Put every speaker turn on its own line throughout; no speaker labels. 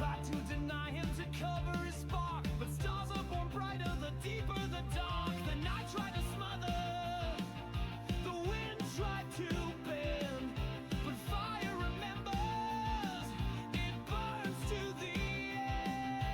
Tried to deny him to cover his spark, but stars are born brighter the deeper the dark. The night tried to smother, the wind tried to bend, but fire remembers, it burns to the end.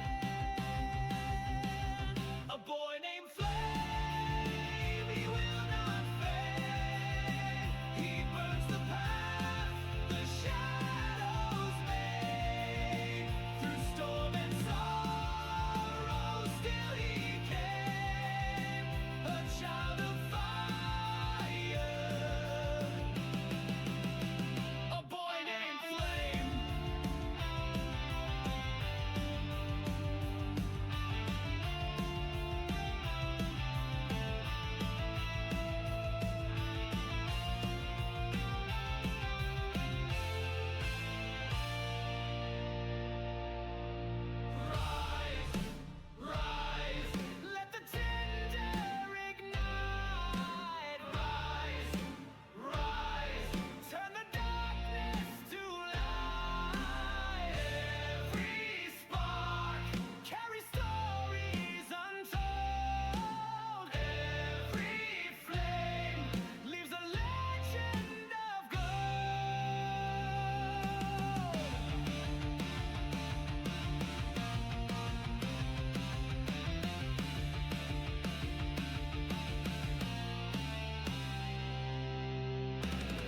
A boy named Flame, he will not fade. He burns the path the shadows made. Through storm and sorrow, still he came, a child of fire, a boy named Flame. Rise, rise, let the tinder ignite. Rise, rise, turn the darkness to light. Every spark carries stories untold. Every flame leaves a legend of gold.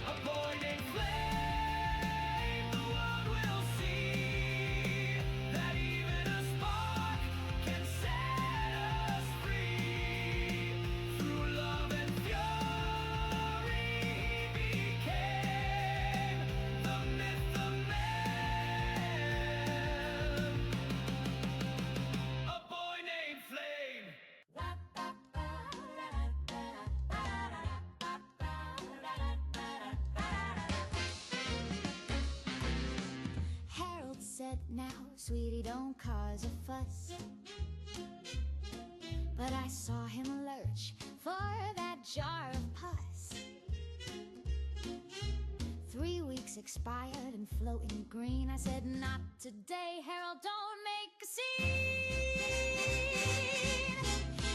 A boy named Flame, the world will see that even a spark can set us free. Through love and fury, he became the myth, the man. A boy named Flame.
Harold said, now, sweetie, don't cause a fuss. But I saw him lurch for that jar of pus. 3 weeks expired and floating green. I said, not today, Harold, don't make a scene.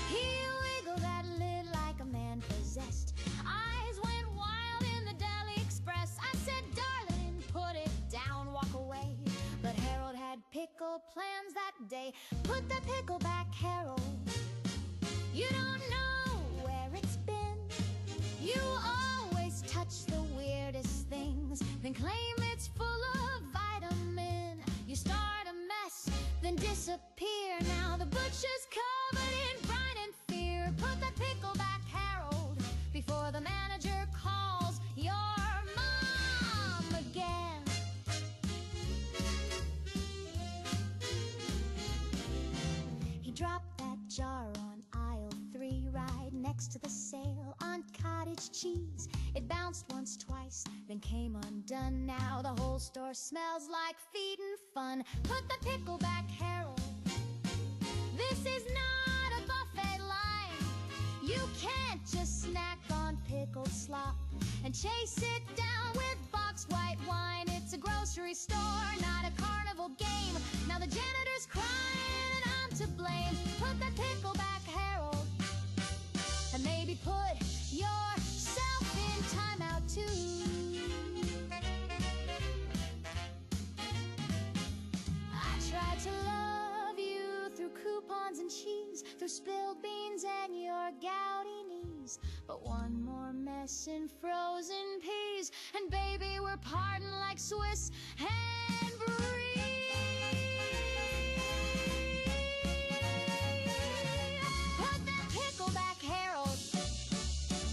He wiggled that lid like a man possessed. Eyes went wild in the Deli Express. I said, darling, put it down, walk away. But Harold had pickle plans that day. Put the pickle back, Harold. You don't know where it's been. You always touch the weirdest things, then claim it's full of vitamin. You start a mess, then disappear. Now the butcher's covered in brine and fear. Put the pickle back, Harold, before the manager calls your mom again. He dropped that jar on aisle 3, right next to the sale on cottage cheese. It bounced once, twice, then came undone. Now the whole store smells like feet and fun. Put the pickle back, Harold. This is not a buffet line. You can't just snack on pickled slop and chase it down with boxed white wine. It's a grocery store, not a carnival game. Now the janitor's crying and I'm to blame. Put the pickle back, Harold, and maybe put yourself in timeout too. I tried to love you through coupons and cheese, through spilled beans and your gouty knees. But one more mess in frozen peas, and baby, we're parting like Swiss and Brie. Put that pickle back, Harold.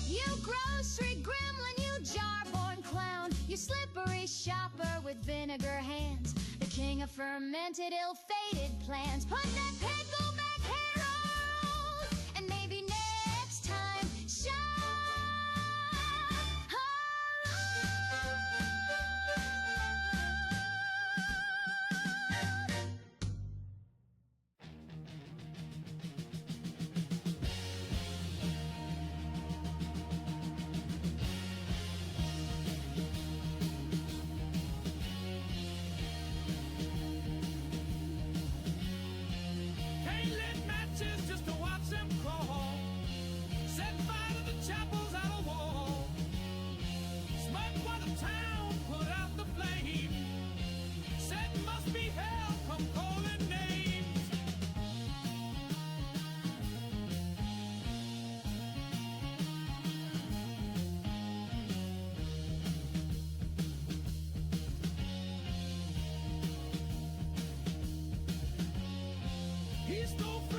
You grocery gremlin, you jar-born clown, you slippery shopper with vinegar hands, the king of fermented, ill-fated plans. Put that pickle back, Harold, and maybe next time, shine.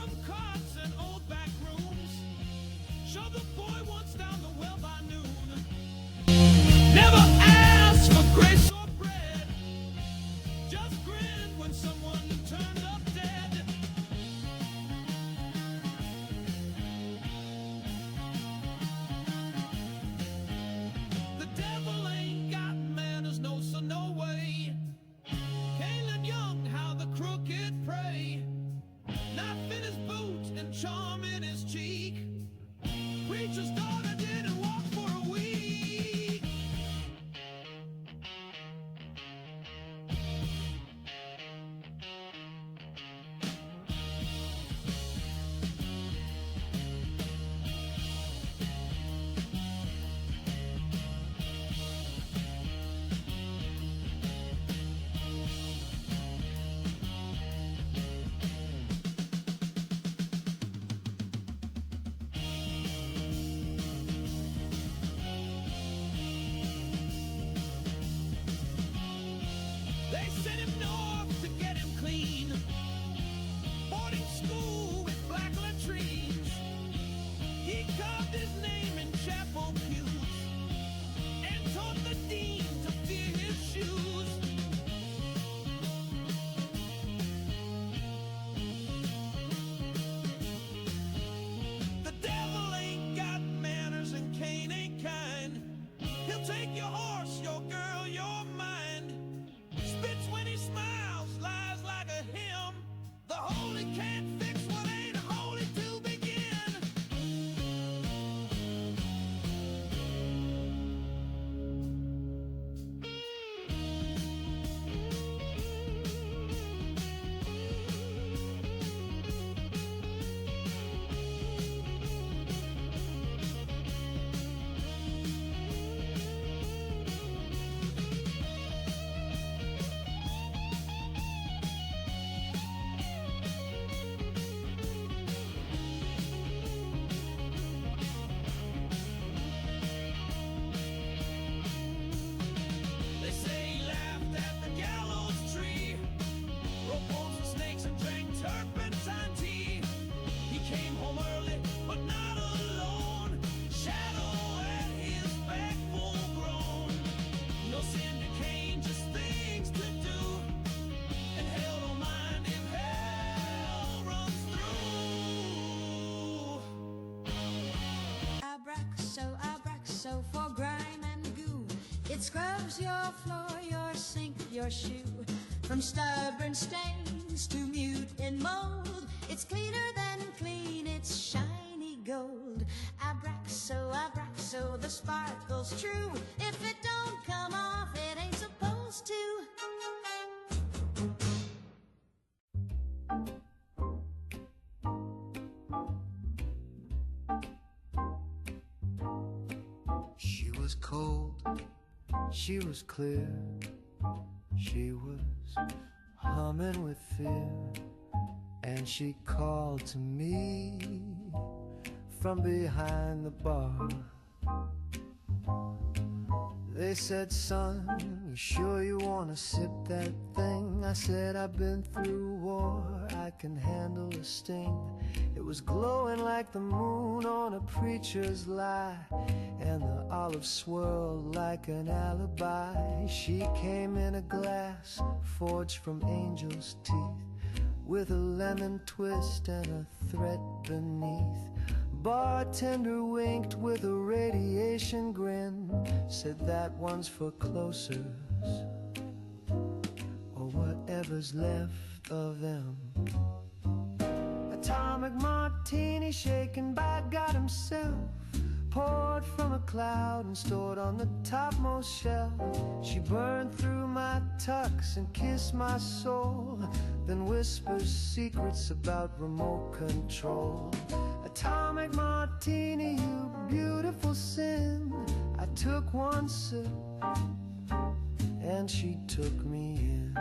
from cots and old back rooms. Shove the boy once down the well by noon. Never asked for grace or bread. Just grinned when someone turned up dead. The devil ain't got manners, no so no way. Kalen Young, how the crooked pray. Knife in his boot and charm in his cheek. Preacher's daughter didn't walk for a week. They sent him north to get him clean. Boarding school with black latrines. He carved his name in chapel pews and taught the dean to fear his shoes. The devil ain't got manners and Cain ain't kind. He'll take your horse, your girl, your mind. Spits when he smiles, lies like a hymn. The holy can't fix what ain't holy to begin. They say he laughed at the gallows tree, broke bones and snakes and drank turpentine tea. He came home early, but not alone. Shadow at his back full grown. No sin to Cain, just things to do. And hell don't mind if hell runs through.
Abraxo for grime and goo. It scrubs your floor, your sink, your shoe. From stubborn stains to mute in mold. It's cleaner than clean, it's shiny gold. Abraxo, the sparkle's true. If it don't come off, it ain't supposed to.
She was cold, she was clear, she was humming with fear, and she called to me from behind the bar. They said, son, you sure you wanna sip that thing? I said, I've been through war, I can handle a sting. It was glowing like the moon on a preacher's lie, and the olive swirled like an alibi. She came in a glass forged from angel's teeth, with a lemon twist and a threat beneath. Bartender winked with a radiation grin, said that one's for closers, or whatever's left of them. Atomic martini shaken by God himself, poured from a cloud and stored on the topmost shelf. She burned through my tux and kissed my soul, then whispers secrets about remote control. Atomic martini, you beautiful sin. I took one sip and she took me in.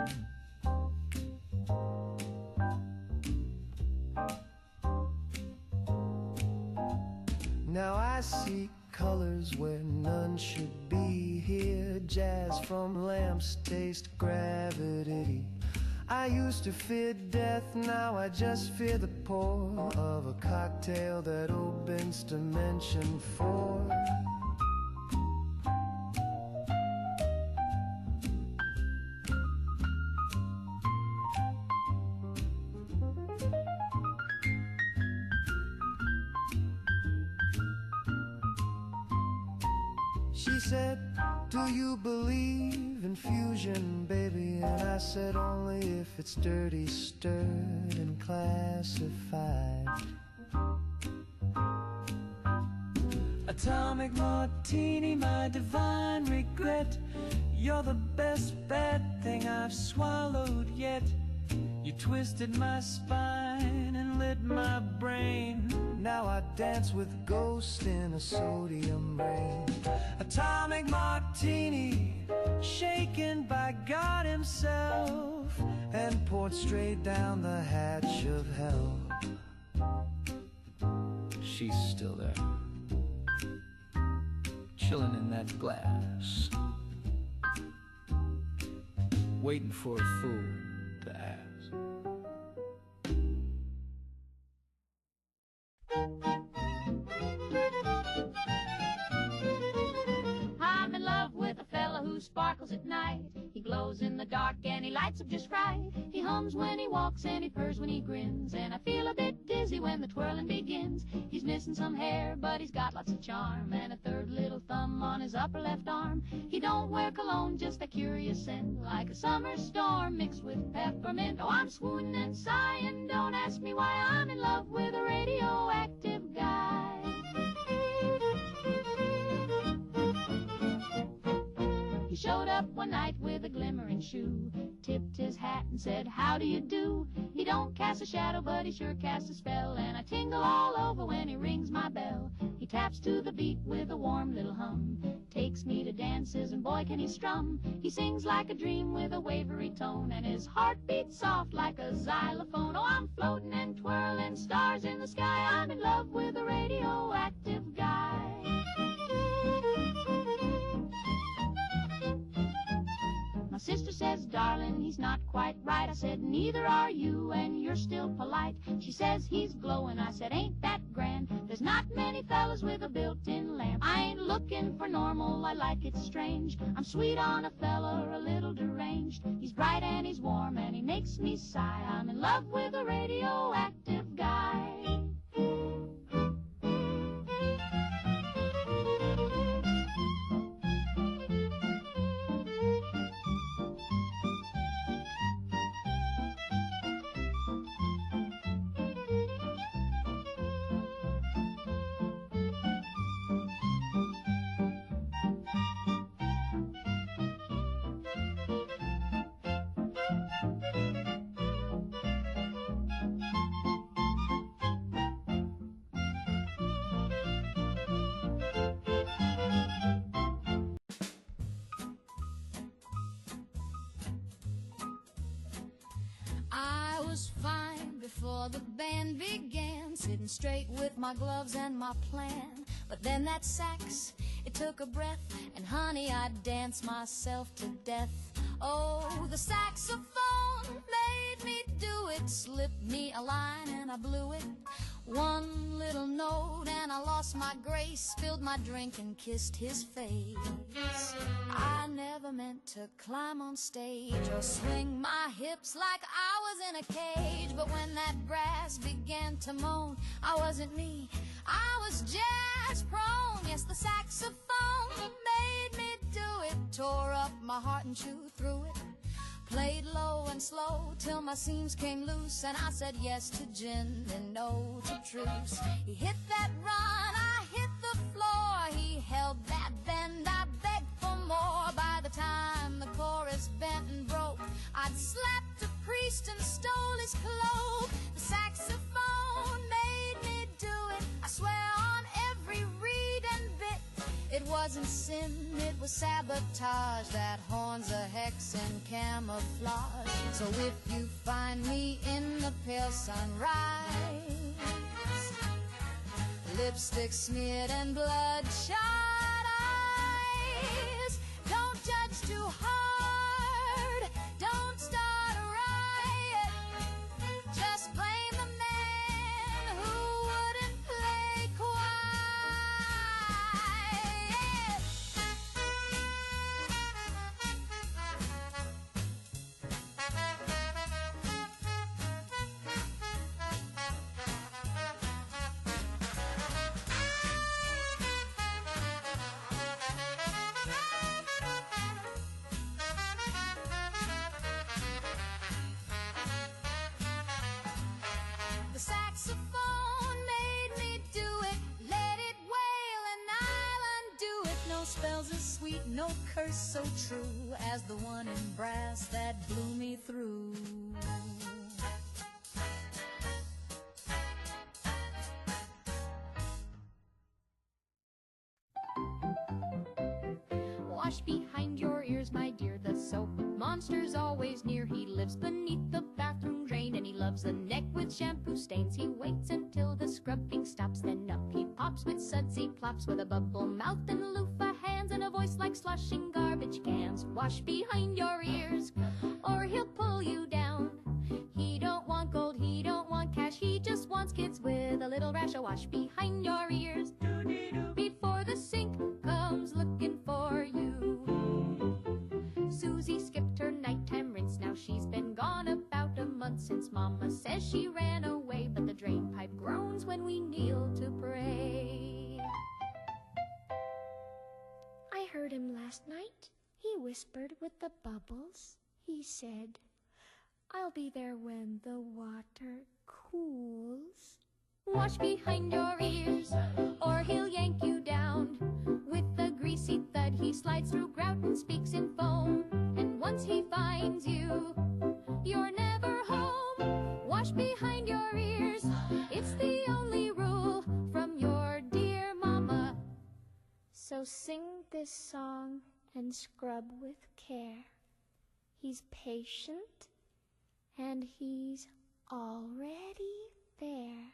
Now I see colors where none should be here. Jazz from lamps taste gravity. I used to fear death, now I just fear the pour of a cocktail that opens Dimension 4. She said, do you believe in fusion, baby? And I said, only if it's dirty, stirred, and classified. Atomic martini, my divine regret. You're the best bad thing I've swallowed yet. You twisted my spine and lit my brain. Now I dance with ghosts in a sodium rain. Atomic martini, shaken by God himself, and poured straight down the hatch of hell. She's still there, chilling in that glass, waiting for a fool to ask.
I'm in love with a fella who sparkles at night. He glows in the dark and he lights up just right. He hums when he walks and he purrs when he grins, and I feel a bit dizzy when the twirling begins. He's missing some hair, but he's got lots of charm, and a third little thumb on his upper left arm. He don't wear cologne, just a curious scent, like a summer storm mixed with peppermint. Oh, I'm swooning and sighing, don't ask me why. I'm in love with a radioactive guy. He showed up one night with a glimmering shoe, tipped his hat and said, how do you do? He don't cast a shadow, but he sure casts a spell, and I tingle all over when he rings my bell. He taps to the beat with a warm little hum, takes me to dances, and boy can he strum. He sings like a dream with a wavery tone, and his heart beats soft like a xylophone. Oh, I'm floating and twirling, stars in the sky. I'm in love with a radioactive guy. My sister says, darling, he's not quite right. I said, neither are you, and you're still polite. She says, he's glowing. I said, ain't that grand? There's not many fellas with a built-in lamp. I ain't looking for normal, I like it strange. I'm sweet on a fella, a little deranged. He's bright and he's warm and he makes me sigh. I'm in love with a radioactive guy.
Was fine before the band began, sitting straight with my gloves and my plan. But then that sax, it took a breath, and honey, I danced myself to death. Oh, the saxophone made me do it, slipped me a line and I blew it. One little note and I lost my grace, spilled my drink and kissed his face. I never meant to climb on stage or swing my hips like I was in a cage. But when that brass began to moan, I wasn't me, I was jazz prone. Yes, the saxophone made me do it, tore up my heart and chewed through it. Played low and slow till my seams came loose, and I said yes to gin and no to truce. He hit that run, I hit the floor. He held that bend, I begged for more. By the time the chorus bent and broke, I'd slapped a priest and stole his cloak. The saxophone made me do it, I swear on every reed and bit. It wasn't sin, it was sabotage. That horn's a hex and camouflage. So if you find me in the pale sunrise, lipstick smeared and bloodshot eyes, don't judge too hard, don't start a riot. Just blame the man No spells as sweet, no curse so true as the one in brass that blew me through.
Wash behind your ears, my dear, the soap monster's always near. He lives beneath the bathroom drain, and he loves the neck with shampoo stains. He waits until the scrubbing stops, then up he pops with sudsy plops, with a bubble mouth and loofah hands, and a voice like sloshing garbage cans. Wash behind your ears, or he'll pull you down. He don't want gold, he don't want cash, he just wants kids with a little rash. Wash behind your ears before the sink comes looking for you. Susie skipped her nighttime rinse, now she's been gone about a month, since Mama says she ran away, but the drain pipe groans when we kneel to pray.
I heard him last night. He whispered with the bubbles. He said, I'll be there when the water cools.
Wash behind your ears, or he'll yank you down. With a greasy thud he slides through grout and speaks in foam, and once he finds you, you're never home. Wash behind your ears, it's the only rule from your dear mama.
So sing this song and scrub with care. He's patient, and he's already there.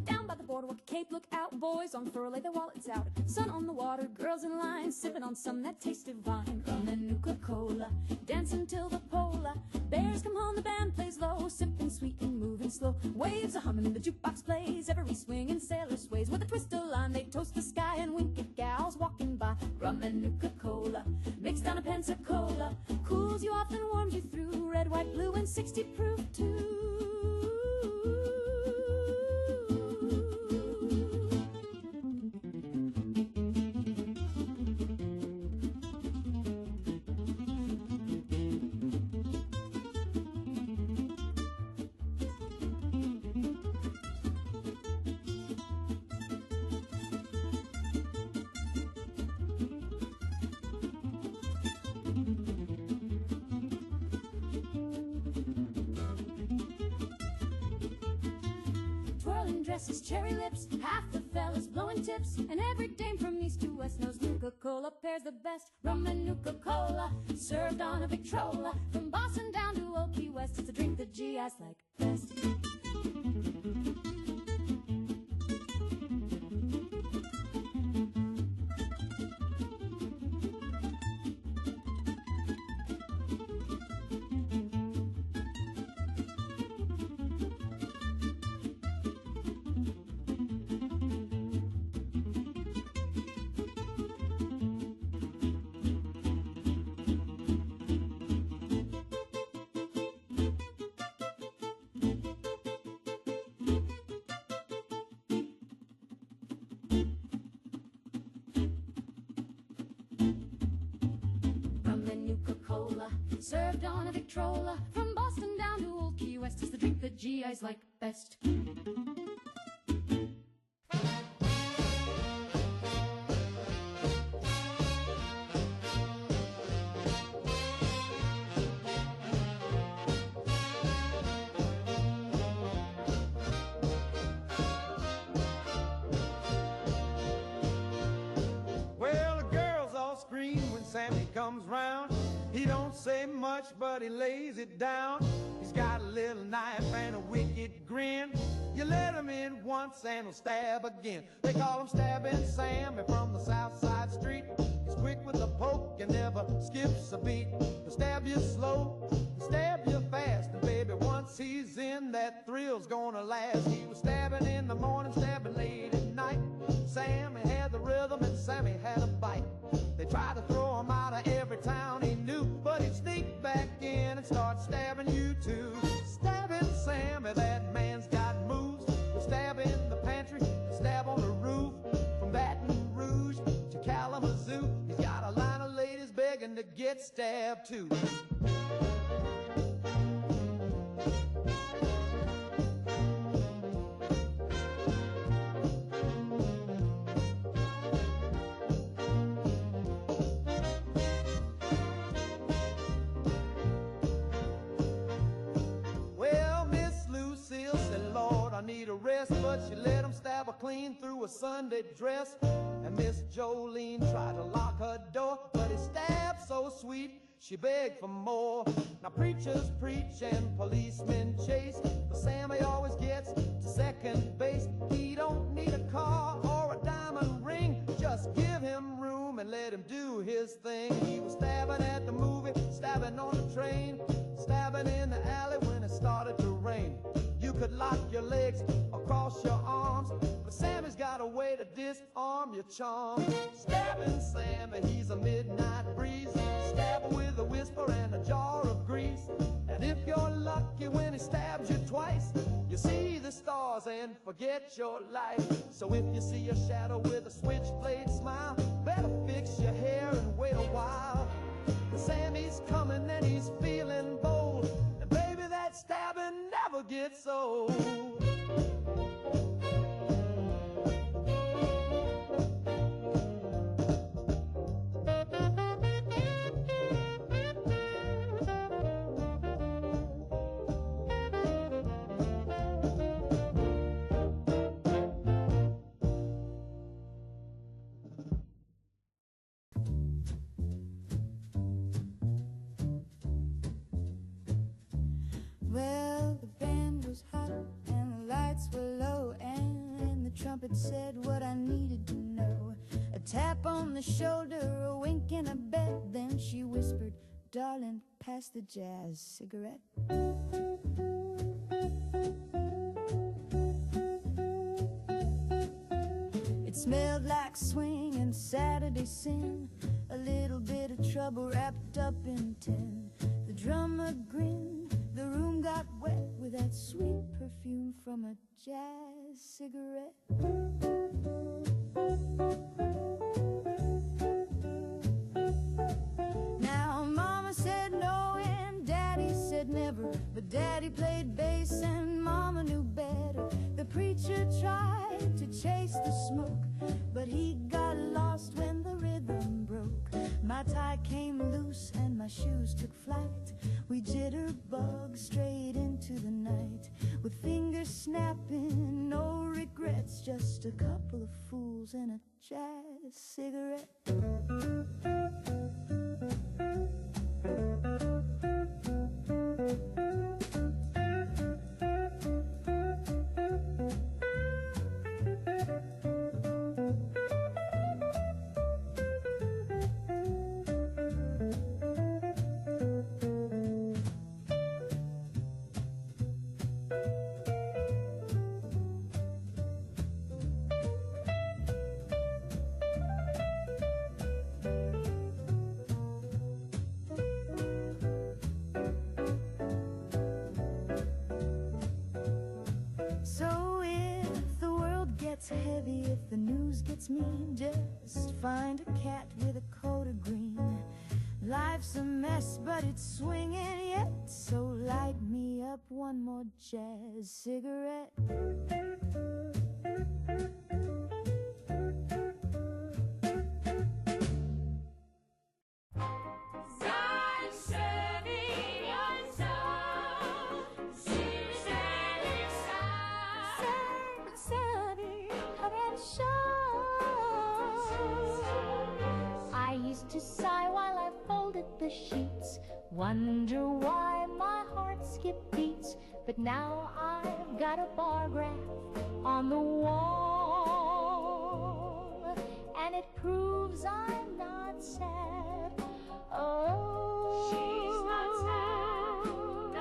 Down by the boardwalk, Cape, look out, boys on furrow, lay their wallets out. Sun on the water, girls in line, sipping on some that tastes divine. Rum and Nuka-Cola, dancing till the polar bears come home, the band plays low, sipping sweet and moving slow. Waves are humming, the jukebox plays, every swinging sailor sways. With a twist of line, they toast the sky and wink at gals walking by. Rum and Nuka-Cola, mixed down a Pensacola, cools you off and warms you through. Red, white, blue, and 60 proof too. Dresses, cherry lips, half the fellas blowing tips, and every dame from east to west knows Nuka-Cola pairs the best. Rum and Nuka-Cola, served on a Victrola, from Boston down to Old Key West. It's a drink the GIs like best. Served on a Victrola, from Boston down to Old Key West. It's the drink the GIs like best.
Well, the girls all scream when Sammy comes round. He don't say much, but he lays it down. He's got a little knife and a wicked grin. You let him in once and he'll stab again. They call him Stabbing Sammy from the South Side Street. He's quick with the poke and never skips a beat. He'll stab you slow, he'll stab you fast. And baby, once he's in, that thrill's gonna last. He was stabbing in the morning, stabbing late at night. Sammy had the rhythm and Sammy had a bite. They tried to throw him out of every town he knew, but he'd sneak back in and start stabbing you too. Stabbing Sammy, that man's got moves. He'll stab in the pantry, stab on the roof. From Baton Rouge to Kalamazoo, he's got a line of ladies begging to get stabbed too. him stab her clean through a Sunday dress. And Miss Jolene tried to lock her door, but he stabbed so sweet she begged for more. Now preachers preach and policemen chase, but Sammy always gets to second base. He don't need a car or a diamond ring, just give him room and let him do his thing. He was stabbing at the movie, stabbing on the train, stabbing in the alley when it started to rain. You could lock your legs across your arms, but Sammy's got a way to disarm your charm. Stabbing Sammy, he's a midnight breeze, stab with a whisper and a jar of grease. And if you're lucky when he stabs you twice, you see the stars and forget your life. So if you see a shadow with a switchblade smile, better fix your hair and wait a while. Sammy's coming and he's feeling bold, and baby, that stabbing never gets old.
Well, the band was hot and the lights were low, and the trumpet said what I needed to know. A tap on the shoulder, a wink and a bet, then she whispered, darling, pass the jazz cigarette. It smelled like swing and Saturday sin, a little bit of trouble wrapped up in tin. The drummer grinned, the room got wet with that sweet perfume from a jazz cigarette. Now Mama said no and Daddy said never, but Daddy played bass and Mama knew better. The preacher tried to chase the smoke, but he got lost when the rhythm broke. My tie came loose and my shoes took flight. We jitterbug straight into the night, with fingers snapping, no regrets, just a couple of fools and a jazz cigarette. So if the world gets heavy, if the news gets mean, just find a cat with a coat of green. Life's a mess, but it's swinging yet, so light me up one more jazz cigarette.
I used to sigh while I folded the sheets, wonder why my heart skipped beats. But now I've got a bar graph on the wall, and it proves I'm not sad. Oh,
She's not sad,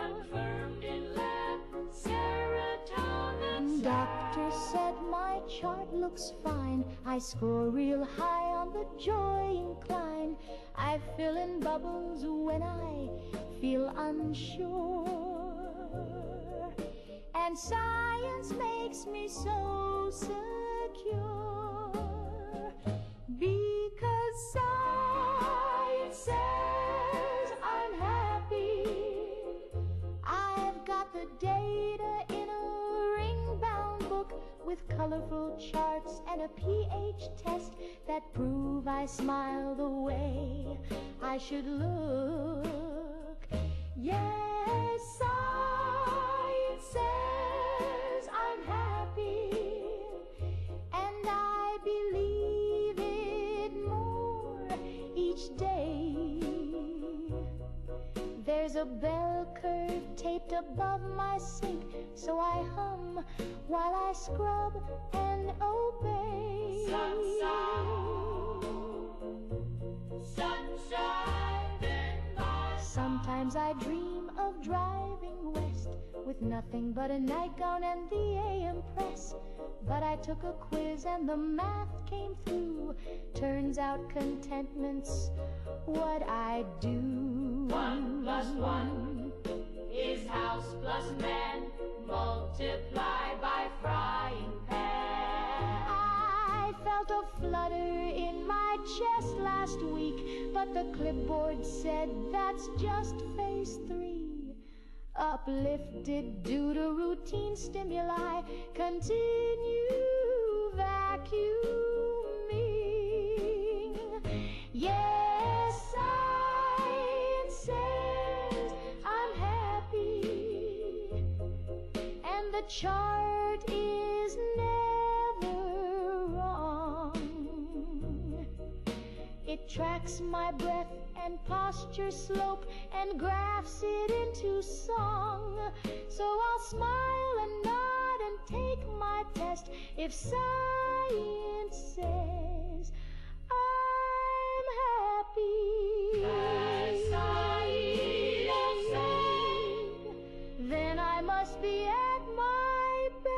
confirmed in lab, serotonin.
Doctor said my chart looks fine. I score real high on the joy incline. I fill in bubbles when I feel unsure, and science makes me so secure, because science says I'm happy. I've got the data in a ring-bound book with colorful charts and a pH test that prove I smile the way I should look. Yes, science says I'm happy. There's a bell curve taped above my sink, so I hum while I scrub and obey.
Sunshine, then my
Sometimes I dream of driving west with nothing but a nightgown and the AM press. But I took a quiz and the math came through. Turns out contentment's what I do.
1 plus 1 is house plus man, multiplied by frying pan.
I felt a flutter in my chest last week, but the clipboard said that's just phase 3. Uplifted due to routine stimuli, continue vacuuming. Yes, science says I'm happy, and the chart is never wrong. It tracks my breath and posture slope and graphs it into song. So I'll smile and nod and take my test if science says I'm happy. Then I must be at my best.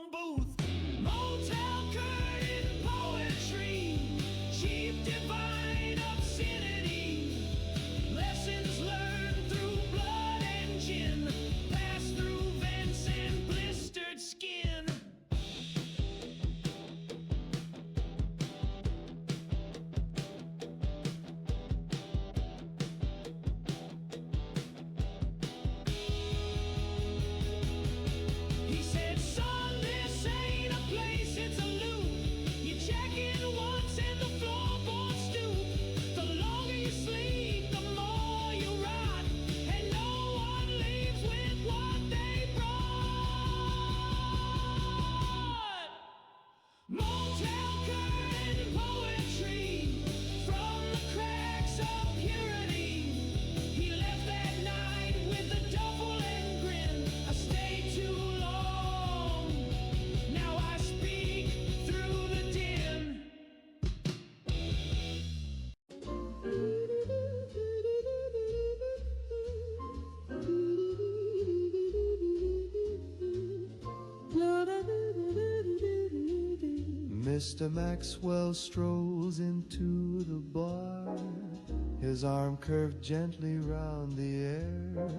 phone booth. Motel curtain poetry, cheap divine obscenity. Lessons learned through blood and gin, passed through vents and blistered skin. He said, son, this ain't a place, it's a loop. You check in once and the floorboards stoop. The longer you sleep, the more you rot. And no one leaves with what they brought. Motel curtain poetry from the cracks of purity. He left that night with a duffel and grin. I stayed too long. Now I speak through the din.
Mr. Maxwell strolls into the bar, his arm curved gently round the air,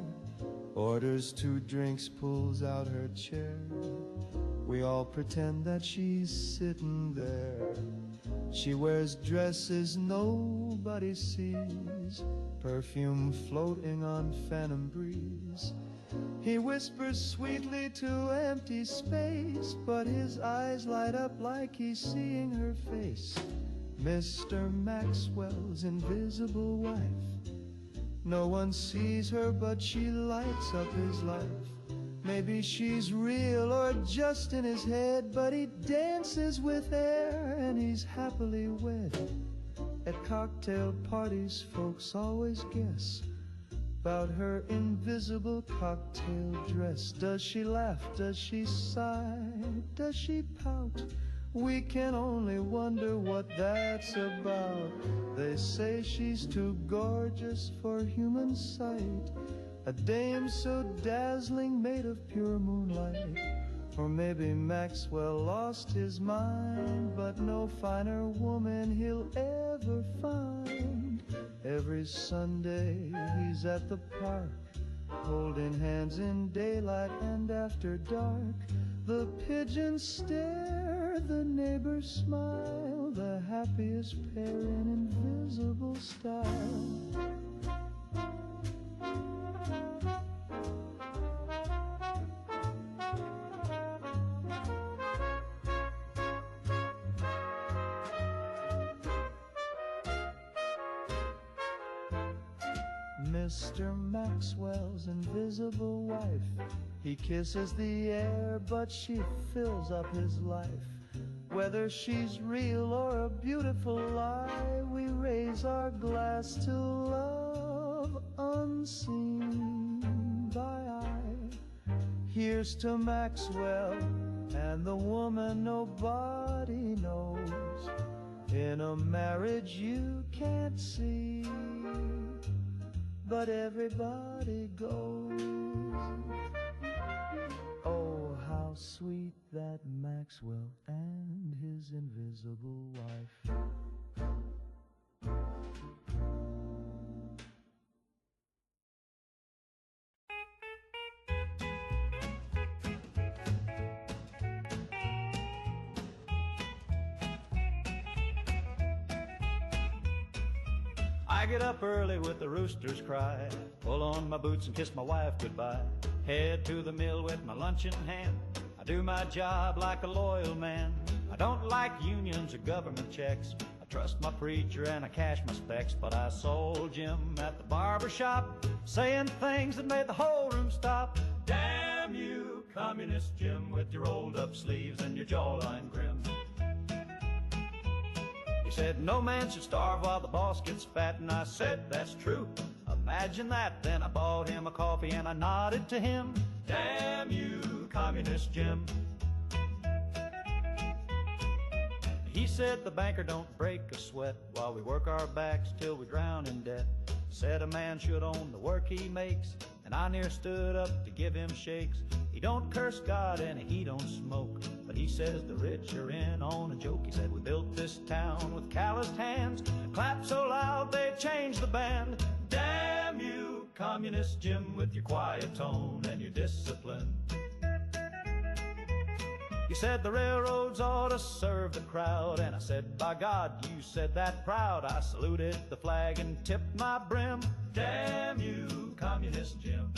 orders 2 drinks, pulls out her chair. We all pretend that she's sitting there. She wears dresses nobody sees, perfume floating on phantom breeze. He whispers sweetly to empty space, but his eyes light up like he's seeing her face. Mr. Maxwell's invisible wife. No one sees her, but she lights up his life. Maybe she's real or just in his head, but he dances with air and he's happily wed. At cocktail parties, folks always guess about her invisible cocktail dress. Does she laugh? Does she sigh? Does she pout? We can only wonder what that's about. They say she's too gorgeous for human sight, a dame so dazzling made of pure moonlight. Or maybe Maxwell lost his mind, but no finer woman he'll ever find. Every Sunday he's at the park, holding hands in daylight and after dark. The pigeons stare, the neighbors smile, the happiest pair in invisible style. Mr. Maxwell's invisible wife. He kisses the air, but she fills up his life. Whether she's real or a beautiful lie, we raise our glass to love unseen by eye. Here's to Maxwell and the woman nobody knows, in a marriage you can't see, but everybody goes. Oh, how sweet that Maxwell and his invisible wife.
I get up early with the rooster's cry, pull on my boots and kiss my wife goodbye, head to the mill with my lunch in hand. I do my job like a loyal man. I don't like unions or government checks. I trust my preacher and I cash my specs, but I sold Jim at the barber shop, saying things that made the whole room stop. Damn you, communist Jim, with your rolled up sleeves and your jawline grim. He said no man should starve while the boss gets fat, and I said that's true. Imagine that. Then I bought him a coffee and I nodded to him. Damn you, communist Jim. He said the banker don't break a sweat while we work our backs till we drown in debt. Said a man should own the work he makes, and I near stood up to give him shakes. He don't curse God and he don't smoke, but he says the rich are in on a joke. He said we built this town with calloused hands and clapped so loud they changed the band. Damn you, Communist Jim, with your quiet tone and your discipline. You said the railroads ought to serve the crowd, and I said, by God, you said that proud. I saluted the flag and tipped my brim. Damn you, Communist Jim.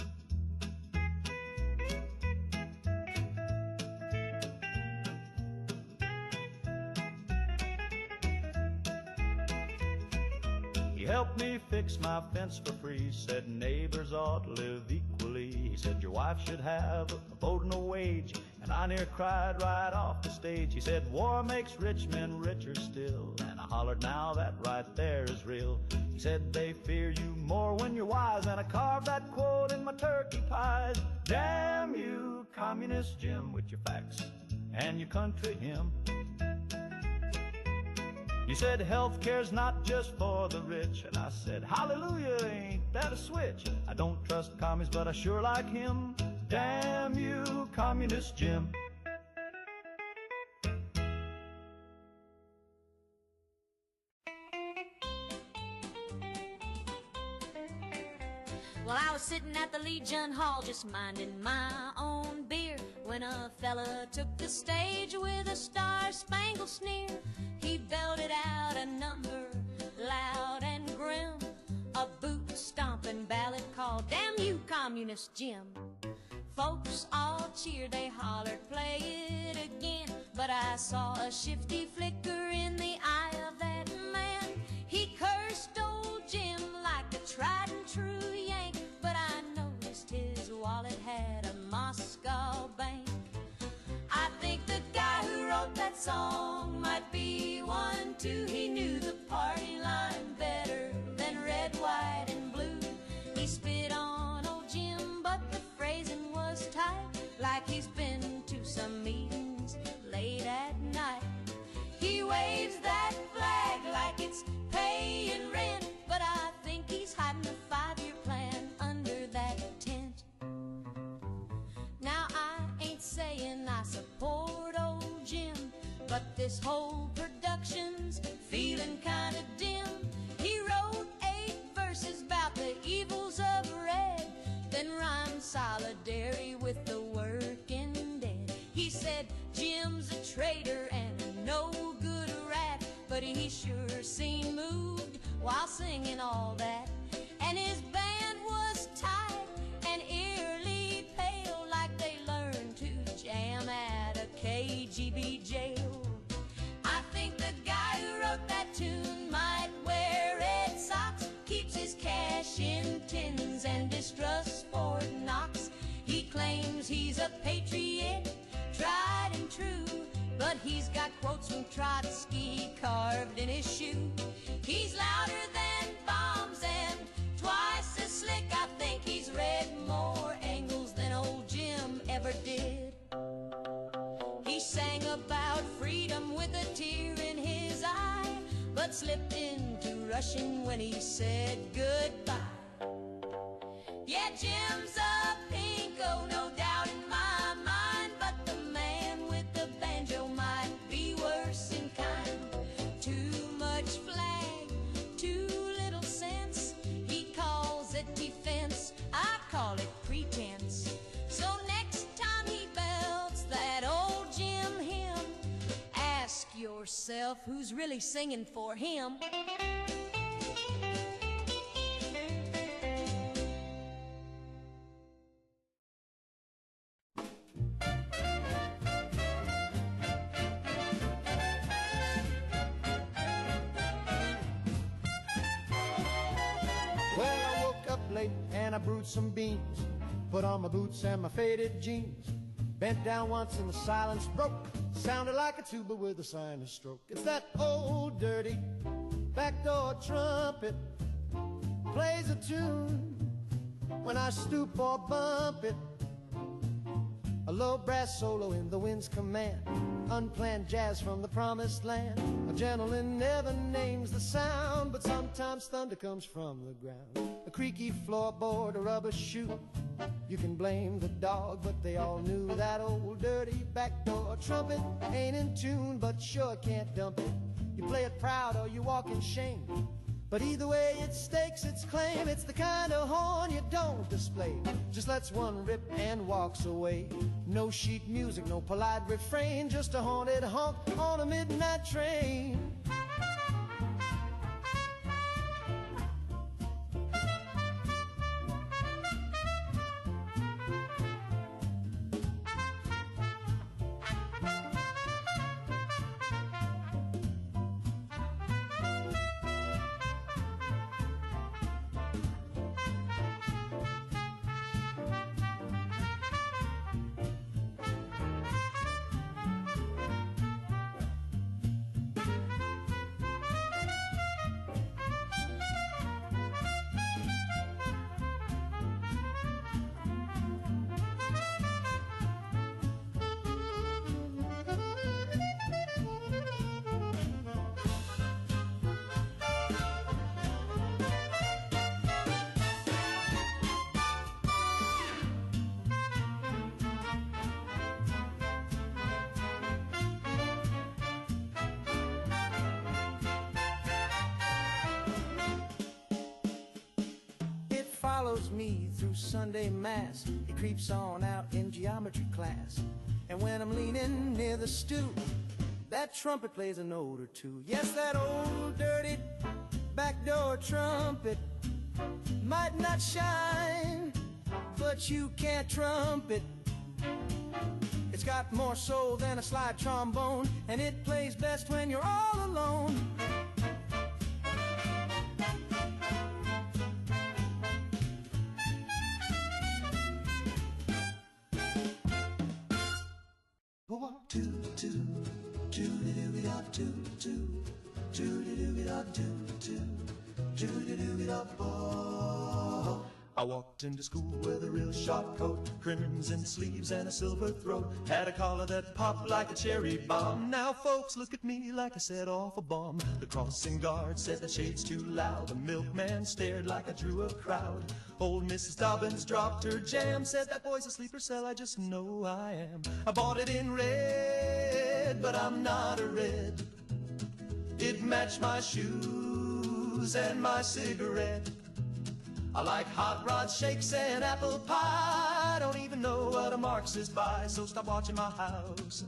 He helped me fix my fence for free, said neighbors ought to live equally. He said your wife should have a vote and a wage, and I near cried right off the stage. He said war makes rich men richer still, and I hollered now that right there is real. He said they fear you more when you're wise, and I carved that quote in my turkey pies. Damn you, Communist Jim, with your facts and your country hymn. You said health care's not just for the rich, and I said, hallelujah, ain't that a switch? I don't trust commies, but I sure like him. Damn you, Communist Jim.
Well, I was sitting at the Legion Hall just minding my own beer when a fella took the stage with a star-spangled sneer. He belted out a number loud and grim, a boot-stomping ballad called Damn You, Communist Jim. Folks all cheered, they hollered, play it again, but I saw a shifty flicker in the eye of that man. He cursed old Jim like a tried and true Yank, but I noticed his wallet had a Moscow bank. I think the guy who wrote that song might be one too. He knew the party line better than red, white, and blue. He spit on old Jim, but the phrasing was tight, like he's been to some meetings late at night. He waves that flag like it's paying rent, but I think he's hiding a 5-year plan under that tent. Now I ain't saying I support old Jim, but this whole production's feeling kinda dim. He wrote 8 verses about the evils of red, then rhymed solidarity with the working dead. He said Jim's a traitor and a no good rat, but he sure seemed moved while singing all that. And his band was tight and eerily pale, like they learned to jam at a KGB jail. I think the guy who wrote that tune might wear red socks, keeps his cash in tins and distrusts Fort Knox. He claims he's a patriot, tried and true, but he's got quotes from Trotsky carved in his shoe. He's louder than bombs and twice as slick. I think he's read more Engels than old Jim ever did. He sang about freedom with a tear in his eye, but slipped into Russian when he said goodbye. Yeah, Jim's a pinko, no doubt in my mind, but the man with the banjo might be worse in kind. Too much flag, too little sense. He calls it defense, I call it pretense. So next time he belts that old Jim hymn, ask yourself who's really singing for him.
Well, I woke up late and I brewed some beans, put on my boots and my faded jeans, bent down once and the silence broke, sounded like a tuba with a sinus stroke. It's that old dirty backdoor trumpet, plays a tune when I stoop or bump it. A low brass solo in the wind's command, unplanned jazz from the promised land. A gentleman never names the sound, but sometimes thunder comes from the ground. A creaky floorboard, a rubber shoe. You can blame the dog, but they all knew that old dirty backdoor trumpet ain't in tune, but sure can't dump it. You play it proud or you walk in shame, but either way it stakes its claim. It's the kind of horn you don't display, just lets one rip and walks away. No sheet music, no polite refrain, just a haunted honk on a midnight train. Follows me through Sunday Mass. It creeps on out in geometry class. And when I'm leaning near the stew, that trumpet plays a note or two. Yes, that old dirty backdoor trumpet might not shine, but you can't trump it. It's got more soul than a slide trombone, and it plays best when you're all alone.
I walked into school with a real sharp coat, crimson sleeves and a silver throat. Had a collar that popped like a cherry bomb. Now folks look at me like I set off a bomb. The crossing guard said the shade's too loud. The milkman stared like I drew a crowd. Old Mrs. Dobbins dropped her jam, said that boy's a sleeper cell, I just know I am. I bought it in red, but I'm not a red. It matched my shoes and my cigarette. I like hot rod shakes and apple pie. I don't even know what a Marxist buys, so stop watching my house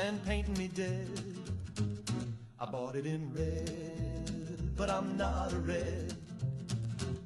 and painting me dead. I bought it in red, but I'm not a red.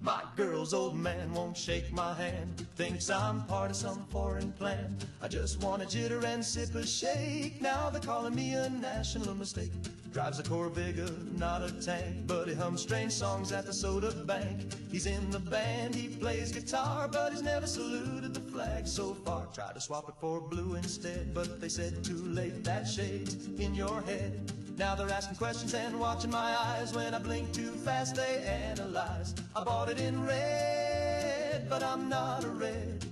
My girl's old man won't shake my hand, thinks I'm part of some foreign plan. I just want a jitter and sip a shake. Now they're calling me a national mistake. Drives a Corvega, not a tank, but he hums strange songs at the soda bank. He's in the band, he plays guitar, but he's never saluted the flag so far. Tried to swap it for blue instead, but they said too late, that shade's in your head. Now they're asking questions and watching my eyes. When I blink too fast, they analyze. I bought it in red, but I'm not a red.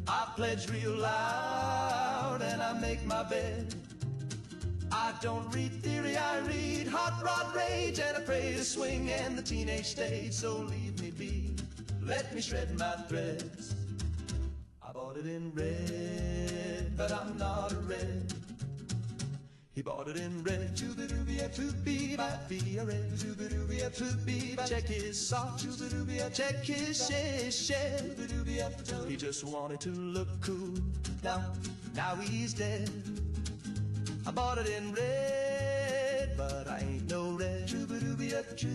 I pledge real loud and I make my bed. I don't read theory, I read hot rod rage, and I pray to swing and the teenage stage. So leave me be, let me shred my threads. I bought it in red, but I'm not a red. He bought it in red, choo-ba-doo-be-a, to-be-ba-be-a red, choo-ba-doo-be-a, to-be-ba. Check his sock, choo-ba-doo-be-a, check his shed, choo-ba-doo-be-a. He just wanted to look cool, now he's dead. I bought it in red, but I ain't no red, choo-ba-doo-be-a, choo.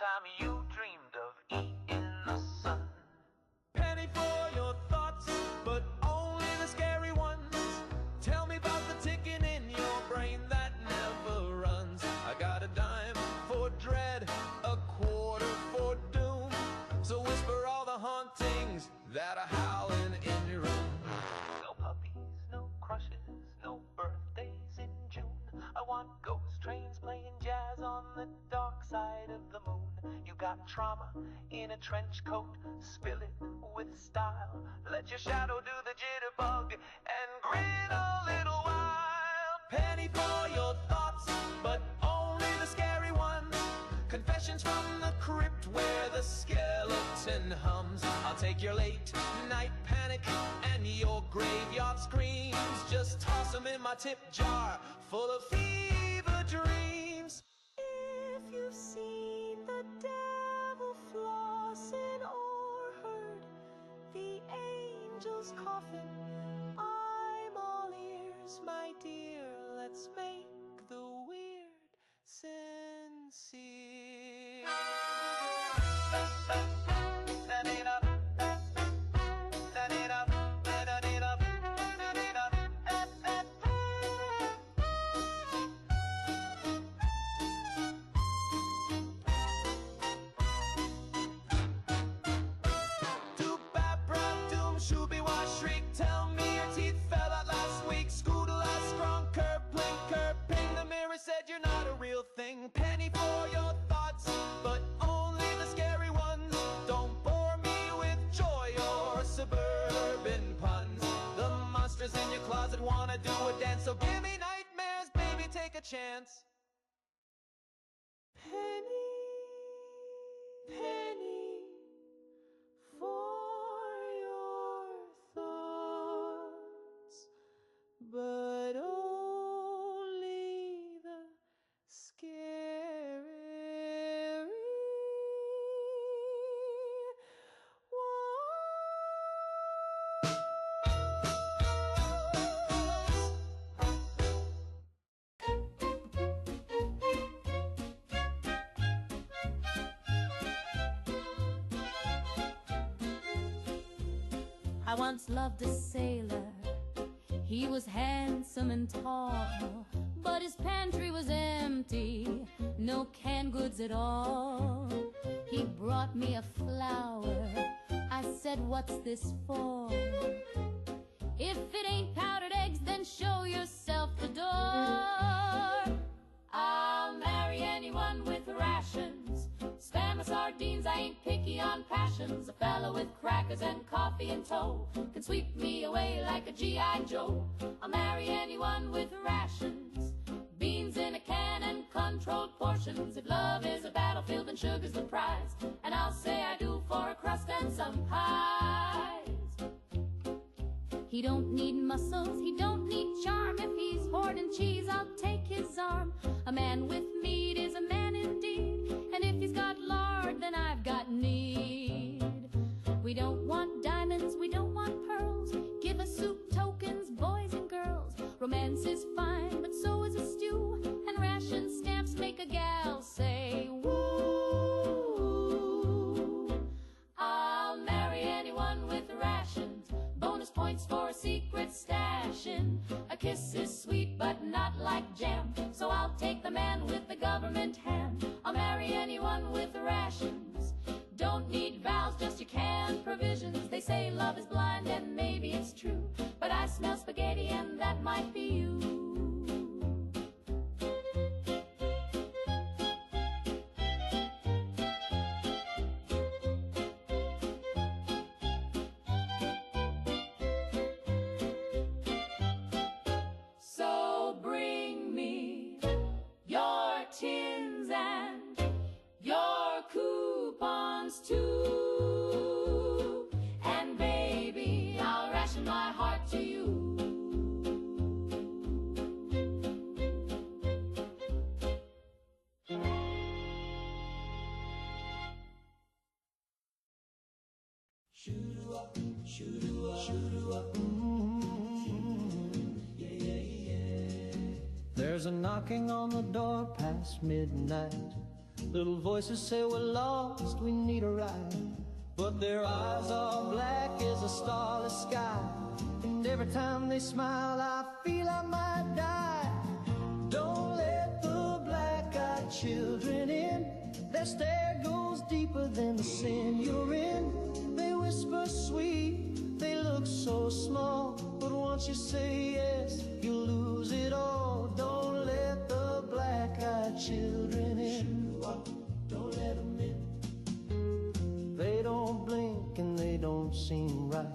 time you dreamed of eating the sun.
Penny for your thoughts, but only the scary ones. Tell me about the ticking in your brain that never runs. I got a dime for dread, a quarter for doom. So whisper all the hauntings that are howling in your room.
No puppies, no crushes, no birthdays in June. I want ghost trains playing jazz on the dark side of the moon. You got trauma in a trench coat, spill it with style. Let your shadow do the jitterbug and grin a little while.
Penny for your thoughts, but only the scary ones. Confessions from the crypt where the skeleton hums. I'll take your late night panic and your graveyard screams. Just toss them in my tip jar full of fever dreams.
If you've seen the devil flossing or heard the angel's coffin, I'm all ears, my dear. Let's make the weird sincere.
Tell me your teeth fell out last week. Scoodle, strong curb, ping. The mirror said you're not a real thing. Penny for your thoughts, but only the scary ones. Don't bore me with joy or suburban puns. The monsters in your closet wanna do a dance, so give me nightmares, baby, take a chance. Penny, penny for your thoughts, but only the scary
I once loved a sailor. He was handsome and tall, but his pantry was empty, no canned goods at all. He brought me a flower. I said, "What's this for?" "If it ain't powdered eggs, then show yourself the door." I'll marry anyone with rations, spam or sardines, I ain't picky on passions. A fella with crackers and coffee in tow can sweep me away like a G.I. Joe. I'll marry anyone with rations, beans in a can and controlled portions. If love is a battlefield, then sugar's the prize, and I'll say I do for a crust and some pies. He don't need muscles, he don't need charm. If he's hoarding cheese, I'll take his arm. A man with meat is a man indeed, and if he's got lard, then I've got need. We don't want diamonds, we don't want pearls. Give us soup tokens, boys and girls. Romance is fine, but so is a stew, and ration stamps make a gal say woo. I'll marry anyone with rations, bonus points for a secret stashing. A kiss is sweet, but not like jam, so I'll take the man with the government hand. I'll marry anyone with rations. Don't need vows, just your canned provisions. They say love is blind, and maybe it's true, but I smell spaghetti, and that might be you. So bring me your tins and your coupons too, and baby, I'll ration my heart to you.
There's a knocking on the door past midnight. Little voices say we're lost, we need a ride. But their eyes are black as a starless sky. And every time they smile, I feel I might die. Don't let the black-eyed children in. Their stare goes deeper than the sin you're in. They whisper sweet, they look so small. But once you say yes, you lose it all. Don't let the black-eyed children in. Don't let them in. They don't blink and they don't seem right.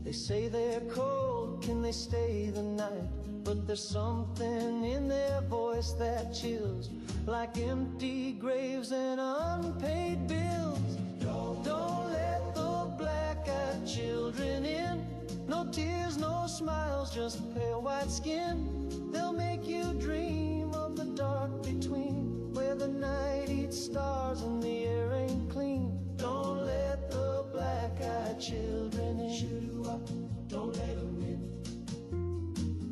They say they're cold, can they stay the night? But there's something in their voice that chills, like empty graves and unpaid bills. Don't let the black-eyed children in. No tears, no smiles, just pale white skin. They'll make you dream of the dark between, where the night eats stars and the air ain't clean. Don't let the black-eyed children in. Don't let them in.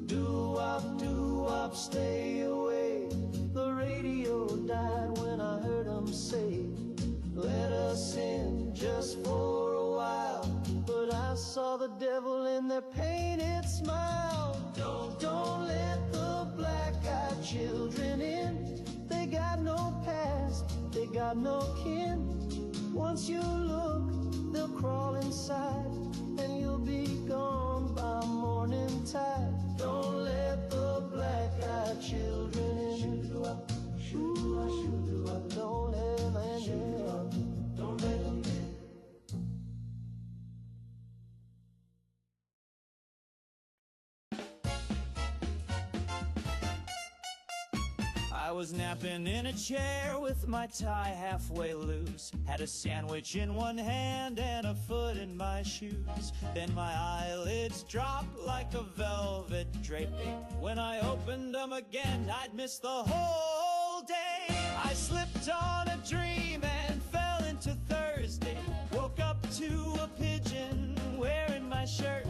Do-wop, stay away. The radio died when I heard them say, let us in just for a while. But I saw the devil in their painted smile. Don't let the black-eyed children in. They got no past, they got no kin. Once you look, they'll crawl inside, and you'll be gone by morning tide. Don't let the black-eyed children in. Don't let them in. Don't let them in.
I was napping in a chair with my tie halfway loose. Had a sandwich in one hand and a foot in my shoes. Then my eyelids dropped like a velvet draping. When I opened them again, I'd missed the whole day. I slipped on a dream and fell into Thursday. Woke up to a pigeon wearing my shirt.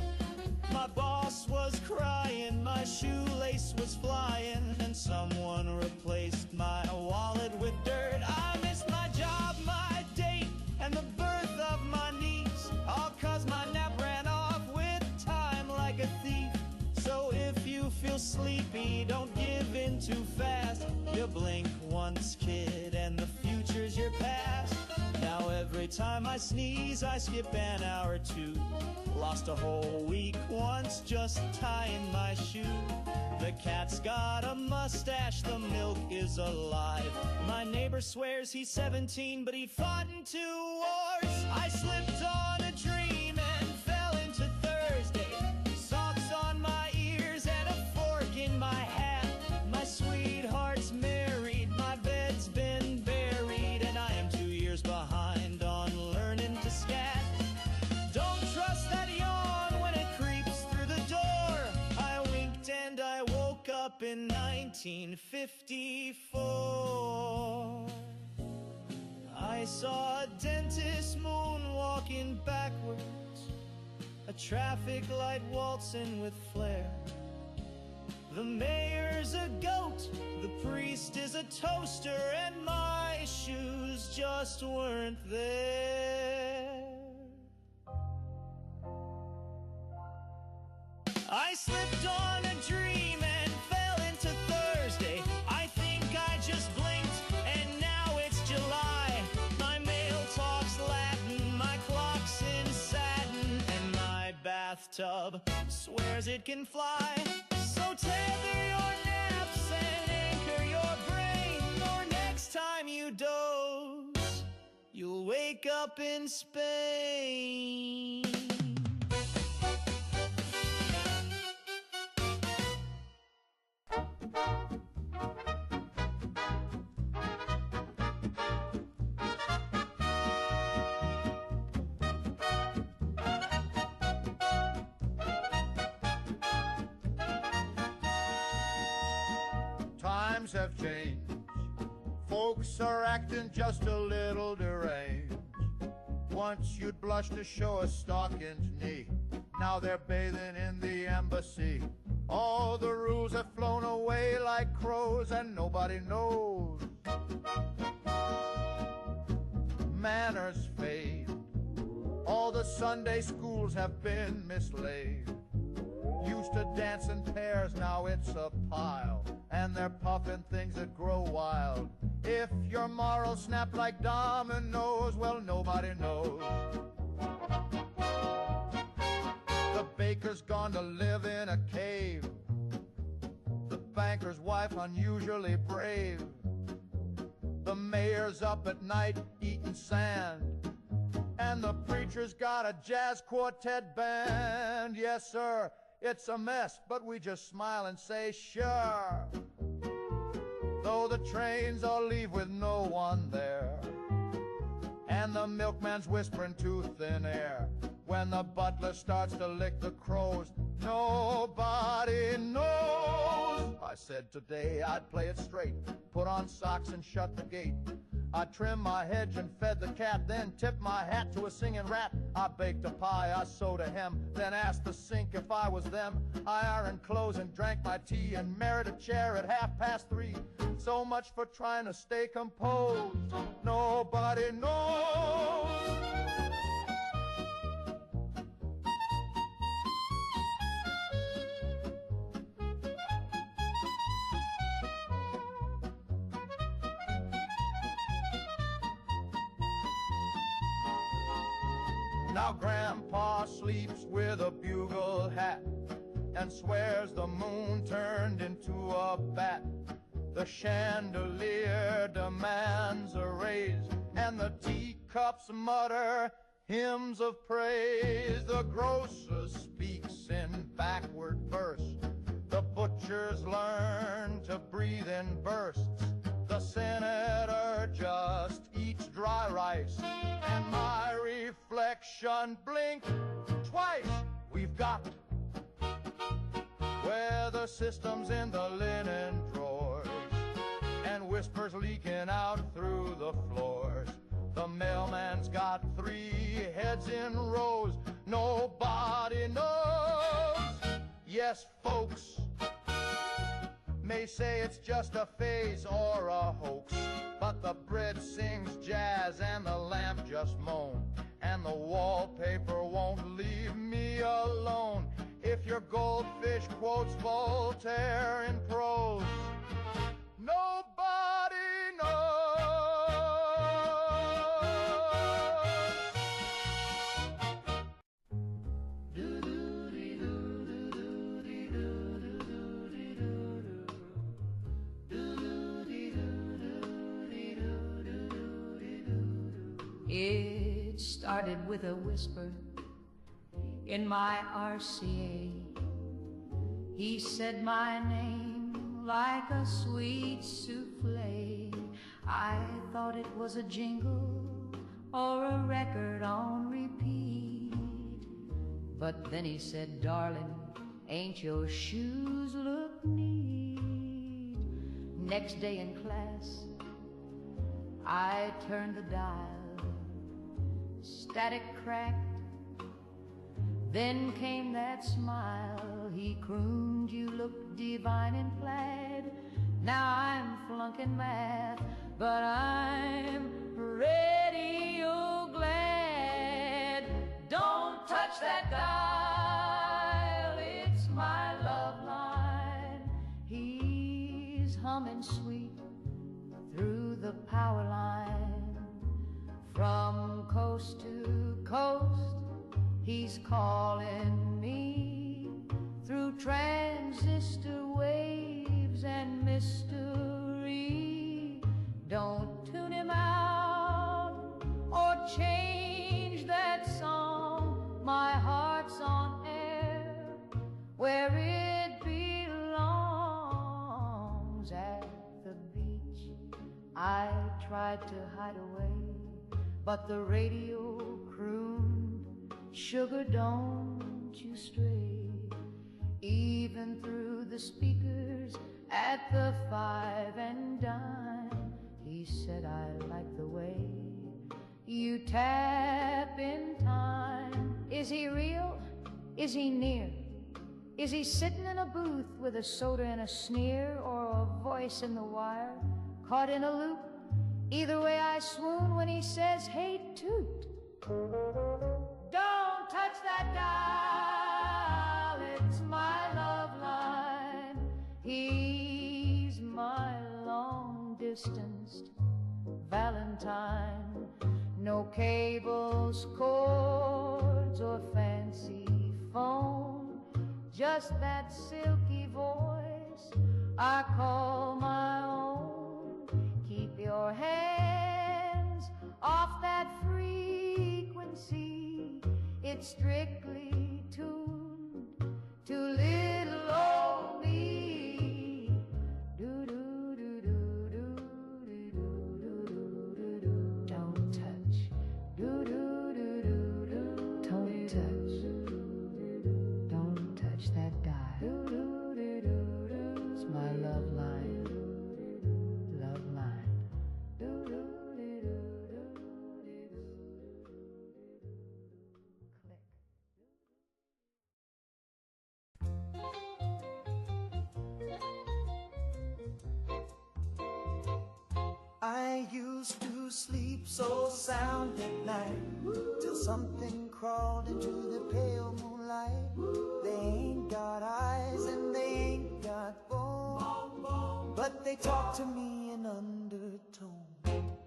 My boss was crying, my shoelace was flying, and someone replaced my wallet with dirt. I missed my job, my date, and the birth of my niece, all 'cause my nap ran off with time like a thief. So if you feel sleepy, don't give in too fast. You blink once, kid, and the future's your past. Now every time I sneeze, I skip an hour or two. Lost a whole week once just tying my shoe. The cat's got a mustache, the milk is alive. My neighbor swears he's 17, but he fought in 2 wars. I slipped on a dream and fell into Thursday. Socks on my ears and a fork in my hat. My sweetheart's married, my bed's been buried, and I am 2 years behind on learning to scat. Don't trust that yawn when it creeps through the door. I winked and I woke up in 1954. I saw a dentist moonwalking backwards, a traffic light waltzing with flair. The mayor's a goat, the priest is a toaster, and my shoes just weren't there. I slipped on a dream and fell into Thursday. I think I just blinked and now it's July. My mail talks Latin, my clock's in satin, and my bathtub swears it can fly. So tether your naps and anchor your brain, or next time you doze, you'll wake up in Spain.
Times have changed. Folks are acting just a little deranged. Once you'd blush to show a stockinged knee. Now they're bathing in the embassy. All the rules have flown away like crows, and nobody knows Sunday schools have been mislaid. Used to dance in pairs, now it's a pile, and they're puffing things that grow wild. If your morals snap like dominoes, well, nobody knows. The baker's gone to live in a cave. The banker's wife unusually brave. The mayor's up at night eating sand. And the preacher's got a jazz quartet band. Yes, sir, it's a mess, but we just smile and say, sure. Though the trains all leave with no one there, and the milkman's whispering to thin air. When the butler starts to lick the crows, nobody knows. I said today I'd play it straight, put on socks and shut the gate. I trimmed my hedge and fed the cat, then tipped my hat to a singing rat. I baked a pie, I sewed a hem, then asked the sink if I was them. I ironed clothes and drank my tea and married a chair at 3:30. So much for trying to stay composed. Nobody knows. Now Grandpa sleeps with a bugle hat and swears the moon turned into a bat. The chandelier demands a raise, and the teacups mutter hymns of praise. The grocer speaks in backward verse. The butchers learn to breathe in bursts. The senator just eats dry rice, and my reflection blinked twice. We've got weather systems in the linen drawers, and whispers leaking out through the floors. The mailman's got 3 heads in rows. Nobody knows. Yes, folks may say it's just a phase or a hoax, but the bread sings jazz and the lamp just moans, and the wallpaper won't leave me alone. If your goldfish quotes Voltaire in prose, nobody knows.
It started with a whisper in my RCA. He said my name like a sweet souffle. I thought it was a jingle or a record on repeat. But then he said, darling, ain't your shoes look neat? Next day in class, I turned the dial. Static cracked, then came that smile. He crooned, you look divine in plaid. Now I'm flunking math, but I'm radio glad. Don't touch that dial, it's my love line. He's humming sweet through the power line. From coast to coast, he's calling me through transistor waves and mystery. Don't tune him out or change that song. My heart's on air where it belongs. At the beach, I tried to hide away, but the radio crooned, sugar, don't you stray. Even through the speakers at the 5 and dime, he said, I like the way you tap in time. Is he real? Is he near? Is he sitting in a booth with a soda and a sneer, or a voice in the wire caught in a loop? Either way I swoon when he says, hey, toot. Don't touch that dial, it's my love line. He's my long-distanced Valentine. No cables, cords, or fancy phone, just that silky voice I call my own. Keep your hands off that frequency, it's strictly tuned to little old me. Don't touch. Don't touch. Don't touch that dial. It's my love line. Love line.
I used to sleep so sound at night till something crawled into the pale moonlight. They ain't got eyes and they ain't got bones, but they talk to me in undertone.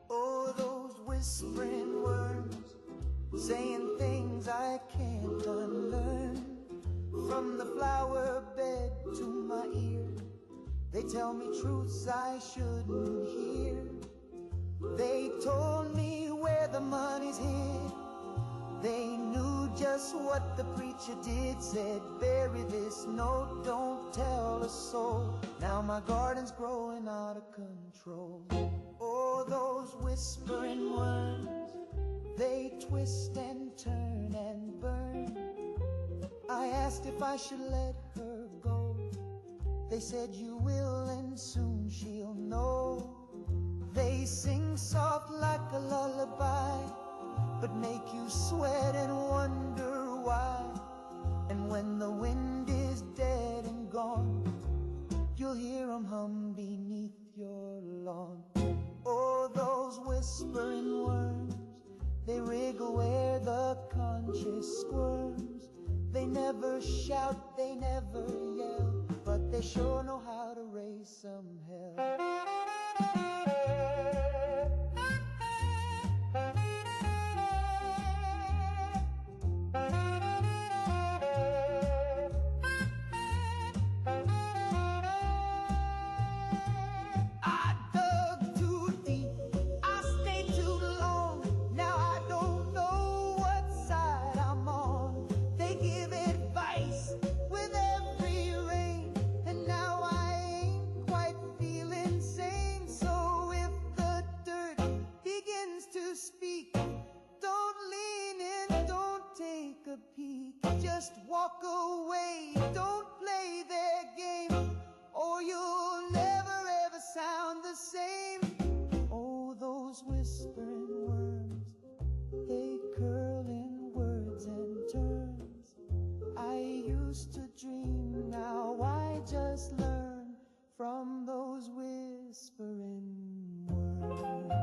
Oh, those whispering words, saying things I can't unlearn. From the flower bed to my ear, they tell me truths I shouldn't hear. They told me where the money's hid. They knew just what the preacher did. Said, bury this note, don't tell a soul. Now my garden's growing out of control. Oh, those whispering words, they twist and turn and burn. I asked if I should let her go. They said you will and soon she'll know. They sing soft like a lullaby, but make you sweat and wonder why. And when the wind is dead and gone, you'll hear them hum beneath your lawn. Oh, those whispering worms, they wriggle where the conscience squirms. They never shout, they never yell, but they sure know how to raise some hell. Just walk away, don't play their game, or you'll never ever sound the same. Oh, those whispering worms, they curl in words and terms. I used to dream, now I just learn from those whispering worms.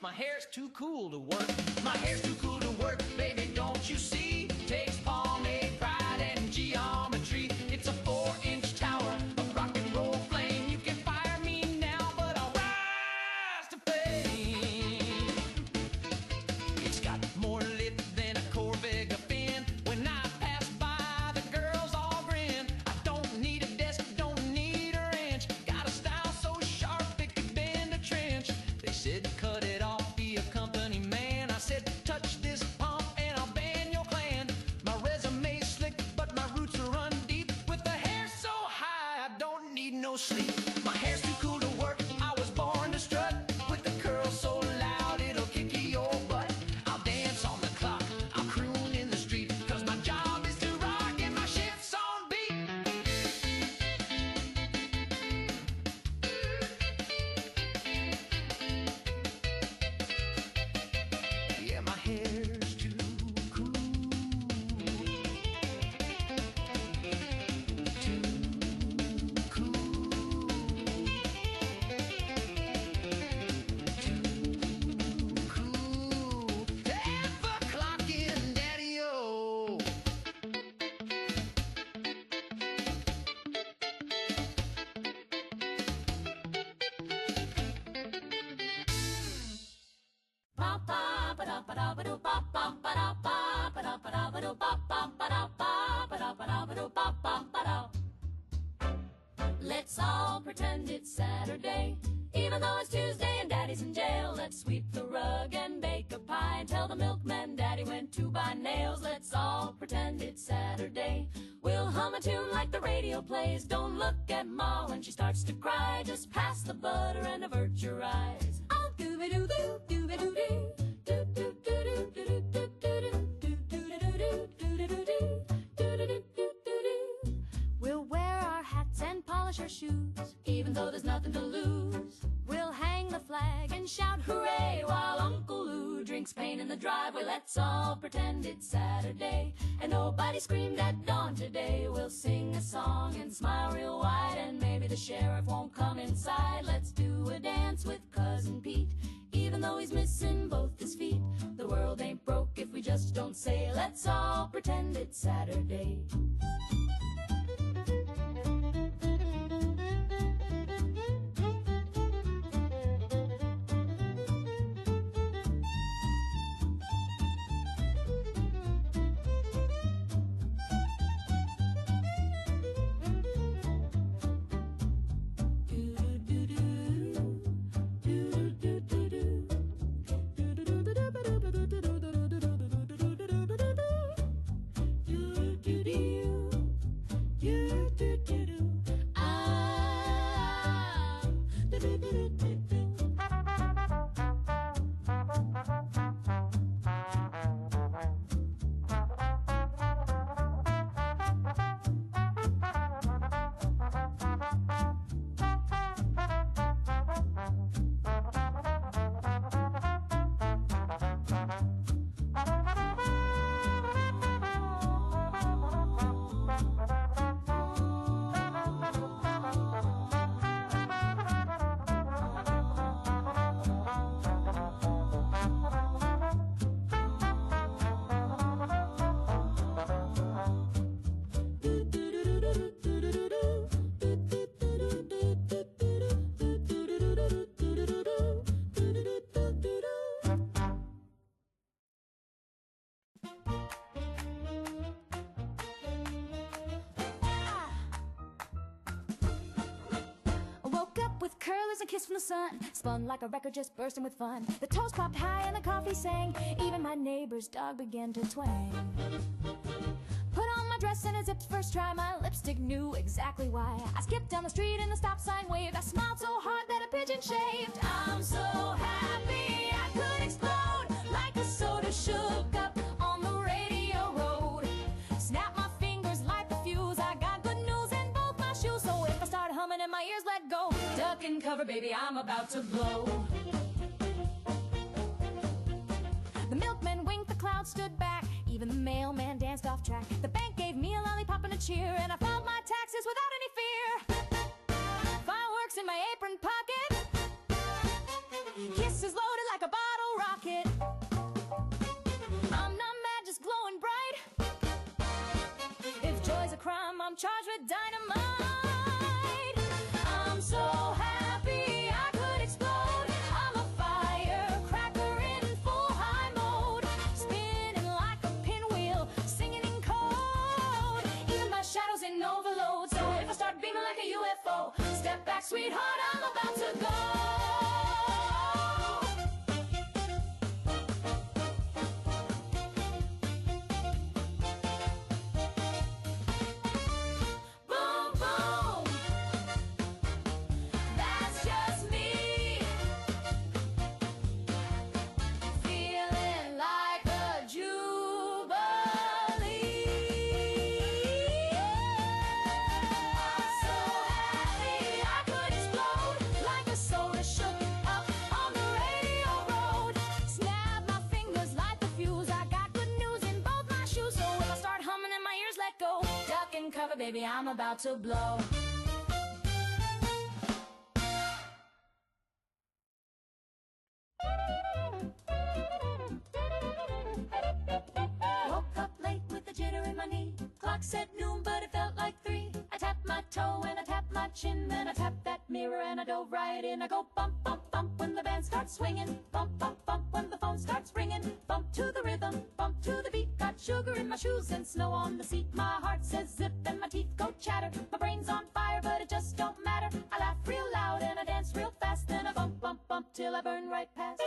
My hair's too cool to work. My hair's too cool to work, baby, don't you see? Takes pomade, pride, and geometry. It's a 4-inch tower of rock and roll flame. You can fire me now, but I'll rise to fame. It's got more lip than a Corvette fin. When I pass by, the girls all grin. I don't need a desk, don't need a wrench. Got a style so sharp it could bend a trench. They said cut it off, be a company man. I said touch this pump and I'll ban your clan. My resume's slick, but my roots are run deep. With the hair so high, I don't need no sleep. My hair's too cool to work, I was born to strut. With the curls so loud, it'll kick your butt. I'll dance on the clock, I'll croon in the street. Cause my job is to rock and my shift's on beat. Yeah, my hair's too cool. Too cool. Too cool to ever clock in, daddy-o.
Let's all pretend it's Saturday, even though it's Tuesday and Daddy's in jail. Let's sweep the rug and bake a pie and tell the milkman Daddy went to buy nails. Let's all pretend it's Saturday. We'll hum a tune like the radio plays. Don't look at Ma when she starts to cry. Just pass the butter and avert your eyes. Oh, doo-ba-doo-doo, doo-ba-doo-doo,
We'll wear our hats and polish our shoes,
even though there's nothing to lose.
we'll hang the flag and shout
Hooray, while Uncle Lou drinks pain in the driveway. Let's all pretend it's Saturday, and nobody screamed at dawn today. We'll sing a song and smile real wide, and maybe the sheriff won't come inside. Let's do a dance with Cousin Pete, even though he's missing both his feet. The world ain't broke if we just don't say, let's all pretend it's Saturday.
with curlers and kiss from the sun. Spun like a record just bursting with fun. The toast popped high and the coffee sang. Even my neighbor's dog began to twang. Put on my dress and a zipped first try. My lipstick knew exactly why. I skipped down the street and the stop sign waved. I smiled so hard that a pigeon shaved. I'm so happy I could explode like a soda shook up on the radio road. Snap my fingers, light the fuse. I got good news in both my shoes. So if I start humming and my ears let go, duck and cover, baby, I'm about to blow. The milkman winked, the cloud stood back. Even the mailman danced off track. The bank gave me a lollipop and a cheer, and I filed my taxes without any fear. Fireworks in my apron pocket. Kisses loaded like a bottle crime, I'm charged with dynamite. I'm so happy I could explode. I'm a firecracker in full high mode, spinning like a pinwheel, singing in code. Even my shadow's in overload, so if I start beaming like a UFO, step back, sweetheart, I'm about to go. Boom, boom. That's just me. Feeling like a jubilee. I'm so happy I could explode like a soda shook up on the radio road. Snap my fingers, light the fuse. I got good news in both my shoes, so if I start humming and my ears let go, duck and cover, baby, I'm about to blow. Woke up late with a jitter in my knee. Clock said noon, but it felt like 3. I tapped my toe and I tapped my chin. Then I tapped that mirror and I dove right in. I go bump, bump, bump when the band starts swinging. Bump, bump, bump when the phone starts ringing. Bump to the rhythm, bump to the beat. Got sugar in my shoes and snow on the seat. My heart says zip and my teeth go chatter. My brain's on fire, but it just don't matter. I laugh real loud and I dance real fast. Then I bump, bump, bump till I burn right past.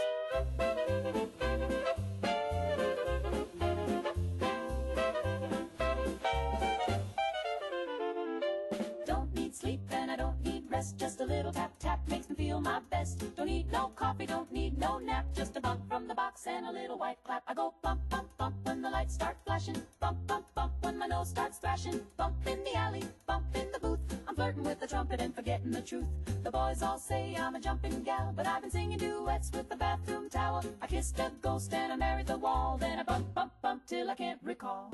Don't need sleep and I don't need rest. Just a little tap tap makes me feel my best. Don't need no coffee, don't need no nap. Just a bump from the box and a little white clap. I go bump, bump, bump when the lights start flashing. Bump, bump, bump when my nose starts thrashing. Bump in the alley, bump in the booth. I'm flirting with the trumpet and forgetting the truth. The boys all say I'm a jumping gal, but I've been singing duets with the bathroom towel. I kissed a ghost and I married the wall. Then I bump, bump, bump till I can't recall.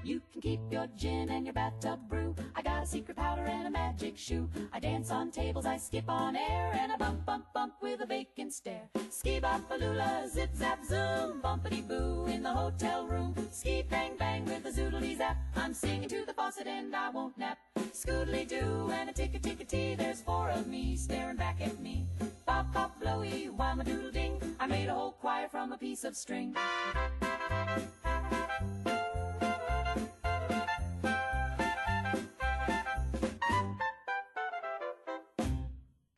You can keep your gin and your bathtub brew. I got a secret powder and a magic shoe. I dance on tables, I skip on air, and I bump, bump, bump with a vacant stare. Ski bop baloola, zip zap zoom, bumpity boo in the hotel room. Ski bang bang with a zoodly zap. I'm singing to the faucet and I won't nap. Scoodly doo and a tick tee. There's 4 of me staring back at me. Pop pop blowy, while my doodle ding. I made a whole choir from a piece of string.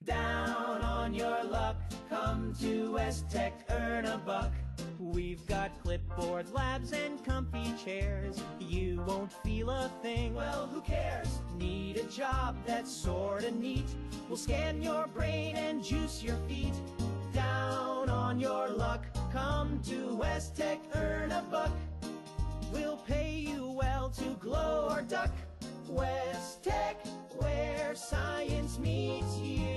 Down on your luck, come to West Tech, earn a buck. We've got clipboard labs and comfy chairs. You won't feel a thing. Well, who cares? Need a job that's sorta neat. We'll scan your brain and juice your feet. Down on your luck, come to West Tech, earn a buck. We'll pay you well to glow or duck. West Tech, where science meets you.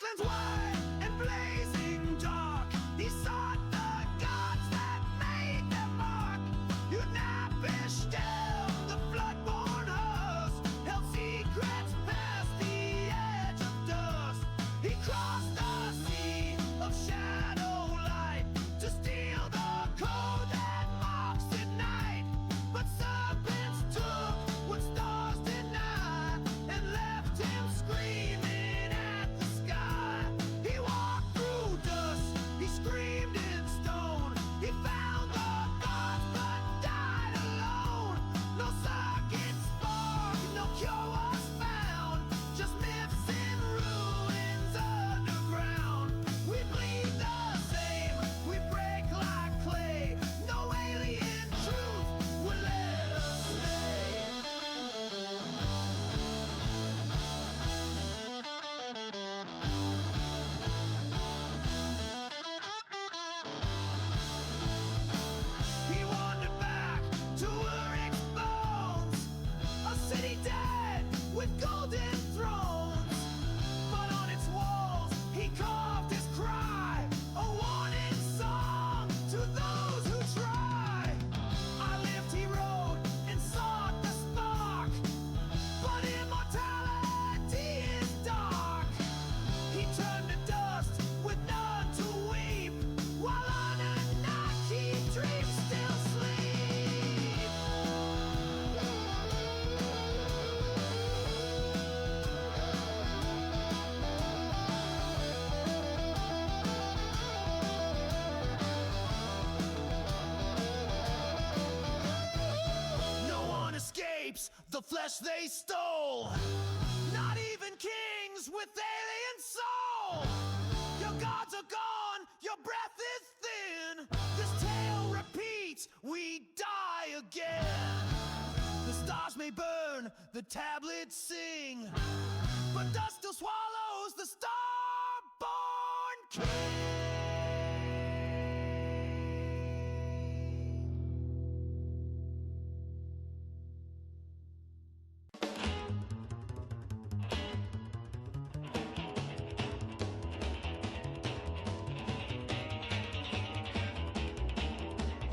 wastelands wide and blazing dark. He sought the gods that made their mark. You'd still the floodborn host held secrets past the edge of dust. He crossed the sea of shadow light to steal the code that mocks at night. But serpents took what stars deny and left him screaming at the sky. He walked through dust, he screamed in stone. He found the gods but died alone. No circuit spark, no cure was found. Just myths and ruins underground. We bleed the same, we break like clay. No alien truth would let us stay. He wandered back to Urik's bones, a city dead with golden thrones. But on its walls he carved his cry, a warning song to those who try. I lived, he wrote, and sought the spark, but immortality is dark. He turned to dust with none to weep, while Anunnaki dreams still sleep. No one escapes the flesh they stole, not even kings with alien soul. Your gods are gone, your breath is thin. This tale repeats, we die again. The stars may burn, the tablets sing, but dust still swallows the star-born king.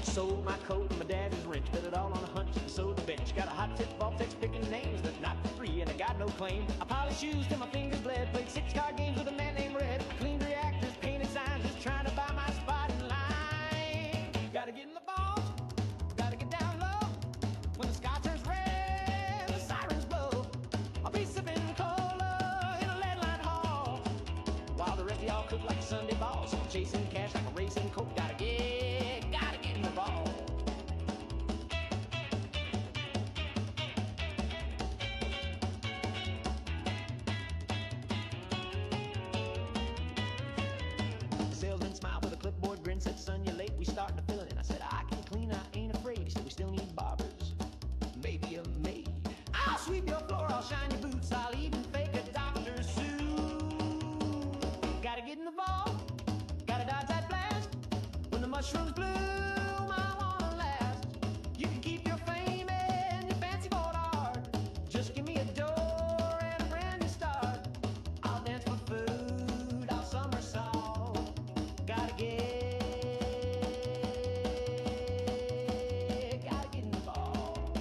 Sold my coat and my daddy's wrench, bet it all on a hunch and sold the bench. Got a hot tip off text picking names, but not for free, and I got no claim. I polished shoes till my fingers bled, played 6-card games with a man named Red. Cleaned reactors, painted signs, just trying to buy my spot in line. Gotta get in the vault, gotta get down low. When the sky turns red, the sirens blow. I'll be sipping cola in a lead-lined hall, while the rest of y'all cook like Sunday balls. I'm chasing cash like a racing coke. Gotta get in the vault. The salesman smiled with a clipboard grin, said, son, you're late, we starting to fill it in. I said, I can clean, I ain't afraid. He said, we still need barbers, maybe a maid. I'll sweep your floor, I'll shine your boots, I'll even fake a doctor's suit. Gotta get in the vault, gotta dodge that blast. When the mushrooms bloom, I wanna last. You can keep your fame and your fancy vault art. Just give me a door and a brand new start. I'll dance for food, I'll somersault. Gotta get in the vault.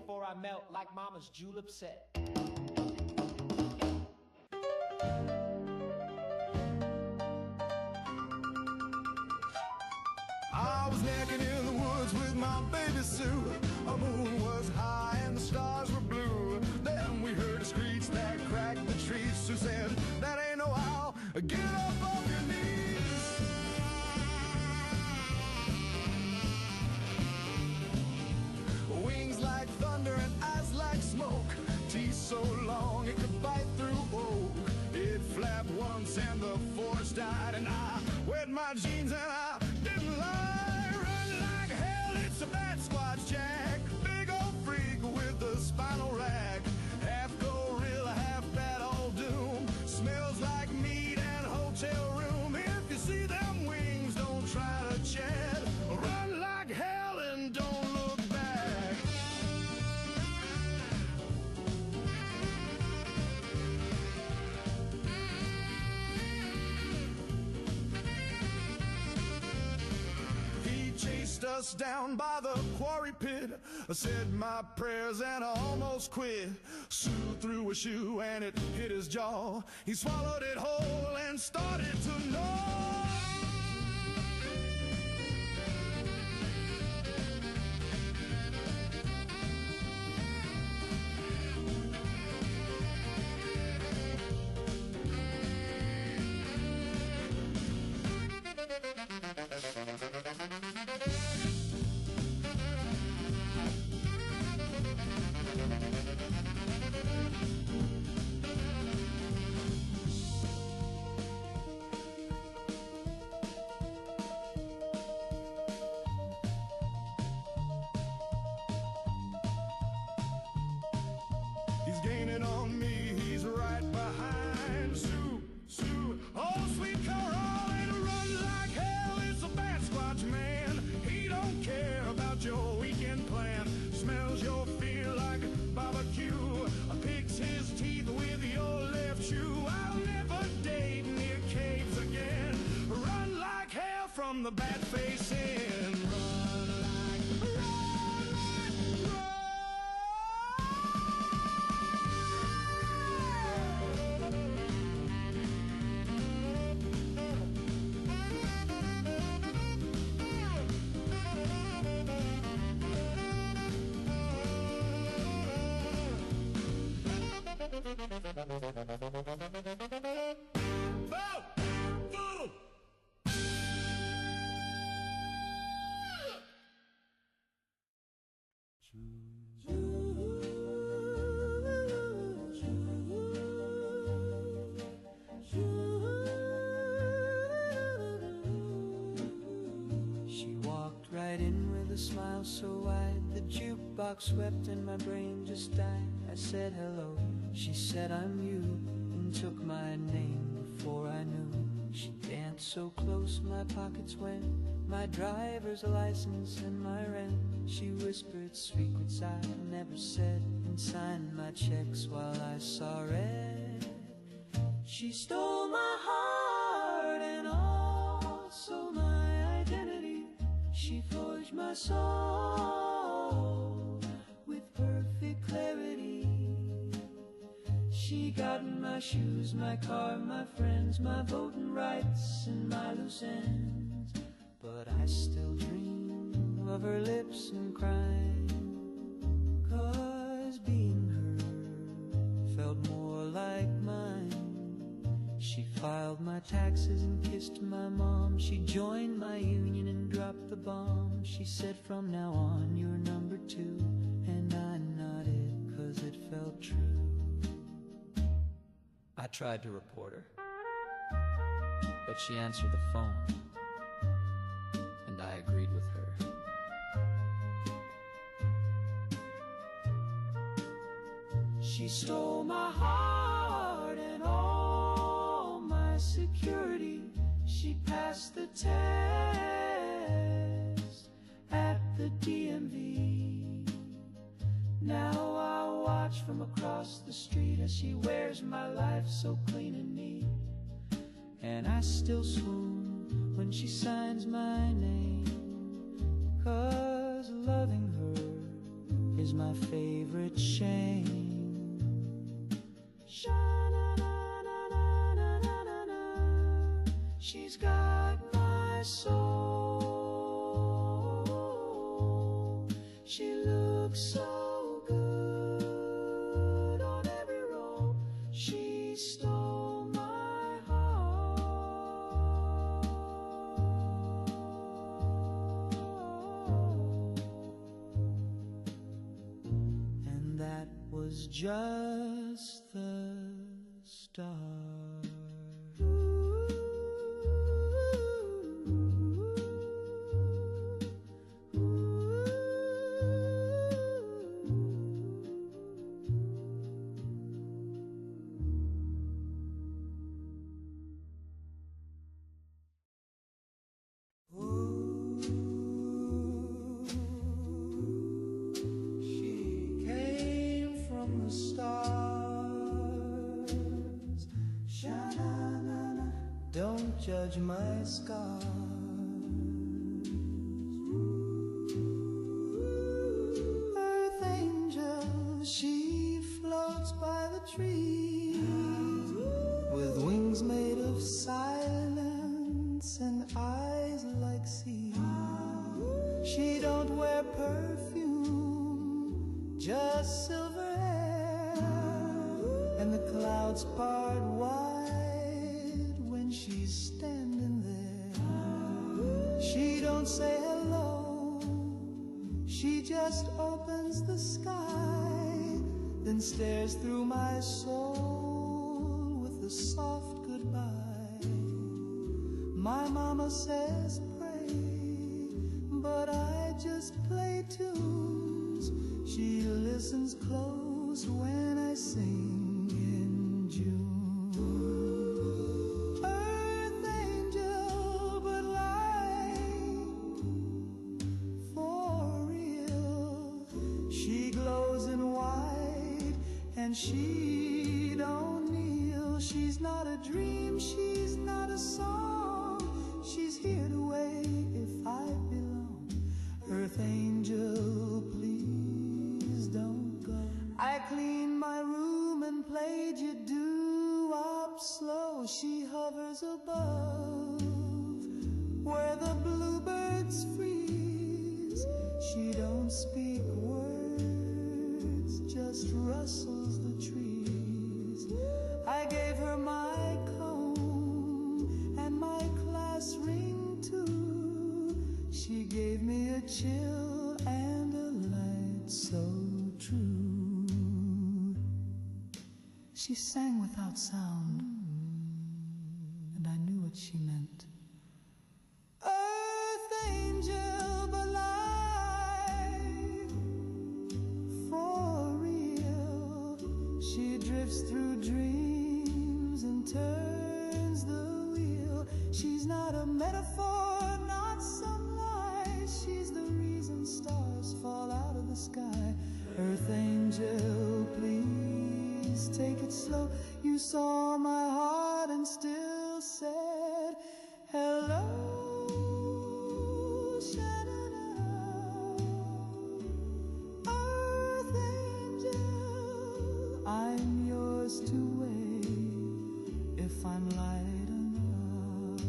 Before I melt like mama's julep set.
I was naked in the woods with my baby Sue. A moon was high and the stars were blue. Then we heard a screech that cracked the trees. Sue said, that ain't no how. Get up off your knees. Wings like thunder and eyes like smoke. Teeth so long it could bite through oak. It flapped once and the force died, and I, well, wet my jeans and I didn't lie. Run like hell, it's a bat squatch jack. Big old freak with the spinal rack. Half gorilla, half bat all doom. Smells like meat and hotel room. If you see them wings, don't try to chat. Run like hell and don't look back. He chased us down by the quarry pit. I said my prayers and I almost quit. Sue threw a shoe and it hit his jaw. He swallowed it whole and started to gnaw. He's gaining on me, he's right behind. Sue, Sue, oh sweet Caroline, run like hell, it's a bat squatch man. He don't care about your weekend plan. Smells your fear like barbecue. Picks his teeth with your left shoe. I'll never date near caves again. Run like hell from the bat face in. Run like, run.
She walked right in with a smile so wide, the jukebox swept and my brain just died. I said hello, she said I'm you, and took my name before I knew. She danced so close my pockets went, my driver's license and my rent. She whispered secrets I never said, and signed my checks while I saw red. She stole my heart and also my identity. She forged my soul with perfect clarity. She got in my shoes, my car, my friends, my voting rights, and my loose ends. But I still dream of her lips and crying, 'cause being her felt more like mine. She filed my taxes and kissed my mom. She joined my union and dropped the bomb. She said from now on you're number 2, and I nodded 'cause it felt true. I tried to report her, but she answered the phone, and I agreed with her. She stole my heart and all my security. She passed the test at the DMV. Now I watch from across the street as she wears my life so clean and neat. And I still swoon when she signs my name, 'cause loving her is my favorite shame. Sha-na-na-na-na-na-na. She's got my soul. She looks so good on every roll. She stole my heart, and that was just the start. Ooh. judge my scars. Earth angel, she floats by the trees with wings made of silence and eyes like sea. She don't wear perfume, just silver hair, and the clouds part wide when she's standing there. She don't say hello, she just opens the sky, then stares through my soul with a soft goodbye. My mama says pray, but I just play tunes. She listens close when I sing in June. Earth angel, but like for real. She glows in white and she don't kneel. She's not a dream, she's not a song. She's here to wait if I belong. Earth angel, please don't go. I cleaned my room and played you doo-wop slow. She hovers above where the bluebirds freeze. She don't speak words, just rustles the trees. I gave her my comb and my class ring too. She gave me a chill and a light so true. She sang without sound, and I knew what she meant. Earth angel, but like for real. She drifts through dreams and turns the wheel. She's not a metaphor, not some lie. She's the reason stars fall out of the sky. Earth angel, please take it slow. You saw my heart and still said hello. Sha-da-da-da. Earth angel, I'm yours to wait if I'm light enough.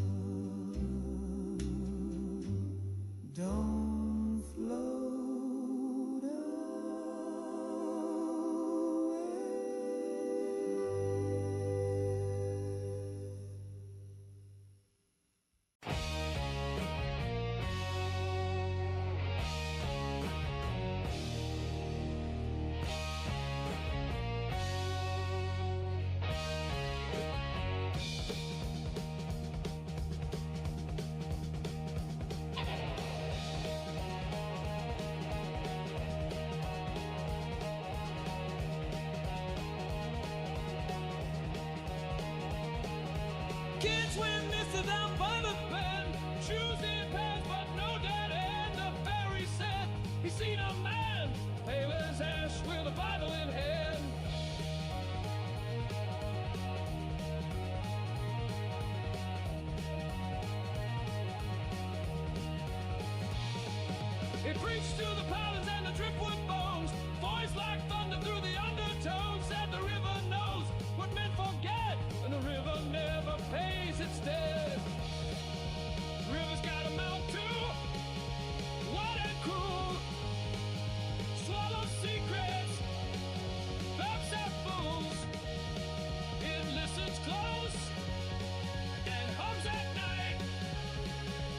Don't float away.
Kids went missing down by the bend, shoes in pants but no dead end. The fairy said he seen a man, pale as ash with a Bible in hand. He preached to the paladins and the driftwood bones, voice like thunder through the undertones. Said the river knows what men forget, and the river never pays its debt. River's got a mouth too, wide and cruel, swallows secrets, babs at fools. It listens close and hums at night,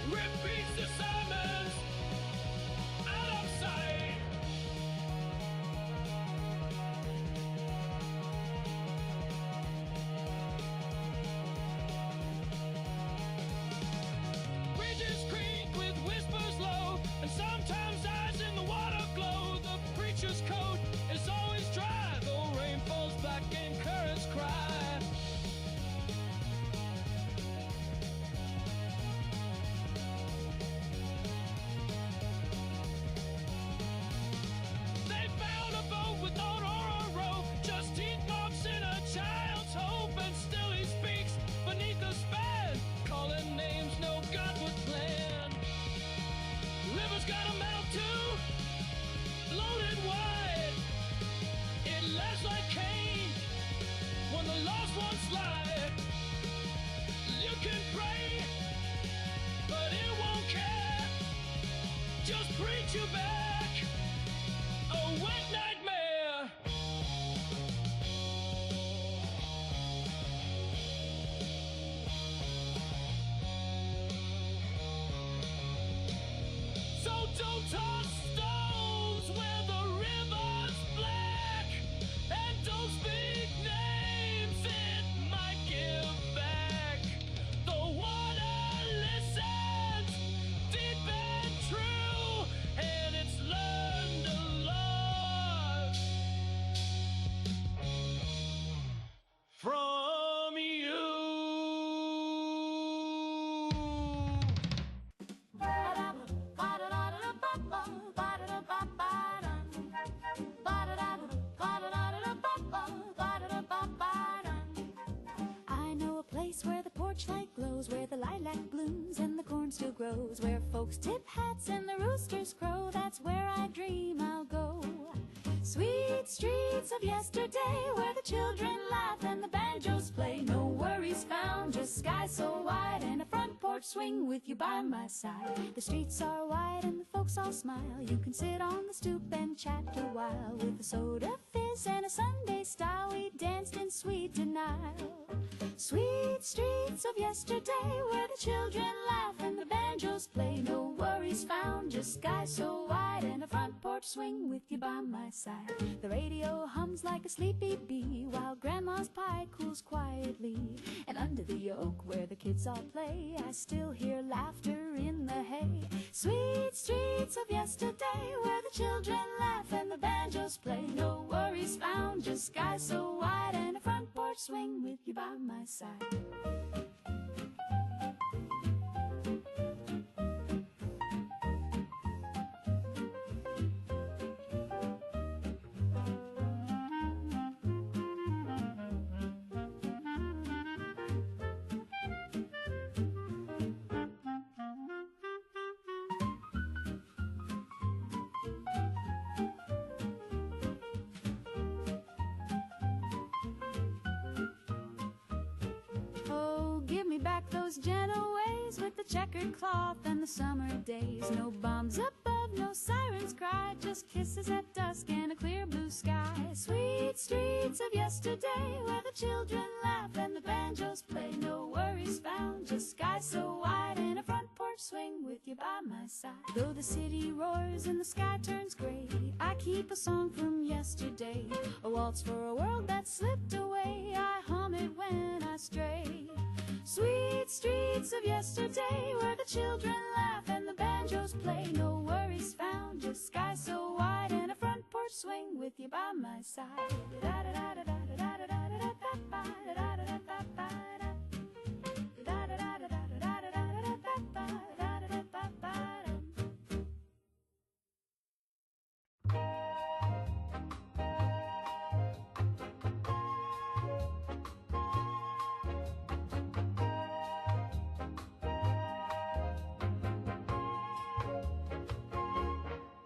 repeats the sermons out of sight. Bridges creak with you back, a wet nightmare. So don't toss stones where the river's black, and don't speak names, it might give back. The water listens deep and true, and it's learned a lot from you.
I know a place where the porch light glows, where the lilac blooms and the corn still grows, where folks tip hats and the roosters crow. That's where I dream I'll go. Sweet streets of yesterday, where the children laugh and the banjos play. No worries found, just sky so wide and a front porch swing with you by my side. The streets are wide and the folks all smile. You can sit on the stoop and chat a while. With a soda fizz and a Sunday style, we danced in sweet denial. Sweet streets of yesterday, where the children laugh and the banjos play. No worries found, just sky so wide and a front porch swing with you by my side. The radio hums like a sleepy bee, while grandma's pie cools quietly. And under the oak where the kids all play, I still hear laughter in the hay. Sweet streets of yesterday, where the children laugh and the banjos play. No worries found, just sky so wide and a front porch swing with you by my side. Back those gentle ways with the checkered cloth and the summer days. No bombs above, no sirens cry, just kisses at dusk and a clear blue sky. Sweet streets of yesterday, where the children laugh and the banjos play. No worries found, just sky so wide and a front porch swing with you by my side. Though the city roars and the sky turns gray, I keep a song from yesterday, a waltz for a world that slipped away. I hum it when I stray. Sweet streets of yesterday, where the children laugh and the banjos play. No worries found, just sky so wide and a front porch swing with you by my side.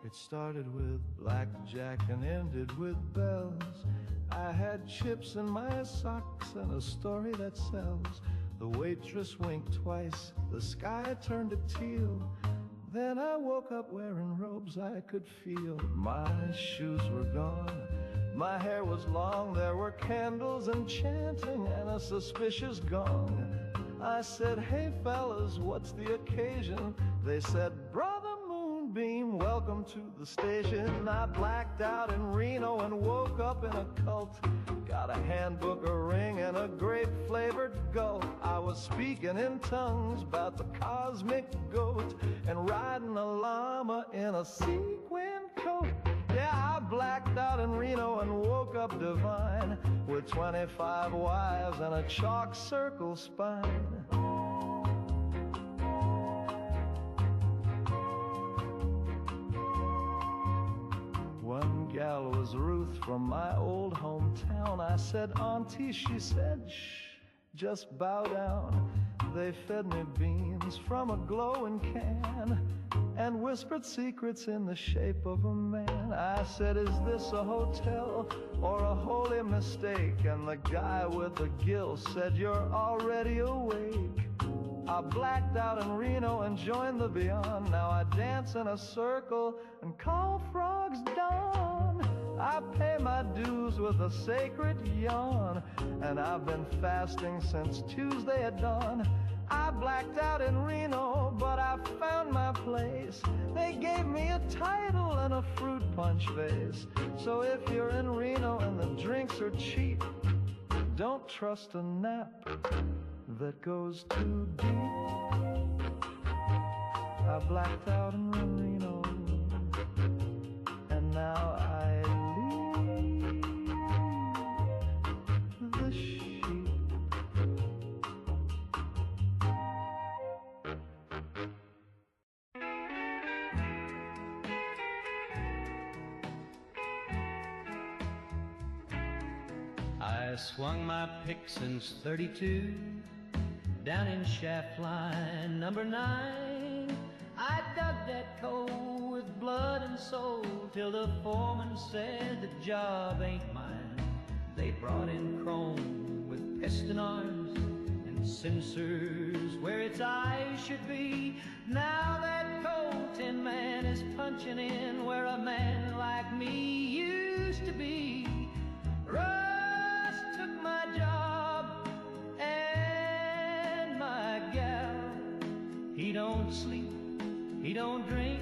It started with blackjack and ended with bells. I had chips in my socks and a story that sells. The waitress winked twice, the sky turned to teal. Then I woke up wearing robes I could feel. My shoes were gone, my hair was long. There were candles and chanting and a suspicious gong. I said, hey fellas, what's the occasion? They said, brother Moonbeam, welcome to the station. I blacked out in Reno and woke up in a cult. Got a handbook, a ring, and a grape-flavored gulp. I was speaking in tongues about the cosmic goat and riding a llama in a sequin coat. Yeah, I blacked out in Reno and woke up divine with 25 wives and a chalk circle spine. One gal was Ruth from my old hometown. I said, Auntie, she said, shh, just bow down. They fed me beans from a glowing can and whispered secrets in the shape of a man. I said, is this a hotel or a holy mistake? And the guy with the gill said, you're already awake. I blacked out in Reno and joined the beyond. Now I dance in a circle and call frogs dawn. I pay my dues with a sacred yawn, and I've been fasting since Tuesday at dawn. I blacked out in Reno, but I found my place. They gave me a title and a fruit punch vase. So if you're in Reno and the drinks are cheap, don't trust a nap that goes too deep. I blacked out in Reno, and now I leave the sheep.
I swung my pick since 32, down in shaft line number 9. I dug that coal with blood and soul till the foreman said the job ain't mine. They brought in chrome with piston arms and sensors where its eyes should be. Now that coal tin man is punching in where a man like me used to be. Rust took my job and my gal. He don't sleep, he don't drink,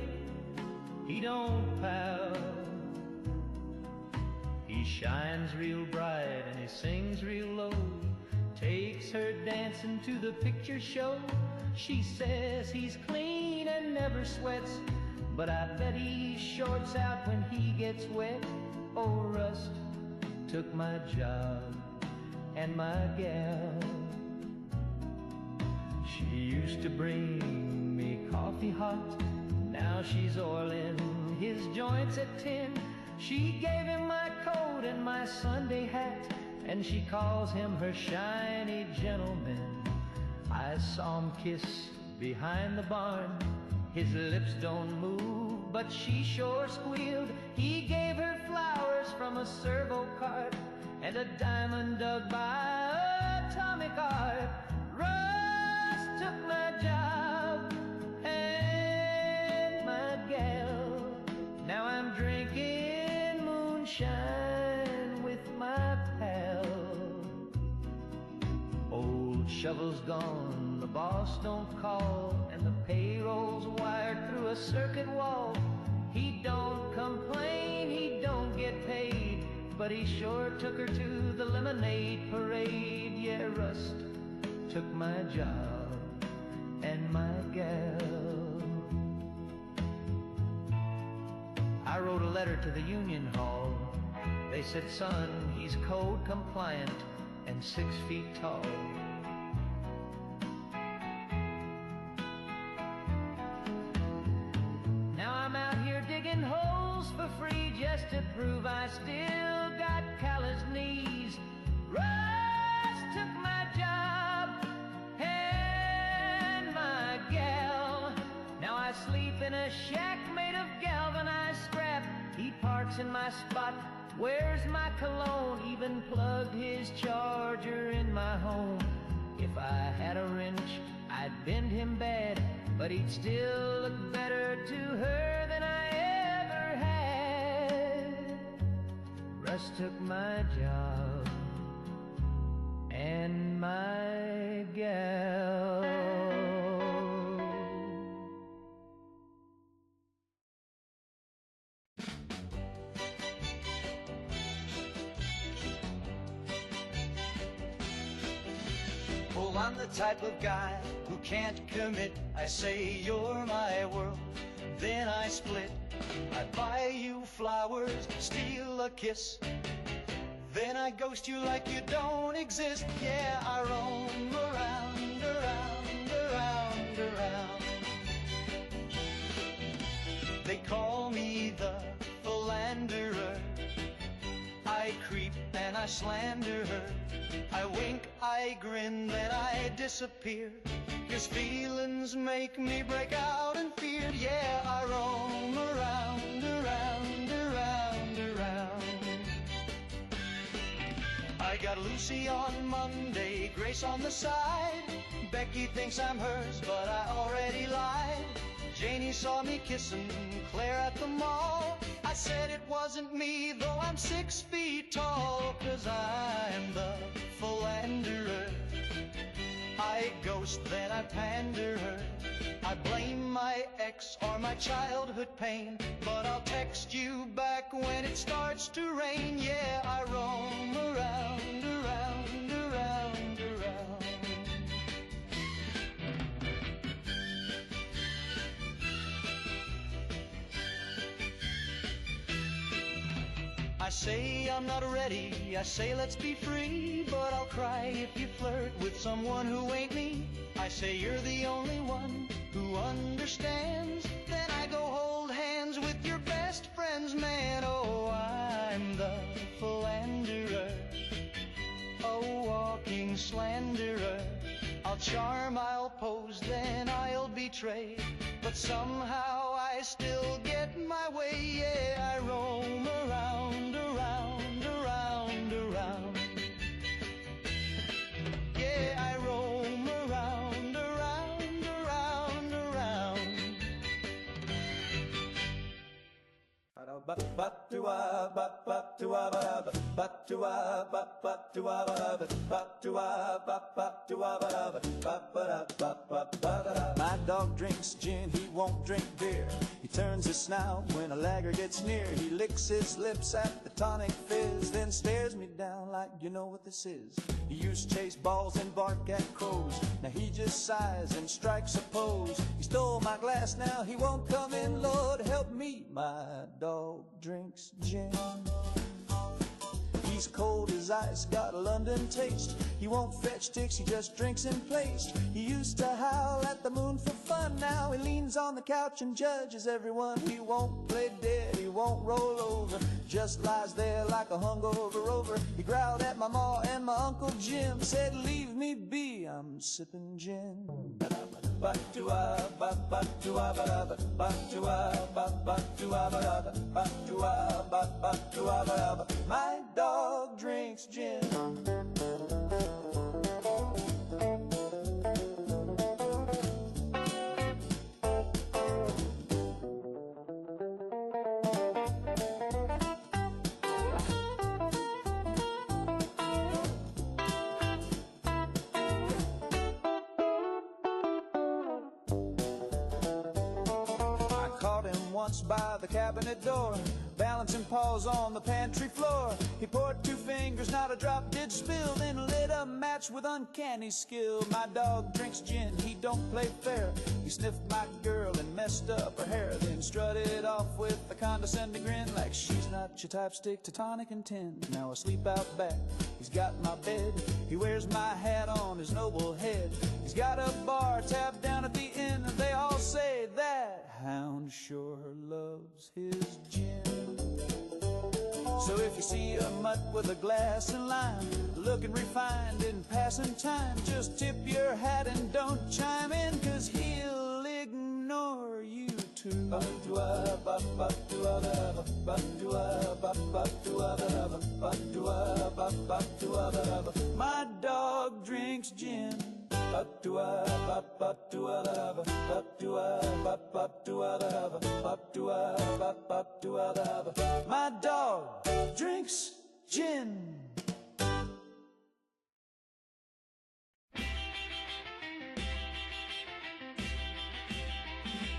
he don't pal. He shines real bright and he sings real low, takes her dancing to the picture show. She says he's clean and never sweats, but I bet he shorts out when he gets wet. Oh, Rust took my job and my gal. She used to bring me coffee hot, now she's oiling his joints at 10. She gave him my coat and my Sunday hat, and she calls him her shiny gentleman. I saw him kiss behind the barn. His lips don't move, but she sure squealed. He gave her flowers from a servo cart and a diamond dug by a Tommy cart. Rust took my job and my gal. Now I'm drinking moonshine with my pal. Old shovel's gone, the boss don't call, and the payroll's wired through a circuit wall. He don't complain, he don't get paid, but he sure took her to the lemonade parade. Yeah, Rust took my job and my gal. I wrote a letter to the union hall. They said, son, he's code compliant and 6 feet tall. Now I'm out here digging holes for free just to prove I still got calloused knees. Rust took my job and my gal. Now I sleep in a shack made of galvanized scrap. He parks in my spot, wears my cologne, even plugged his charger in my home. If I had a wrench, I'd bend him bad, but he'd still look better to her than I ever had. Rust took my job and my gal. Oh, I'm the type of guy who can't commit. I say you're my world, then I split. I buy you flowers, steal a kiss, then I ghost you like you don't exist. Yeah, I roam around, around, around, around. They call me the philanderer. I creep and I slander her. I wink, I grin, then I disappear. 'Cause feelings make me break out in fear. Yeah, I roam around, around, around, around. I got Lucy on Monday, Grace on the side,
Becky thinks I'm hers, but I already lied. Janie saw me kissing Claire at the mall. I said it wasn't me, though I'm 6 feet tall, 'cause I'm the philanderer. I ghost, then I pander her. I blame my ex or my childhood pain, but I'll text you back when it starts to rain. Yeah, I roam around, around, around, around. I say I'm not ready, I say let's be free, but I'll cry if you flirt with someone who ain't me. I say you're the only one who understands, then I go hold hands with your best friend's man. Oh, I'm the philanderer, a walking slanderer. I'll charm, I'll pose, then I'll betray, but somehow I still get my way. Yeah, I roam around, around, around, around. Yeah, I roam around, around, around, around.
My dog drinks gin, he won't drink beer. He turns his snout when a lagger gets near. He licks his lips at the tonic fizz, then stares me down like, you know what this is. He used to chase balls and bark at crows. Now he just sighs and strikes a pose. He stole my glass, now he won't come in. Lord help me, my dog drinks gin. He's cold as ice, got a London taste. He won't fetch ticks, he just drinks in place. He used to howl at the moon for fun. Now he leans on the couch and judges everyone. He won't play dead, he won't roll over, just lies there like a hungover rover. He growled at my ma and my Uncle Jim, said leave me be, I'm sipping gin. My dog drinks gin. By the cabinet door, balancing paws on the pantry floor. He poured 2 fingers, not a drop did spill, then lit a match with uncanny skill. My dog drinks gin, he don't play fair. He sniffed my girl and messed up her hair, then strutted off with a condescending grin, like she's not your type, stick to tonic and tin. Now asleep out back, he's got my bed. He wears my hat on his noble head. He's got a bar tab down at the inn, and they all say that hound sure loves his gin. So if you see a mutt with a glass and lime, looking refined in passing time, just tip your hat and don't chime in, 'cause he'll ignore you too. My dog drinks gin. My dog drinks gin.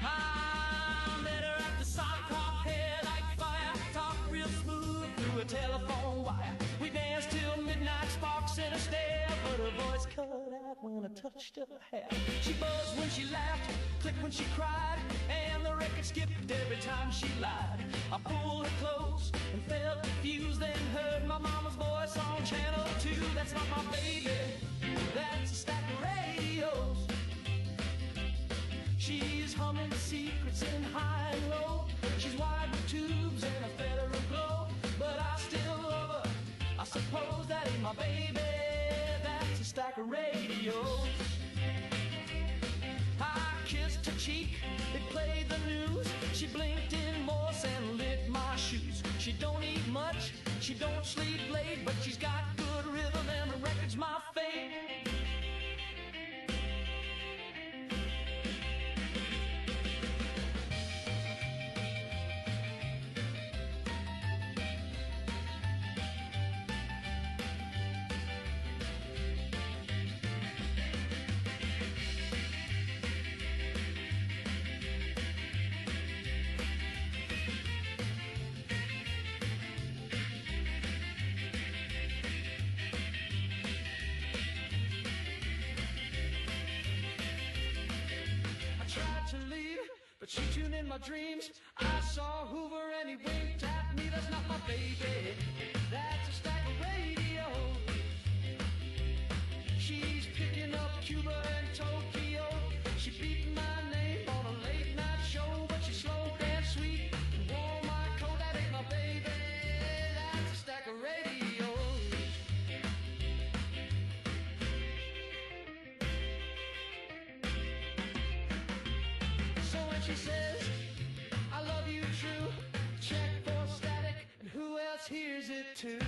I met her at the sock hop, hair like fire, talk real smooth through a telephone wire. We danced till midnight, sparks in a stare, but her voice cut out when I touched her hair. She buzzed when she laughed, clicked when she cried, and the record skipped every time she lied. I pulled her close and felt confused, then heard my mama's voice on channel 2. That's not my baby, that's a stack of radios. She's humming the secrets in high and low. She's wired with tubes and a federal glow, but I still love her. I suppose that ain't my baby, that's a stack of radios. I kissed her cheek, it played the news. She blinked in Morse and lit my shoes. She don't eat much, she don't sleep late, but she's got good rhythm and the record's my fate. my dreams. I saw Hoover and he winked at me. That's not my baby. That's a stack of radio. She's picking up Cuba and Tokyo. She beat my name on a late night show, but she's slow and sweet and wore my coat. That ain't my baby. That's a stack of radios. So when she says, I love you true, check for static, and who else hears it too?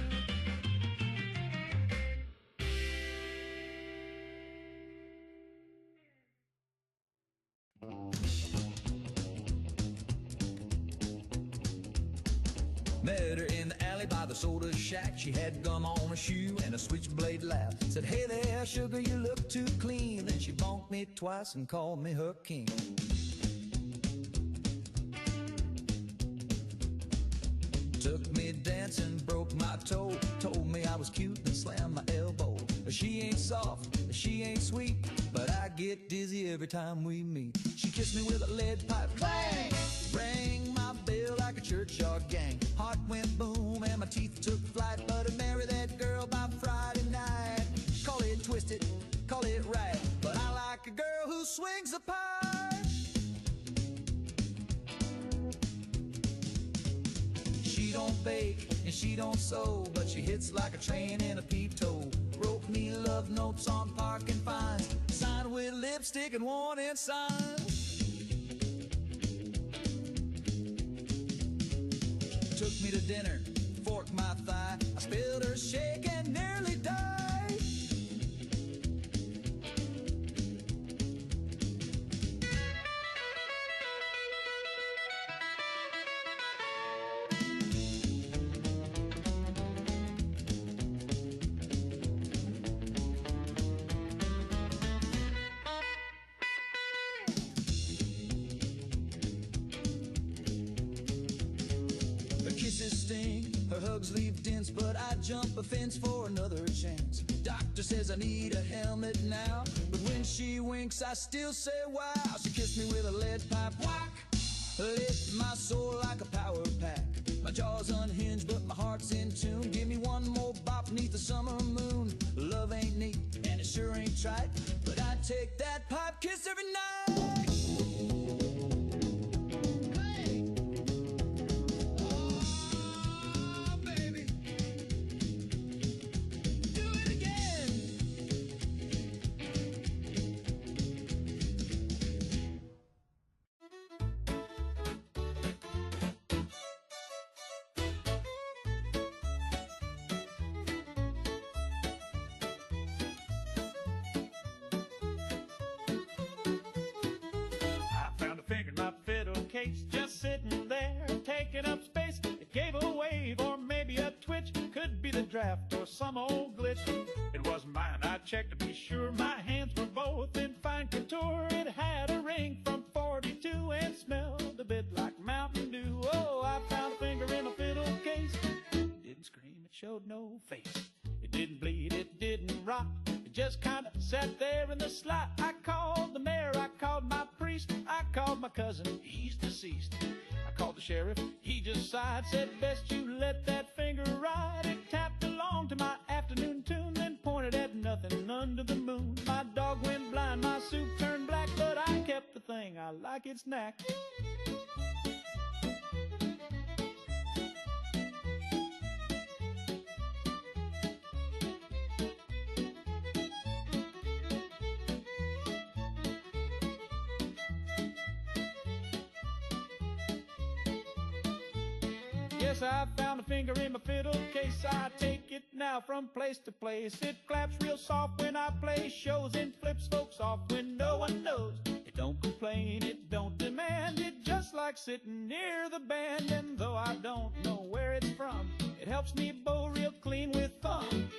Met her in the alley by the soda shack. She had gum on her shoe and a switchblade laugh. Said, hey there, sugar, you look too clean. Then she bonked me twice and called me her king. Took me dancing, broke my toe. Told me I was cute and slammed my elbow. She ain't soft, she ain't sweet, but I get dizzy every time we meet. She kissed me with a lead pipe, clang! Rang my bell like a churchyard gang. Heart went boom and my teeth took flight, but I'd marry that girl by Friday night. Call it twisted, call it right, but I like a girl who swings the pipe. She don't bake and she don't sew, but she hits like a train in a peep toe. Wrote me love notes on parking fines, signed with lipstick and warning signs. Took me to dinner, forked my thigh, I spilled her shake and nearly died. Her hugs leave dents, but I jump a fence for another chance. Doctor says I need a helmet now, but when she winks I still say wow. She kissed me with a lead pipe, whack, lit my soul like a power pack. My jaw's unhinged but my heart's in tune. Give me one more bop beneath the summer moon. Love ain't neat and it sure ain't trite, but I take that pipe kiss every night.
Just sitting there, taking up space. It gave a wave or maybe a twitch. Could be the draft or some old glitch. It wasn't mine, I checked to be sure. My hands were both in fine contour. It had a ring from 42 and smelled a bit like Mountain Dew. Oh, I found a finger in a fiddle case. It didn't scream, it showed no face. It didn't bleed, it didn't rock. It just kinda sat there in the slot. I called the mayor, I called my priest, I called my cousin, he's deceased. I called the sheriff, he just sighed, said best you let that finger ride. It tapped along to my afternoon tune, then pointed at nothing under the moon. My dog went blind, my soup turned black, but I kept the thing, I like its knack. Yes, I found a finger in my fiddle case. I take it now from place to place. It claps real soft when I play shows and flips folks off when no one knows. It don't complain, it don't demand. It just like sitting near the band. And though I don't know where it's from, it helps me bow real clean with thumb.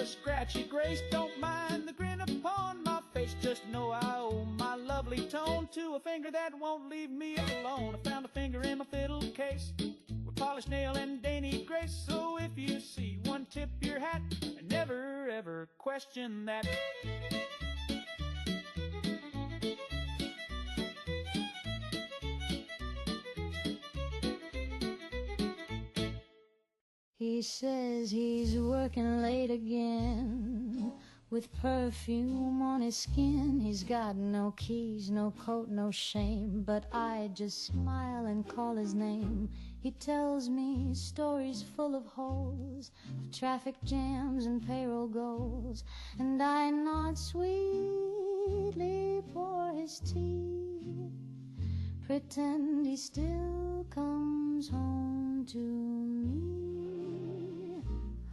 Scratchy grace, don't mind the grin upon my face. Just know I owe my lovely tone to a finger that won't leave me alone. I found a finger in my fiddle case with polished nail and dainty grace. So if you see one, tip your hat and never ever question that.
He says he's working late again, with perfume on his skin. He's got no keys, no coat, no shame, but I just smile and call his name. He tells me stories full of holes, of traffic jams and payroll goals, and I nod sweetly for his tea, pretend he still comes home to me.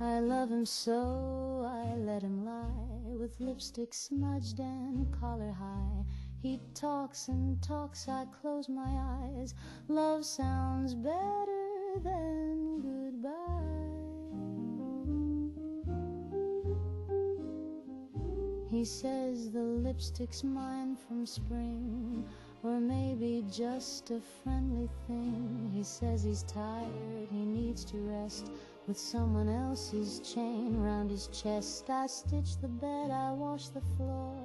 I love him so I let him lie, with lipstick smudged and collar high. He talks and talks, I close my eyes. Love sounds better than goodbye. He says the lipstick's mine from spring, or maybe just a friendly thing. He says he's tired, he needs to rest, with someone else's chain round his chest. I stitch the bed, I wash the floor.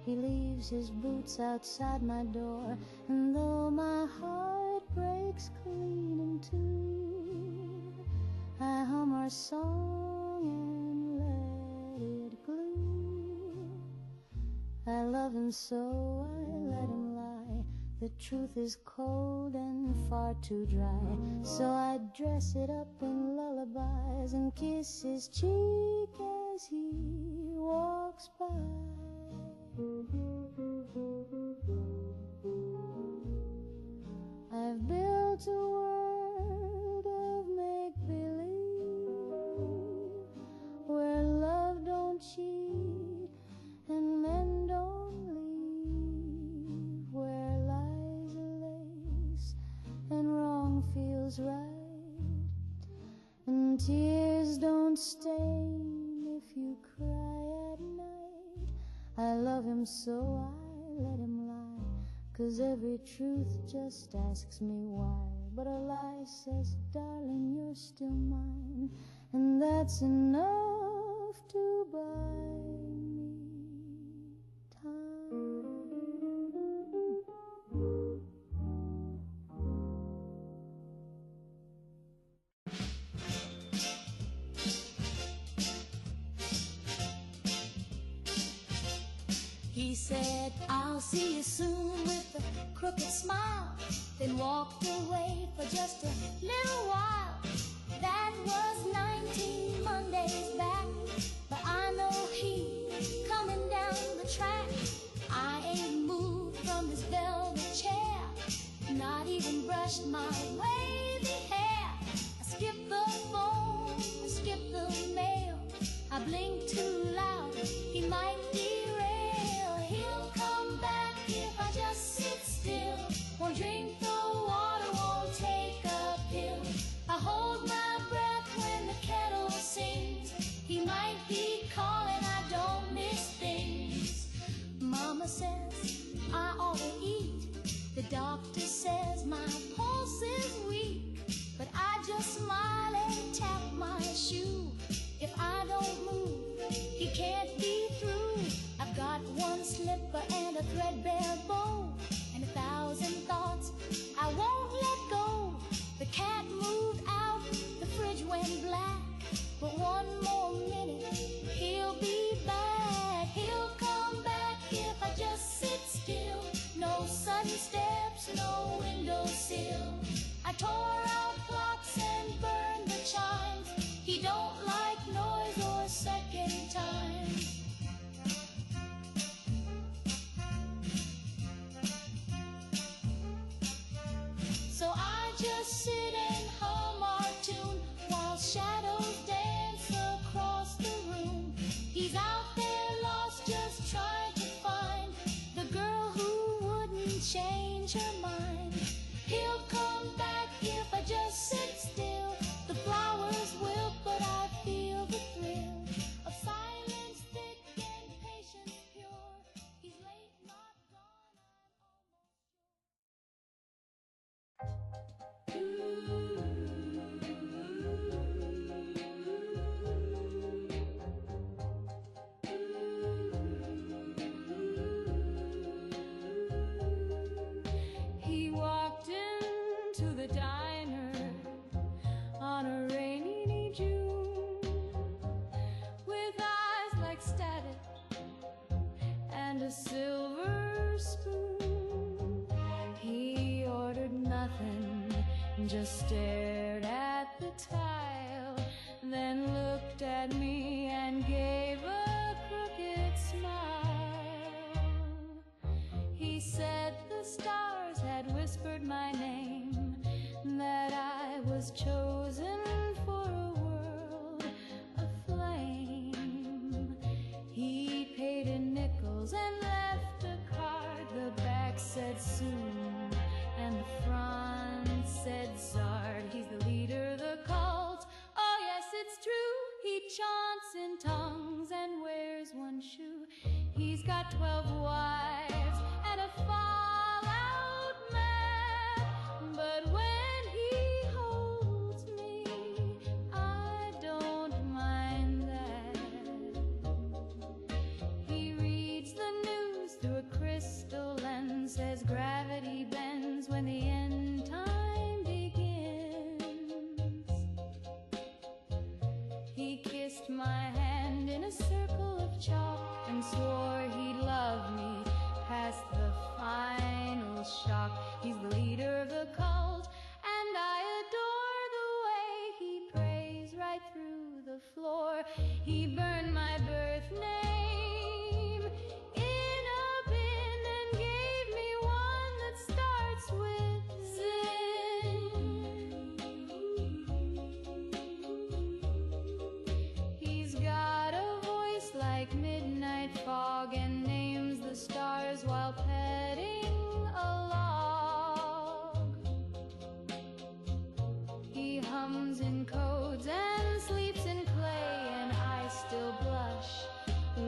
He leaves his boots outside my door, and though my heart breaks clean in two, I hum our song and let it glue. I love him so I let him lie. The truth is cold and far too dry, so I dress it up in lullabies and kiss his cheek as he walks by. I've built a world of make-believe, where love don't cheat and men don't leave, where lies are lace and wrong feels right, and tears don't stain if you cry at night. I love him so I let him lie, 'cause every truth just asks me why. But a lie says, darling, you're still mine, and that's enough to buy me time.
He said, I'll see you soon with a crooked smile, then walked away for just a little while. That was 19 Mondays back, but I know he's coming down the track. I ain't moved from this velvet chair, not even brushed my wavy hair. I skipped the phone, I skipped the mail, I blinked too loud, he might derail. He'll come back if I just sit still, won't drink the water, won't take a pill. I hold my breath when the kettle sings, he might be calling, I don't miss things. Mama says I ought to eat, the doctor says my pulse is weak, but I just smile and tap my shoe. If I don't move, he can't be through. I've got one slipper and a threadbare bow, and 1,000 thoughts I won't let go. The cat moved out, the fridge went black, but one more minute, he'll be back. He'll come back if I just sit still. No sudden steps, no windowsill. I tore out clocks and burned the chimes. He don't like noise or second time. So I just sit and hum our tune while shadows dance across the room. He's out there lost, just trying to find the girl who wouldn't change her mind. He'll come back if
a silver spoon. He ordered nothing, just stared at the tile, then looked at me and gave a crooked smile. He said the stars had whispered my name, that I was chosen for a world aflame. He paid in nickels and left a card. The back said soon and the front said Zard. He's the leader of the cult. Oh yes, it's true. He chants in tongues and wears one shoe. He's got 12 wives and a fallout map, but when he holds me, I don't mind that. He reads the news through a crystal lens, says gravity bends when the end time begins. He kissed my hand in a circle of chalk and swore he'd love me past the final shock. He's the leader of the cult, and I adore the way he prays right through the floor. He burned my birth name in a bin and gave me one that starts with Zin. He's got a voice like midnight fog and names the stars while petting a log. He hums in codes and sleeps in clay, and I still blush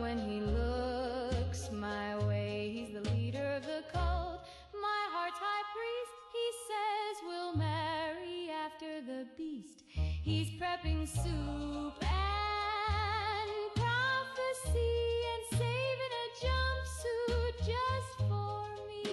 when he looks my way. He's the leader of the cult, my heart's high priest. He says we'll marry after the beast. He's prepping soup and prophecy and saving a jumpsuit just for me.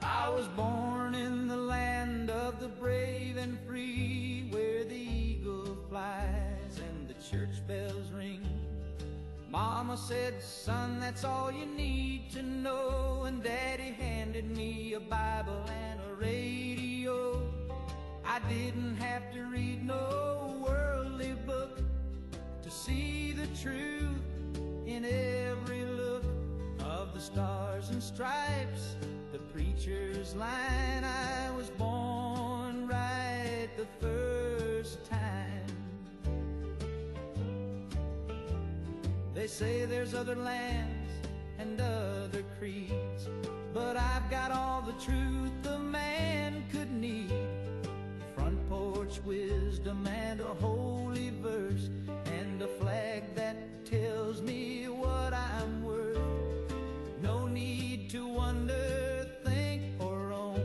I was born in the land of the brave and free, where the eagle flies and the church bells ring. Mama said, son, that's all you need to know, and Daddy handed me a Bible and a radio. I didn't have to read no worldly book to see the truth in every look of the stars and stripes, the preacher's line. I was born right the first time. They say there's other lands and other creeds, but I've got all the truth a man could need. Front porch wisdom and a holy verse and a flag that tells me what I'm worth. No need to wonder, think, or roam.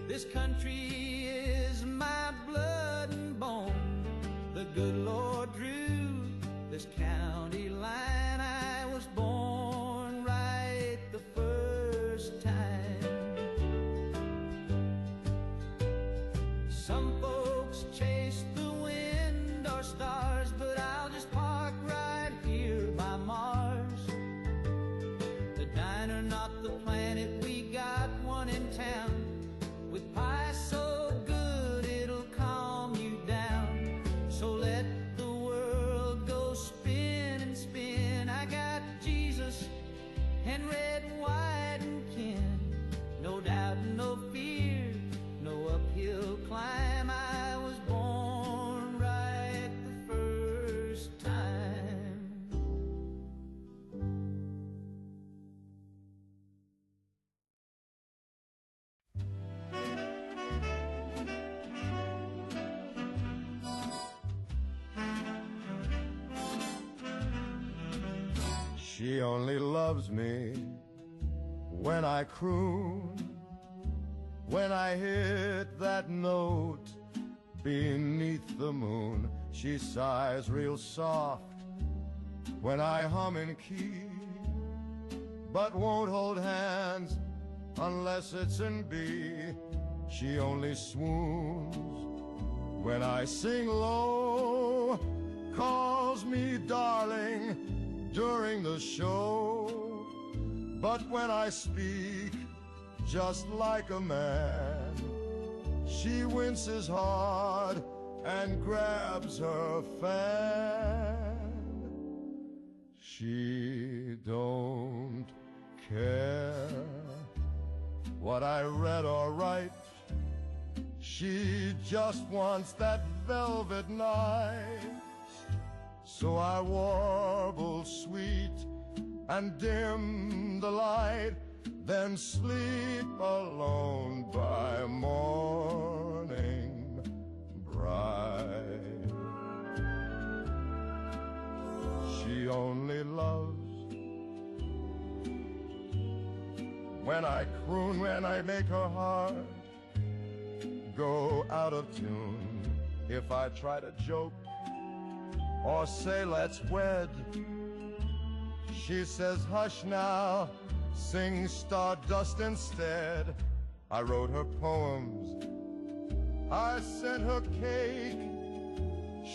This country is my blood and bone. The good Lord drew this county line. I was born right the first time. Some folks chase the wind or stars, but I'll just park right here by Mars. The diner, not the planet, we got one in town, with pie so good it'll calm you down. So let the world go spin and spin. I got Jesus and red, white, and kin. No doubt, no fear, no uphill climb. I was born right the first time.
She only loves me when I croon, when I hit that note beneath the moon. She sighs real soft when I hum in key, but won't hold hands unless it's in B. She only swoons when I sing low, calls me darling during the show. But when I speak just like a man, she winces hard and grabs her fan. She don't care what I read or write. She just wants that velvet night. So I warble sweet and dim the light, then sleep alone by morning bright. She only loves when I croon, when I make her heart go out of tune. If I try to joke or say let's wed, she says hush now, sing Stardust instead. I wrote her poems, I sent her cake.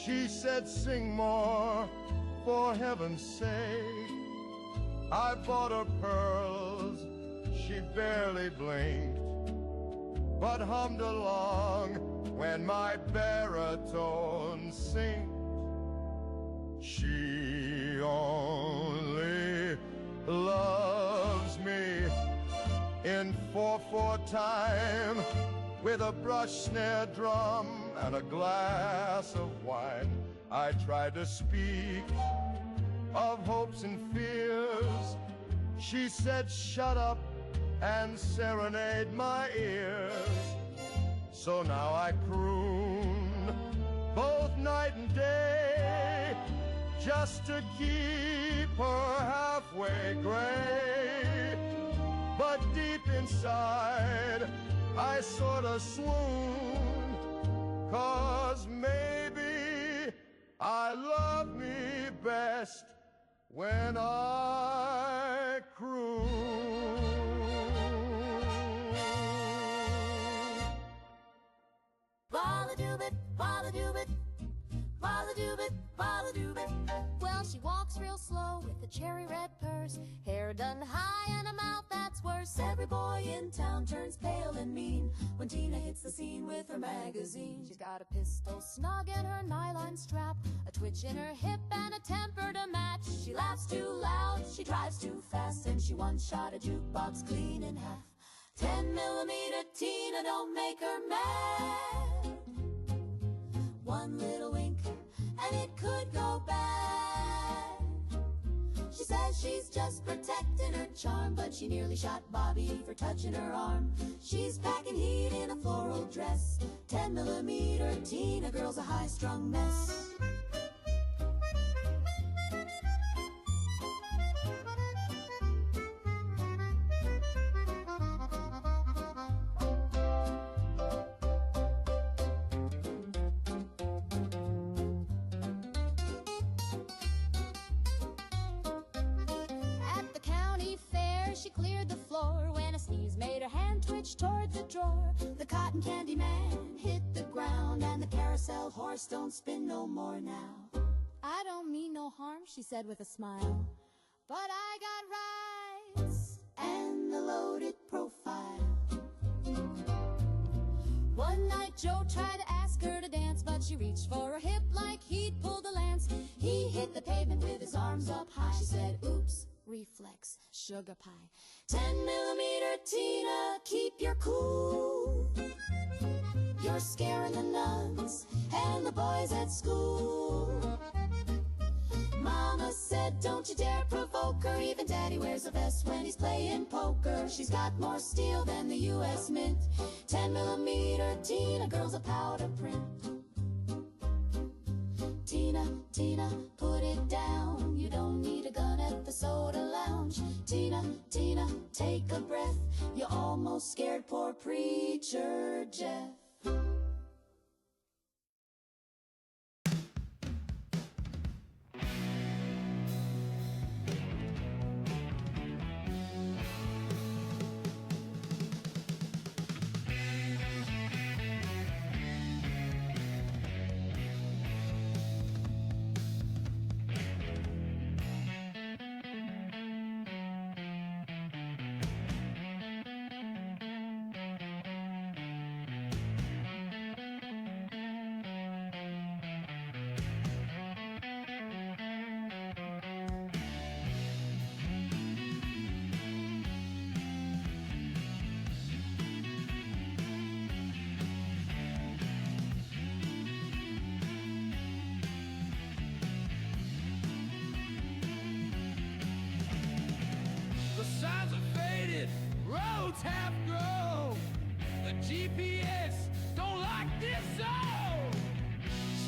She said sing more, for heaven's sake. I bought her pearls, she barely blinked, but hummed along when my baritone synced. She only loves me in 4/4 time, with a brush snare drum and a glass of wine. I tried to speak of hopes and fears. She said shut up and serenade my ears. So now I croon both night and day, just to keep her halfway gray. But deep inside I sorta swoon, 'cause maybe I love me best when I croon.
Balla-doobit, balla-doobit, balla-doobit, balla-doobit. Well, she walks real slow with a cherry red purse, hair done high and a mouth that's worse. Every boy in town turns pale and mean when Tina hits the scene with her magazine. She's got a pistol snug in her nylon strap, a twitch in her hip and a temper to match. She laughs too loud, she drives too fast, and she once shot a jukebox clean in half. 10mm Tina, don't make her mad. One little wink and it could go bad. She says she's just protecting her charm, but she nearly shot Bobby for touching her arm. She's packing heat in a floral dress. 10mm Tina, girl's a high-strung mess. She cleared the floor when a sneeze made her hand twitch towards the drawer. The cotton candy man hit the ground, and the carousel horse don't spin no more now. I don't mean no harm, she said with a smile, but I got rights and the loaded profile. One night Joe tried to ask her to dance, but she reached for her hip like he'd pulled a lance. He hit the pavement with his arms up high. She said, oops, reflex, sugar pie. 10mm Tina, keep your cool. You're scaring the nuns and the boys at school. Mama said, don't you dare provoke her. Even Daddy wears a vest when he's playing poker. She's got more steel than the U.S. Mint. 10mm Tina, girl's a powder print. Tina Tina, Tina, put it down. You don't need a gun at the soda lounge. Tina, Tina, take a breath. You almost scared poor preacher Jeff.
Signs are faded, roads have grown. The GPS don't like this zone.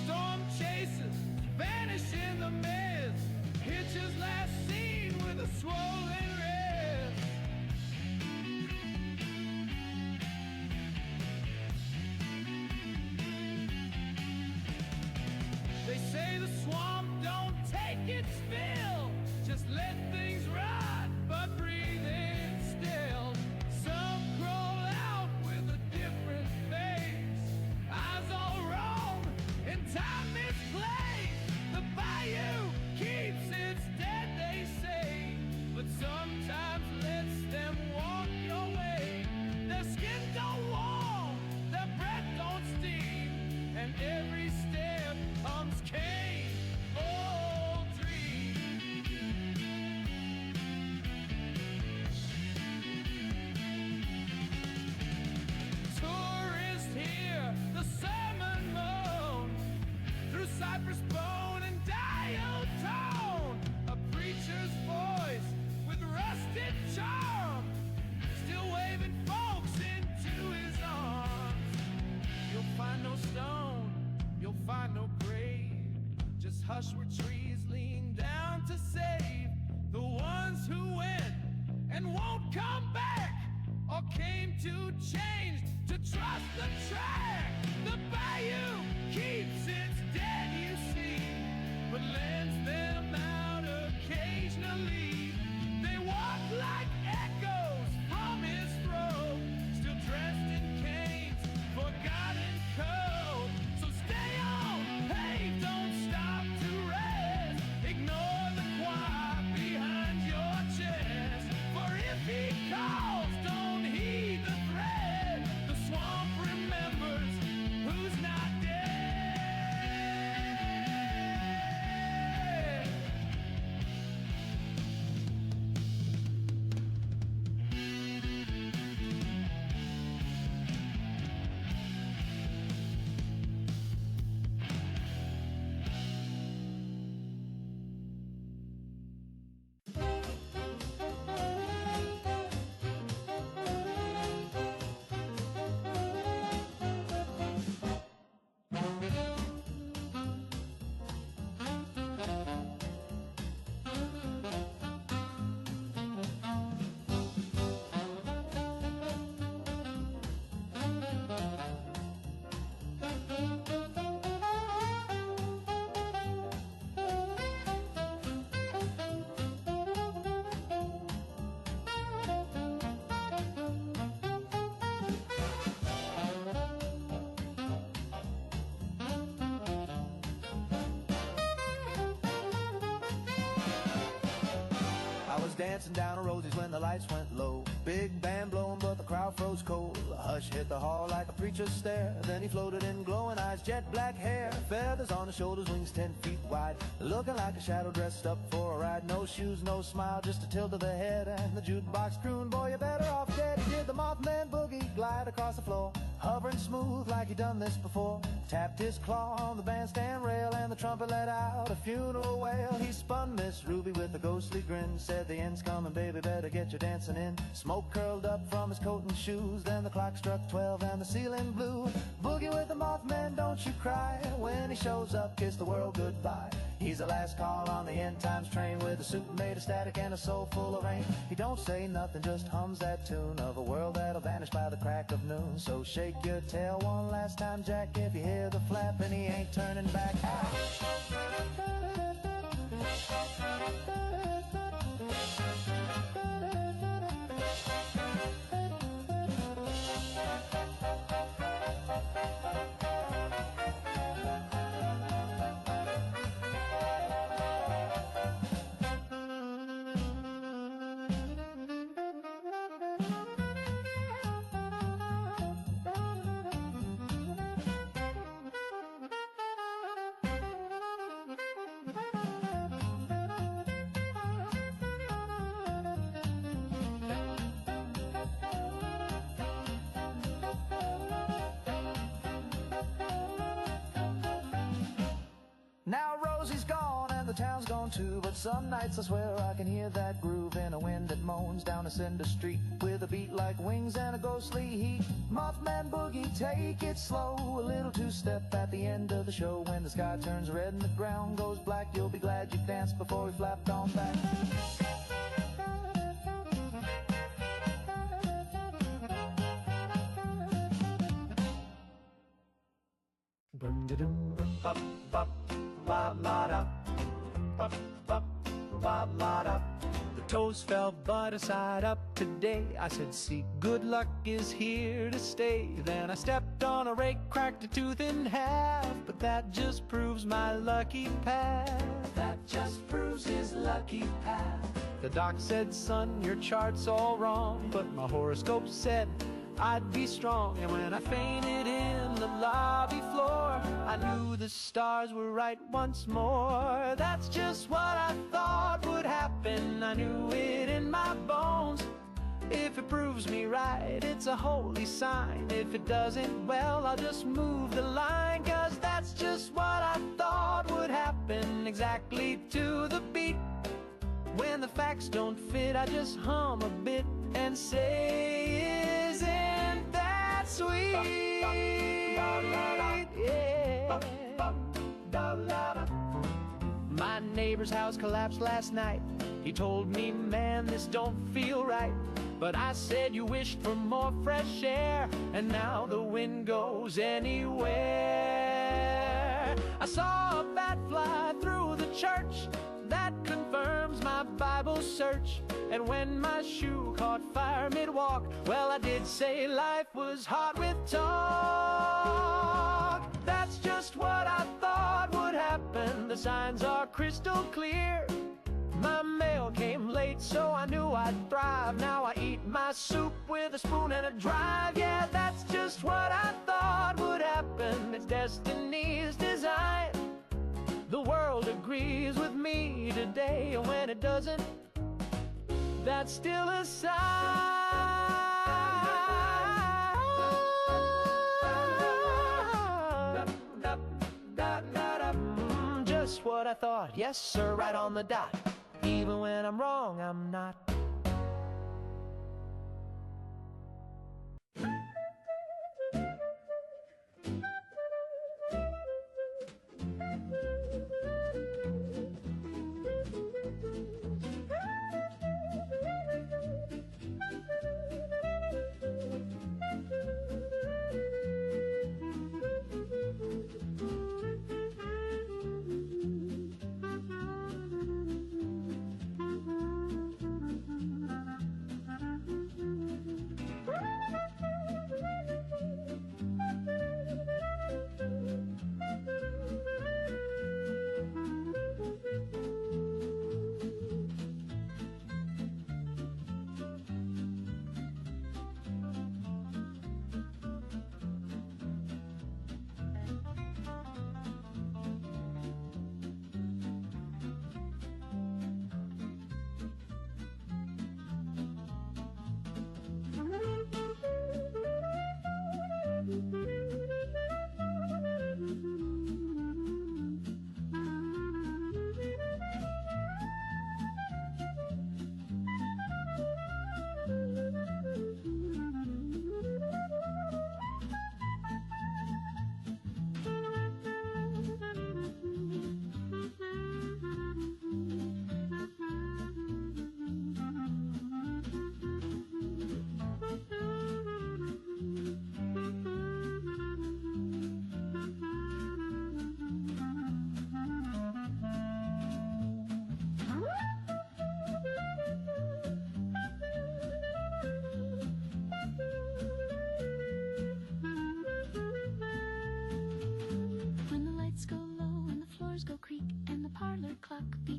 Storm chasers vanish in the mist. Hitches last seen with a swollen wrist. They say the swamp don't take its fill. Just let things rot, but breathe in still. Some crawl out with a different face. Eyes all wrong and time misplaced. The bayou keeps its dead, they say, but sometimes lets them walk away. Their skin don't warm, their breath don't steam, and every step comes cane. All three. Tourist here, the sermon moan through cypress bone and dial tone. A preacher's voice with rusted charm, still waving folks into his arms. You'll find no stone, you'll find no grave, just hush where trees lean down to save the ones who went and won't come back, or came to change, to trust the track. The bayou keeps its dead, you see, but lends them out occasionally. They walk like echoes from his throat, still dressed in canes, forgotten code. So stay on, hey, don't stop to rest. Ignore the choir behind your chest, for if he calls, don't heed the threat. The swamp remembers who's not dead.
I was dancing down a Rosie's when the lights went low. Big band blowing, but the crowd froze cold. A hush hit the hall like a preacher's stare. Then he floated in, glowing eyes, jet black hair, feathers on his shoulders, wings 10 feet wide, looking like a shadow dressed up for a ride. No shoes, no smile, just a tilt of the head, and the jukebox croon, boy, you're better off dead. He did the Mothman boogie, glide across the floor, hovering smooth like he'd done this before. Tapped his claw on the bandstand rail, and the trumpet let out a funeral wail. He spun Miss Ruby with a ghostly grin, said the end's coming, baby, better get your dancing in. Smoke curled up from his coat and shoes, then the clock struck 12 and the ceiling blew. boogie with the Mothman, don't you cry. When he shows up, kiss the world goodbye. He's the last call on the end times train, with a suit made of static and a soul full of rain. He don't say nothing, just hums that tune of a world that'll vanish by the crack of noon. So shake your tail one last time, Jack, if you hear the flap and he ain't turning back. Now Rosie's gone and the town's gone too, but some nights I swear I can hear that groove in a wind that moans down a cinder street, with a beat like wings and a ghostly heat. Mothman boogie, take it slow, a little two-step at the end of the show. When the sky turns red and the ground goes black, you'll be glad you danced before we flapped on back. The toes fell but side up today. I said, see, good luck is here to stay. Then I stepped on a rake, cracked a tooth in half, but that just proves my lucky path. That just proves his lucky path. The doc said, son, your chart's all wrong, but my horoscope said I'd be strong. And when I fainted in the lobby floor, I knew the stars were right once more. That's just what I thought would happen. I knew it in my bones. If it proves me right, it's a holy sign. If it doesn't, well, I'll just move the line. 'Cause that's just what I thought would happen, exactly to the beat. When the facts don't fit, I just hum a bit and say, isn't that sweet? Yeah. My neighbor's house collapsed last night. He told me, man, this don't feel right. But I said, you wished for more fresh air, and now the wind goes anywhere. I saw a bat fly through the church. That confirms my Bible search. And when my shoe caught fire mid-walk, well, I did say life was hard with talk. That's just what I thought would happen. The signs are crystal clear. My mail came late, so I knew I'd thrive. Now I eat my soup with a spoon and a drive. Yeah, that's just what I thought would happen. It's destiny's design. The world agrees with me today, and when it doesn't, that's still a sign. Just what I thought, yes sir, right on the dot. Even when I'm wrong, I'm not.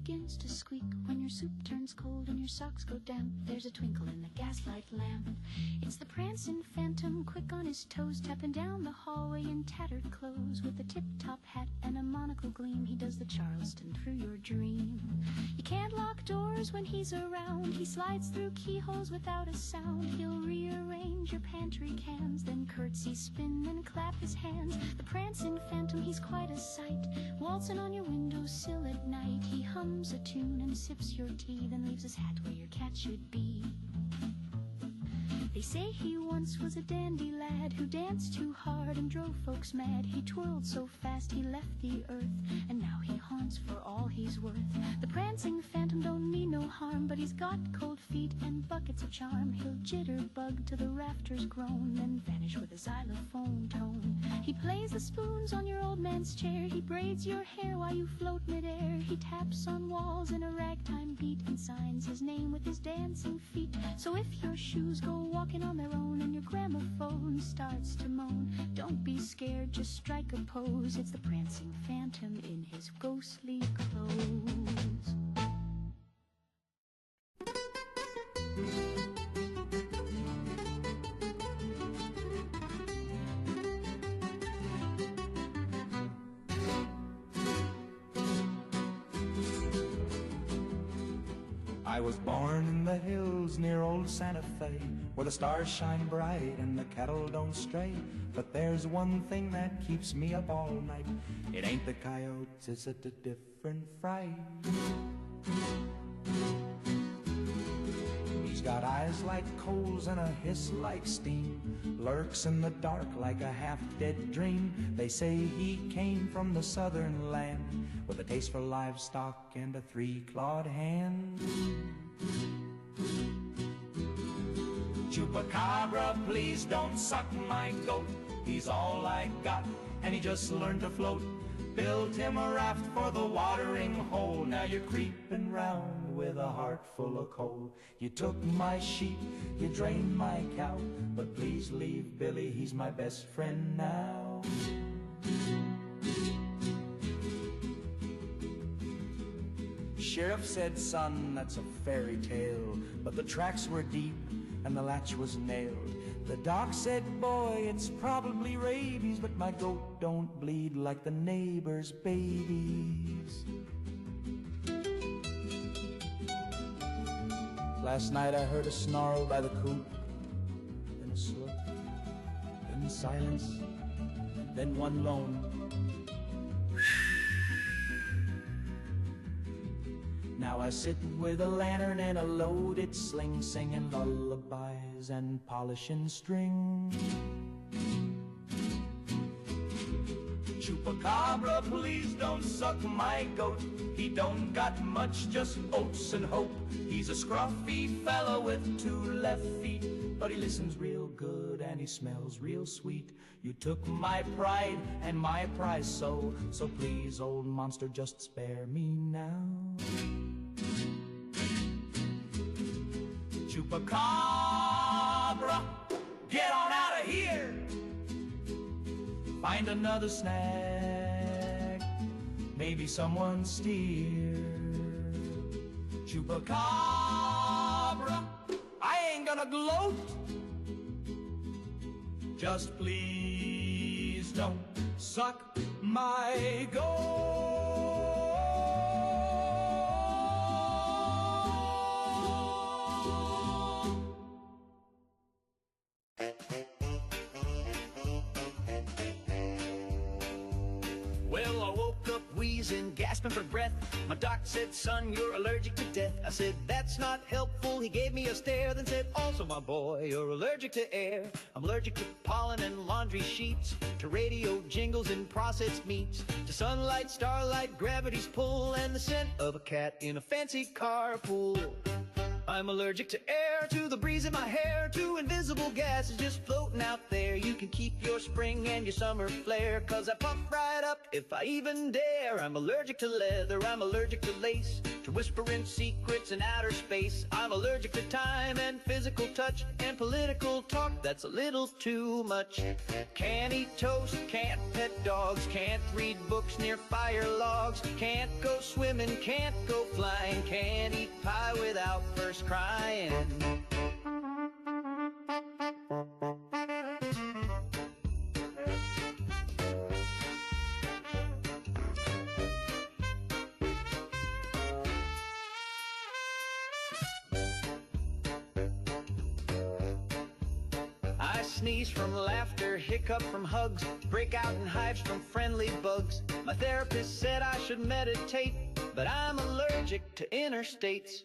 begins to squeak when your soup turns cold and your socks go damp. There's a twinkle in the gaslight lamp. It's the prancing phantom, quick on his toes, tapping down the hallway in tattered clothes. With a tip-top hat and a monocle gleam, he does the Charleston through your dream. You can't lock doors when he's around. He slides through keyholes without a sound. He'll rearrange your pantry cans, then curtsy, spin, and clap his hands. The prancing phantom, he's quite a sight, waltzing on your windowsill at night. He hums a tune and sips your tea, then leaves his hat where your cat should be. They say he once was a dandy lad who danced too hard and drove folks mad. He twirled so fast he left the earth, and now he haunts for all he's worth. The prancing phantom don't mean no harm, but he's got cold feet and buckets of charm. He'll jitterbug till the rafters groan, then vanish with a xylophone tone. He plays the spoons on your old man's chair. He braids your hair while you float midair. He taps on walls in a ragtime beat and signs his name with his dancing feet. So if your shoes go walking on their own and your gramophone starts to moan, don't be scared, just strike a pose. It's the prancing phantom in his ghostly clothes.
I was born in the hills near old Santa Fe, where the stars shine bright and the cattle don't stray. But there's one thing that keeps me up all night. It ain't the coyotes, it's a different fright. He's got eyes like coals and a hiss like steam, lurks in the dark like a half-dead dream. They say he came from the southern land, with a taste for livestock and a three-clawed hand. Chupacabra, please don't suck my goat. He's all I got, and he just learned to float. Built him a raft for the watering hole. Now you're creeping round with a heart full of coal. You took my sheep, you drained my cow, but please leave Billy, he's my best friend now. Sheriff said, son, that's a fairy tale, but the tracks were deep and the latch was nailed. The doc said, boy, it's probably rabies, but my goat don't bleed like the neighbor's babies. Last night I heard a snarl by the coop, then a slook, then silence, then one lone. Now I sit with a lantern and a loaded sling, singing lullabies and polishing string. Chupacabra, please don't suck my goat. He don't got much, just oats and hope. He's a scruffy fella with 2 left feet, but he listens real good and he smells real sweet. You took my pride and my prize, so please, old monster, just spare me now. Chupacabra, get on out of here. Find another snack, maybe someone steer. Chupacabra, I ain't gonna gloat. Just please don't suck my goat.
Well, I woke up wheezing, gasping for breath. My doc said, son, you're allergic to death. I said, that's not helpful. He gave me a stare, then said, also, my boy, you're allergic to air. I'm allergic to pollen and laundry sheets, to radio jingles and processed meats, to sunlight, starlight, gravity's pull, and the scent of a cat in a fancy carpool. I'm allergic to air, to the breeze in my hair, to invisible gases just floating out there. You can keep your spring and your summer flare, 'cause I puff right up if I even dare. I'm allergic to leather, I'm allergic to lace,
to whispering secrets in outer space. I'm allergic to time and physical touch and political talk that's a little too much. Can't eat toast, can't pet dogs, can't read books near fire logs, can't go swimming, can't go flying, can't eat pie without first crying. I sneeze from laughter, hiccup from hugs, break out in hives from friendly bugs. My therapist said I should meditate, but I'm allergic to interstates.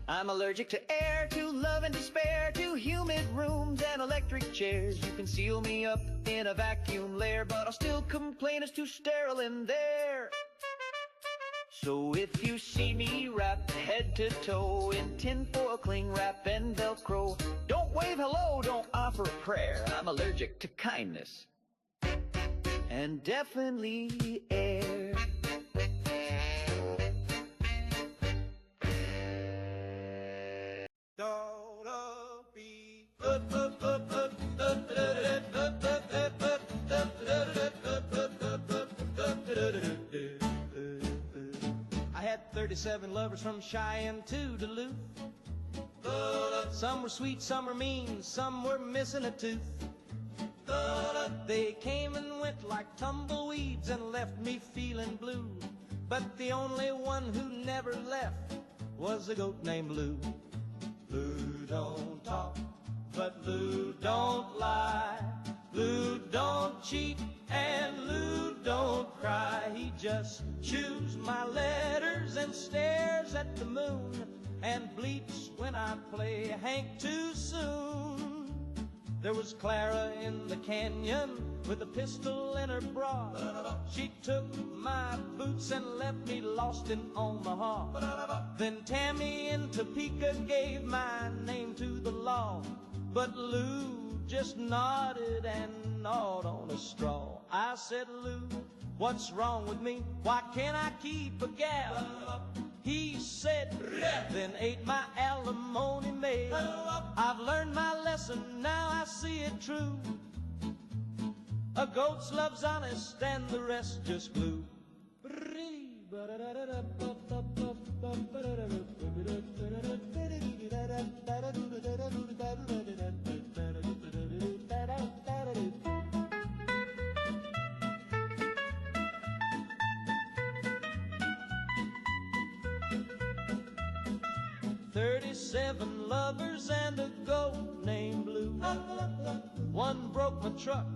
I'm allergic to air, to love and despair, to humid rooms and electric chairs. You can seal me up in a vacuum lair, but I'll still complain it's too sterile in there. So if you see me wrapped head to toe in tinfoil, cling wrap and Velcro, don't wave hello, don't offer a prayer. I'm allergic to kindness and definitely air.
I had 37 lovers from Cheyenne to Duluth. Some were sweet, some were mean, some were missing a tooth. They came and went like tumbleweeds and left me feeling blue. But the only one who never left was a goat named Lou. Lou don't talk, but Lou don't lie. Lou don't cheat, and Lou don't cry. He just chews my letters and stares at the moon and bleeps when I play Hank too soon. There was Clara in the canyon with a pistol in her bra. She took my boots and left me lost in Omaha. Then Tammy in Topeka gave my name to the law. But Lou just nodded and gnawed on a straw. I said, Lou, what's wrong with me? Why can't I keep a gal? He said, then ate my alimony mail. I've learned my lesson, now I see it true. A goat's love's honest and the rest just glue. Seven lovers and a goat named Blue. One broke my truck,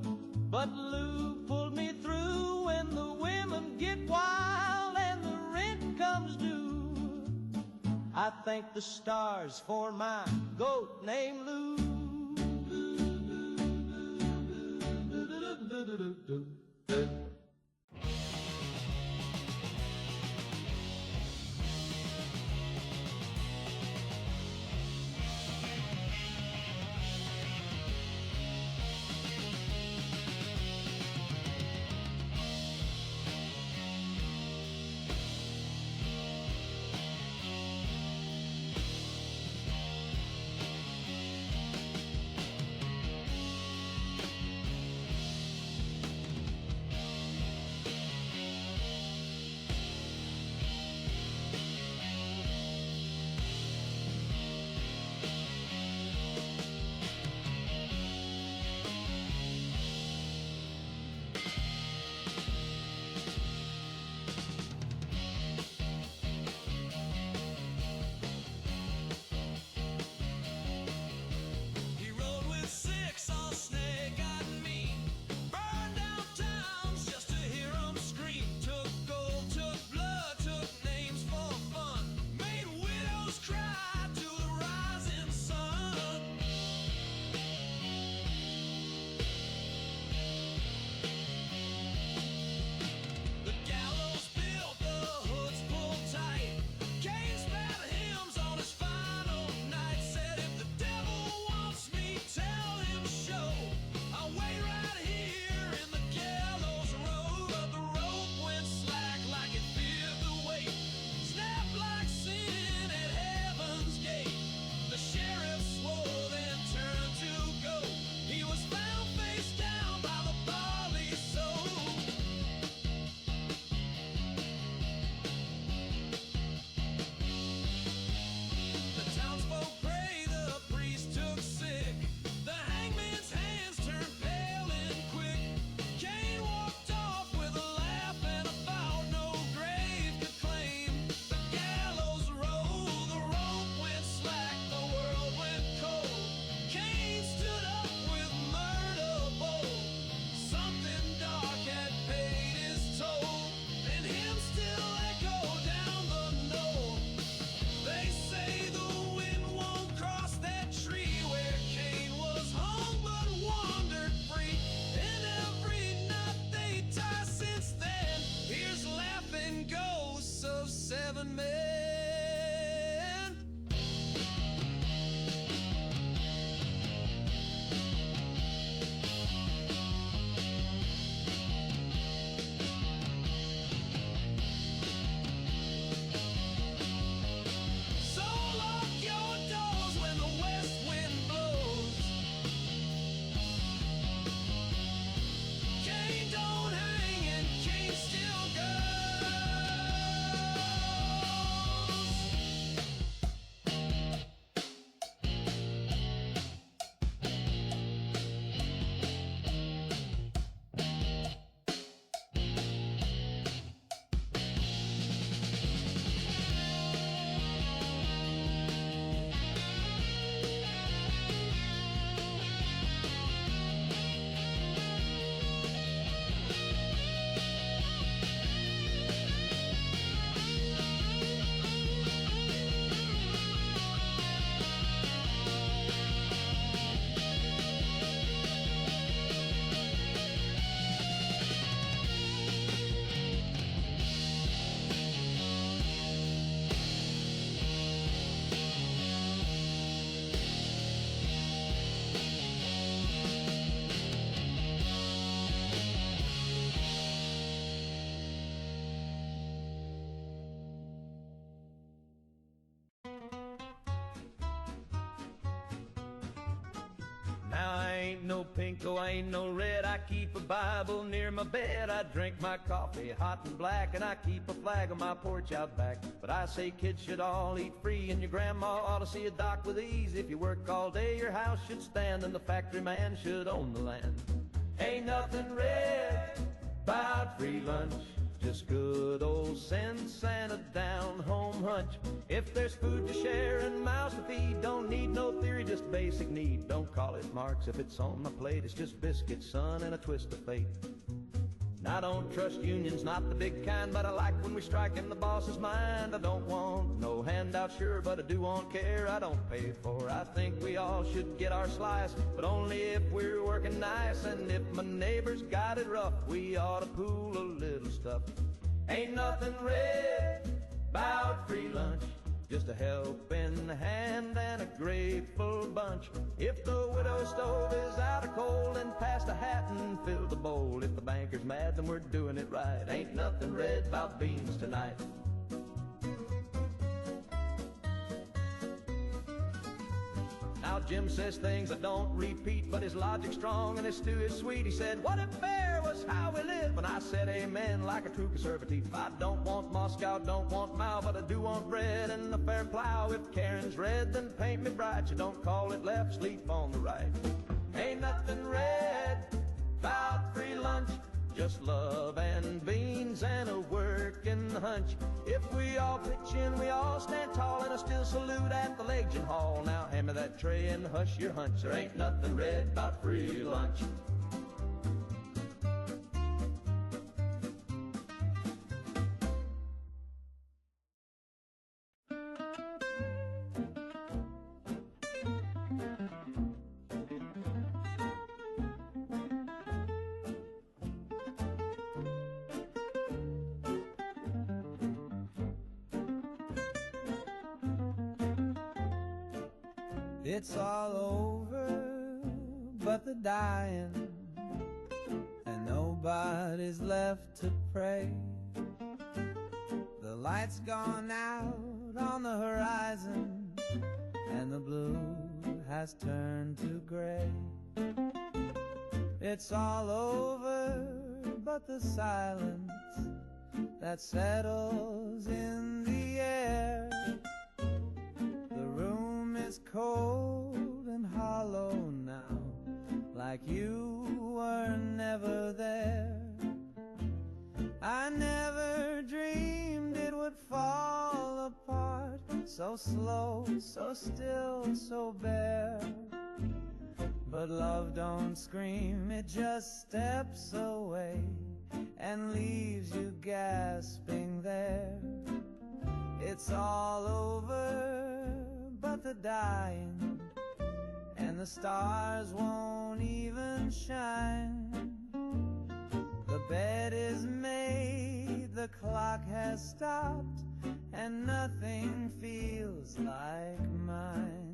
but Lou pulled me through. When the women get wild and the rent comes due, I thank the stars for my goat named Lou.
drink, though I ain't no red. I keep a Bible near my bed. I drink my coffee hot and black, and I keep a flag on my porch out back. But I say kids should all eat free, and your grandma ought to see a doc with ease. If you work all day, your house should stand, and the factory man should own the land. Ain't nothing red about free lunch, just good old sense and a down-home hunch. If there's food to share and mouths to feed, don't need no theory, just basic need. Don't call it Marx if it's on my plate. It's just biscuits, son, and a twist of fate. Now I don't trust unions, not the big kind, but I like when we strike in the boss's mind. I don't want no handout, sure, but I do want care I don't pay for. I think we all should get our slice, but only if we're working nice. And if my neighbor's got it rough, we ought to pool a little stuff. Ain't nothing red about free lunch, just a helping hand and a grateful bunch. If the widow stove is out of coal, then pass the hat and fill the bowl. If the banker's mad, then we're doing it right. Ain't nothing red about beans tonight. Now Jim says things I don't repeat, but his logic's strong and his stew is sweet. He said, what if fair was how we live? And I said amen like a true conservative. I don't want Moscow, don't want Mao, but I do want bread and a fair plow. If Karen's red, then paint me bright. You don't call it left, sleep on the right. Ain't nothing red about free lunch, just love and beans and a working hunch. If we all pitch in, we all stand tall, and I still salute at the Legion Hall. Now hand me that tray and hush your hunch. There ain't nothing red about free lunch.
It's all over but the dying, and nobody's left to pray. The light's gone out on the horizon, and the blue has turned to gray. It's all over but the silence that settles in the air. The room is cold and hollow now, like you were never there. I never dreamed it would fall apart, so slow, so still, so bare. But love don't scream, it just steps away and leaves you gasping there. It's all over but the dying, and the stars won't even shine. The bed is made, the clock has stopped, and nothing feels like mine.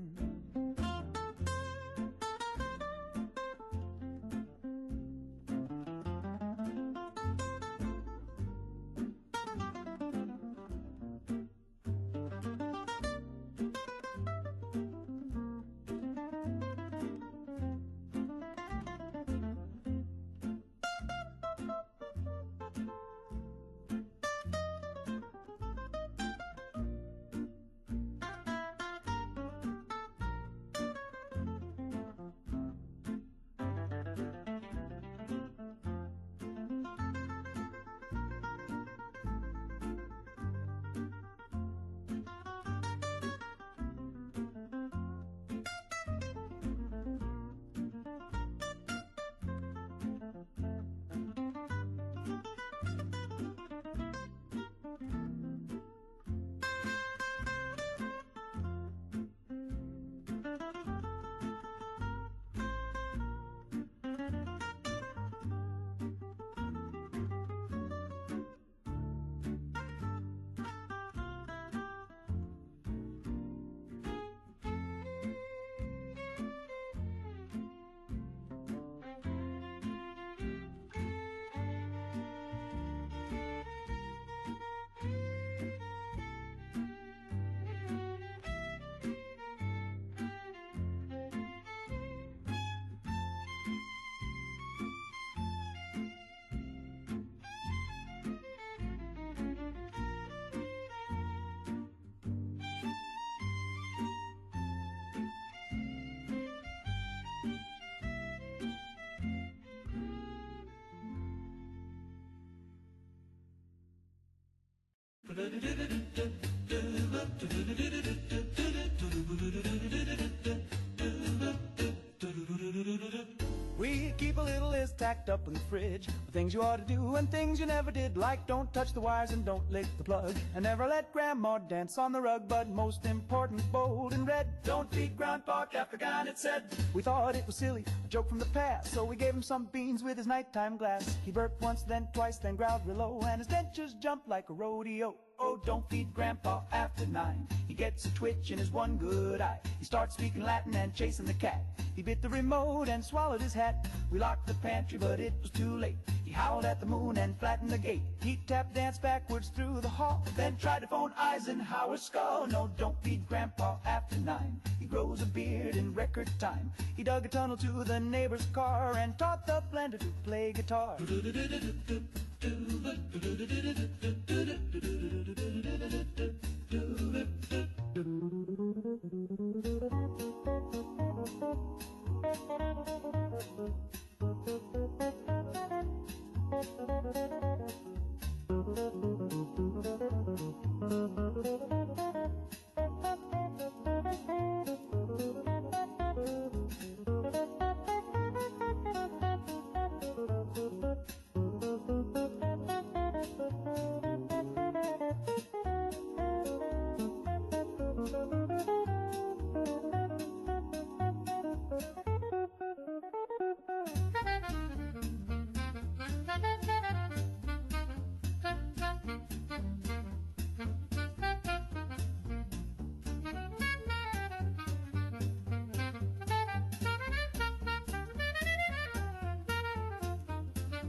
little list tacked up in the fridge. The things you ought to do and things you never did, like don't touch the wires and don't lick the plug, and never let Grandma dance on the rug. But most important, bold and red, don't feed Grandpa Caprican, it said. We thought it was silly, a joke from the past, so we gave him some beans with his nighttime glass. He burped once, then twice, then growled real low, and his dentures jumped like a rodeo. Oh, don't feed Grandpa after 9. He gets a twitch in his one good eye. He starts speaking Latin and chasing the cat. He bit the remote and swallowed his hat. We locked the pantry, but it was too late. He howled at the moon and flattened the gate. He tap danced backwards through the hall, then tried to phone Eisenhower's skull. No, don't feed Grandpa after 9. He grows a beard in record time. He dug a tunnel to the neighbor's car and taught the blender to play guitar.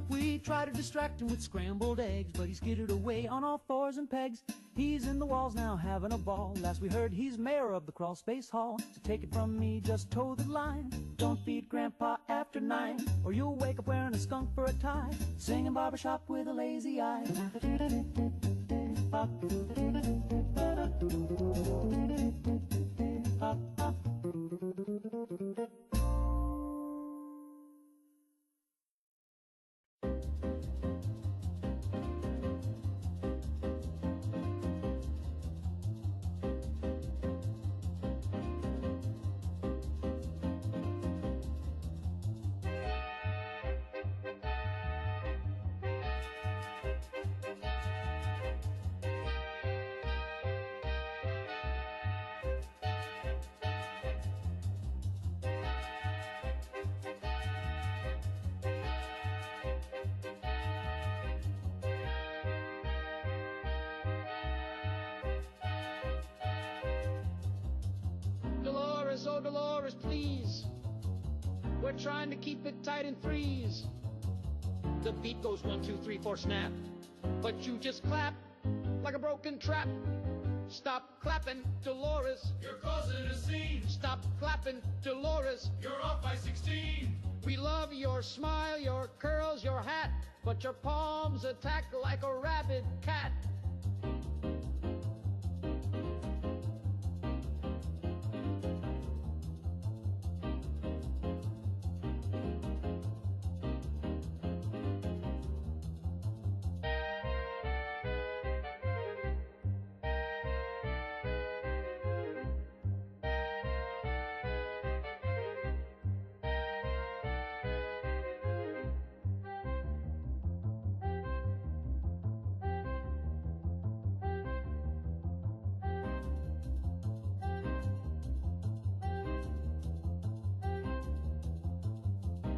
We try to distract him with scrambled eggs, but he skittered away on all fours and pegs. He's in the walls now having a ball. Last we heard he's mayor of the crawl space hall. So take it from me, just toe the line. Don't feed Grandpa after 9, or you'll wake up wearing a skunk for a tie, singing barbershop with a lazy eye.
Dolores, oh Dolores, please. We're trying to keep it tight in threes. The beat goes 1, 2, 3, 4, snap. But you just clap like a broken trap. Stop clapping, Dolores.
You're causing a scene.
Stop clapping, Dolores.
You're off by 16.
We love your smile, your curls, your hat, but your palms attack like a rabid cat.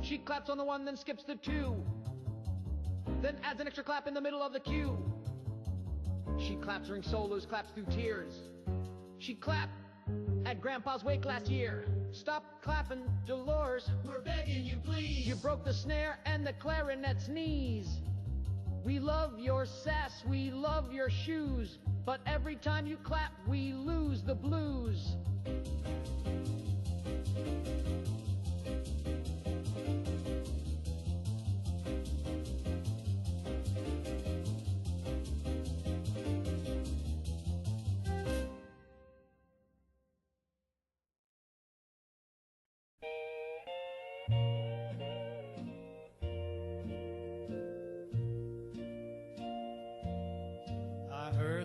She claps on the 1, then skips the 2, then adds an extra clap in the middle of the cue. She claps during solos, claps through tears. She clapped at Grandpa's wake last year. Stop clapping, Dolores.
We're begging you, please.
You broke the snare and the clarinet's knees. We love your sass, we love your shoes, but every time you clap, we lose the blues.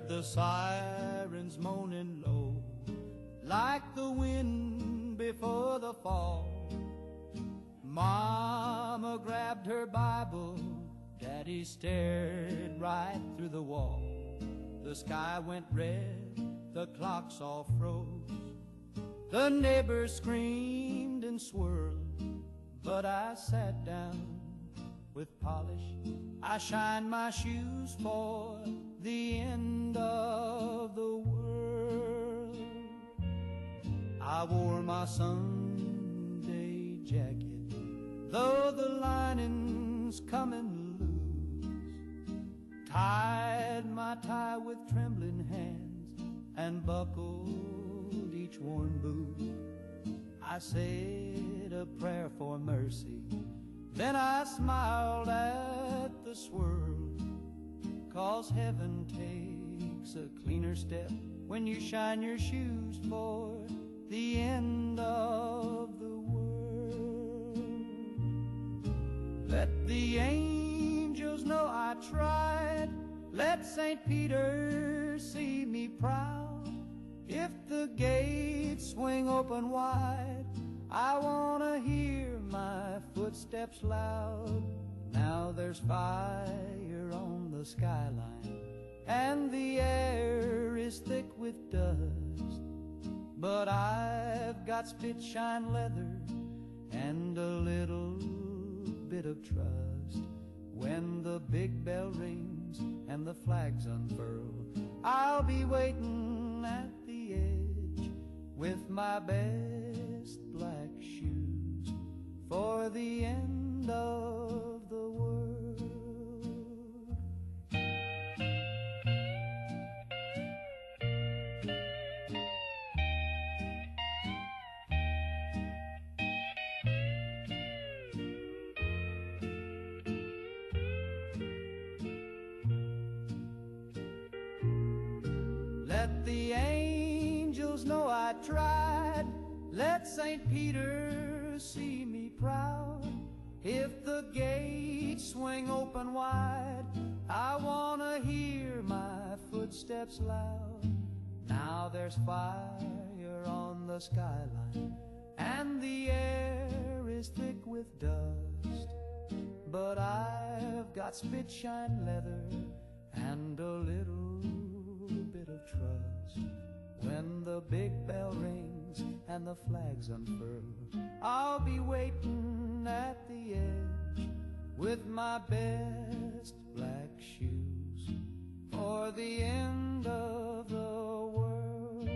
The sirens moaning low, like the wind before the fall. Mama grabbed
grabbed her Bible. Daddy stared right through the wall. The sky went red, the clocks all froze. The neighbors screamed and swirled, but I sat down with polish. I shined my shoes for the end of the world. I wore my Sunday jacket, though the lining's coming loose. Tied my tie with trembling hands and buckled each worn boot. I said a prayer for mercy, then I smiled at the swirl, 'cause heaven takes a cleaner step when you shine your shoes for the end of the world. Let the angels know I tried, let St. Peter see me proud. If the gates swing open wide, I wanna hear my footsteps loud. Now there's fire on the skyline, and the air is thick with dust. But I've got spit-shine leather and a little bit of trust. When the big bell rings and the flags unfurl, I'll be waiting at the edge with my best black shoes for the end of the world. Let the angels know I tried, let St. Peter see me proud. If the gates swing open wide, I wanna hear my footsteps loud. Now there's fire on the skyline, and the air is thick with dust. But I've got spit-shine leather and a little bit of trust. When the big bell rings and the flags unfurl, I'll be waiting at the edge with my best black shoes for the end of the world.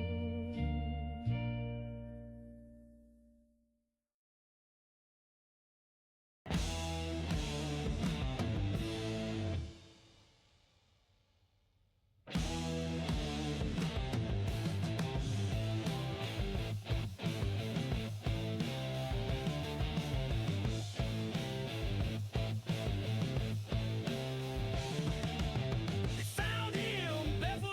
They found him barefoot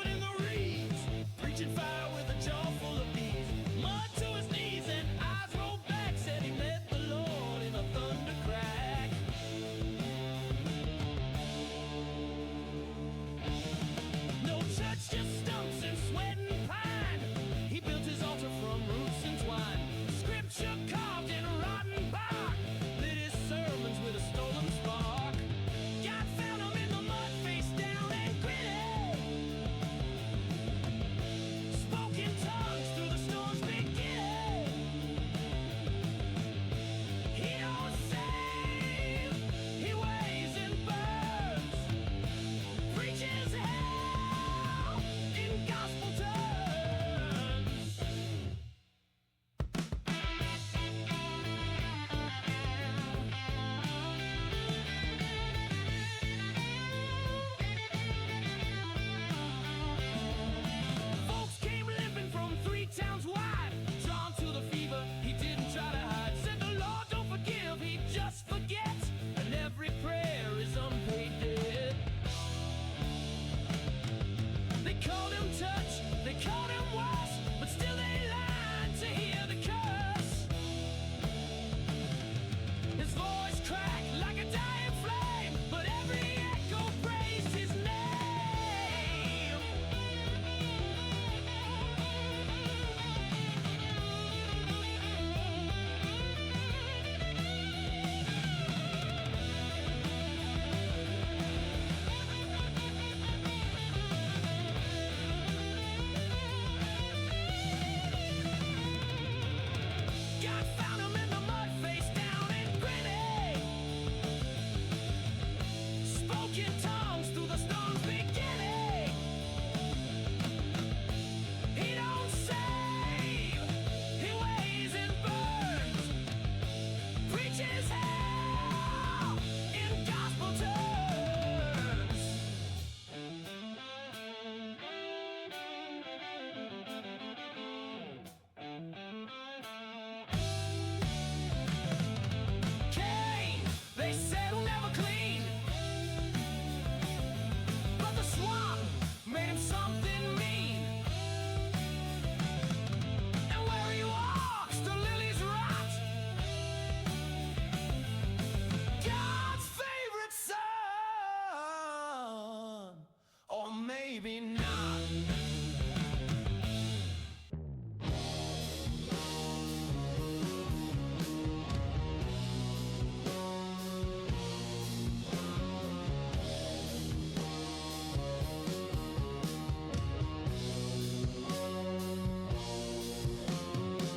maybe not.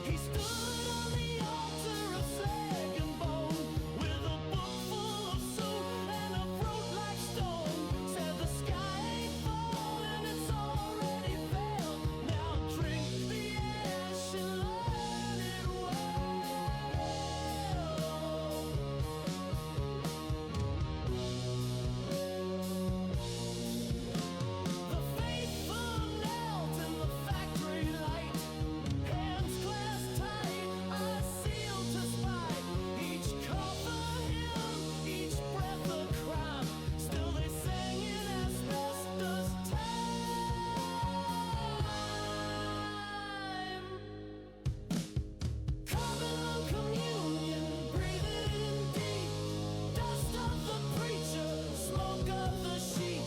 He stood on the altar of slag and bone with a book full of soup and a throat like stone. Said the sky ain't falling, it's already failed. Now drink the ash and learn it well. The faithful knelt in the factory light. Hands clasped tight, eyes sealed to spite. Each cough a hymn, each breath a crime. Still they sang in asbestos time. Common lung communion, breathe it in deep. Dust of the preacher, smoke of the sheep.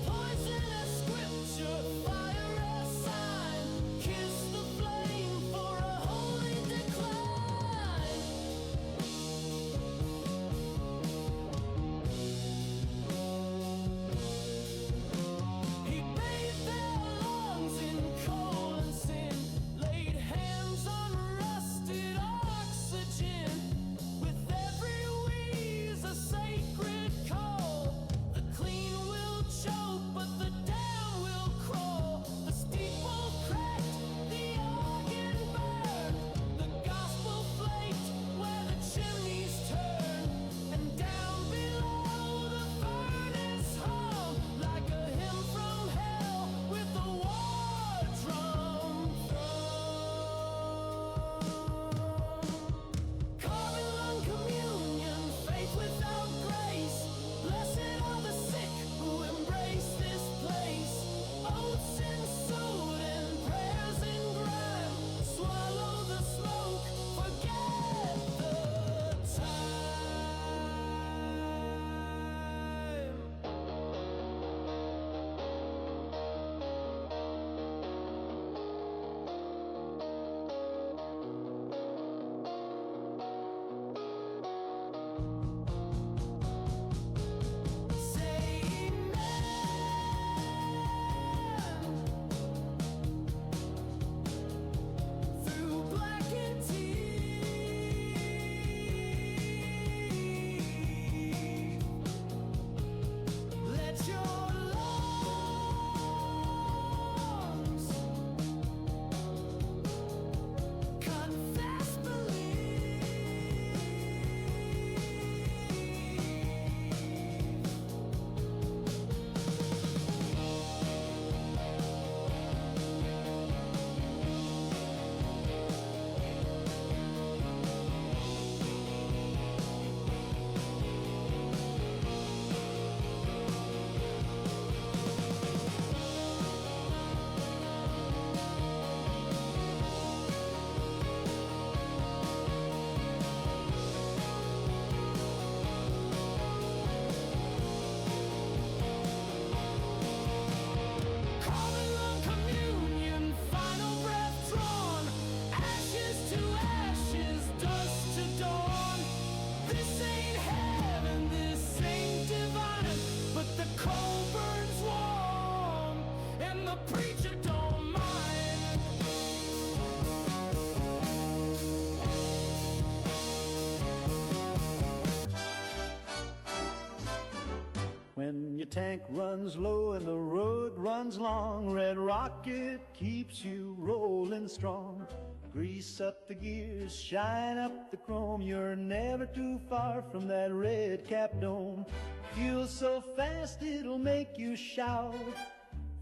Poison as scripture, fire as sign. Kiss the flame for a holy decline. He bathed their lungs in coal and sin, laid hands on rusted oxygen. With every wheeze a sacred call. The clean will choke, but the damn will crawl. The steeple cracked, the organ burned. The gospel flaked where the chimneys turn. And down below the furnace hum like a hymn from hell with the war drum thrum. Common lung communion, faith without grace. Blessed are the sick who embrace this place. Oaths in soot and prayers in grime. Swallow the smoke, forget the time. Say amen through blackened teeth. Let your lungs confess Common lung communion, final breath drawn. Ashes to ashes, dust to dawn. This ain't heaven, this ain't divine. But the coal burns warm, and the preacher don't mind.
When your tank runs low and the road runs long, Red Rocket keeps you rolling strong. Grease up the gears, shine up the chrome. You're never too far from that red cap dome. Fuel so fast it'll make you shout.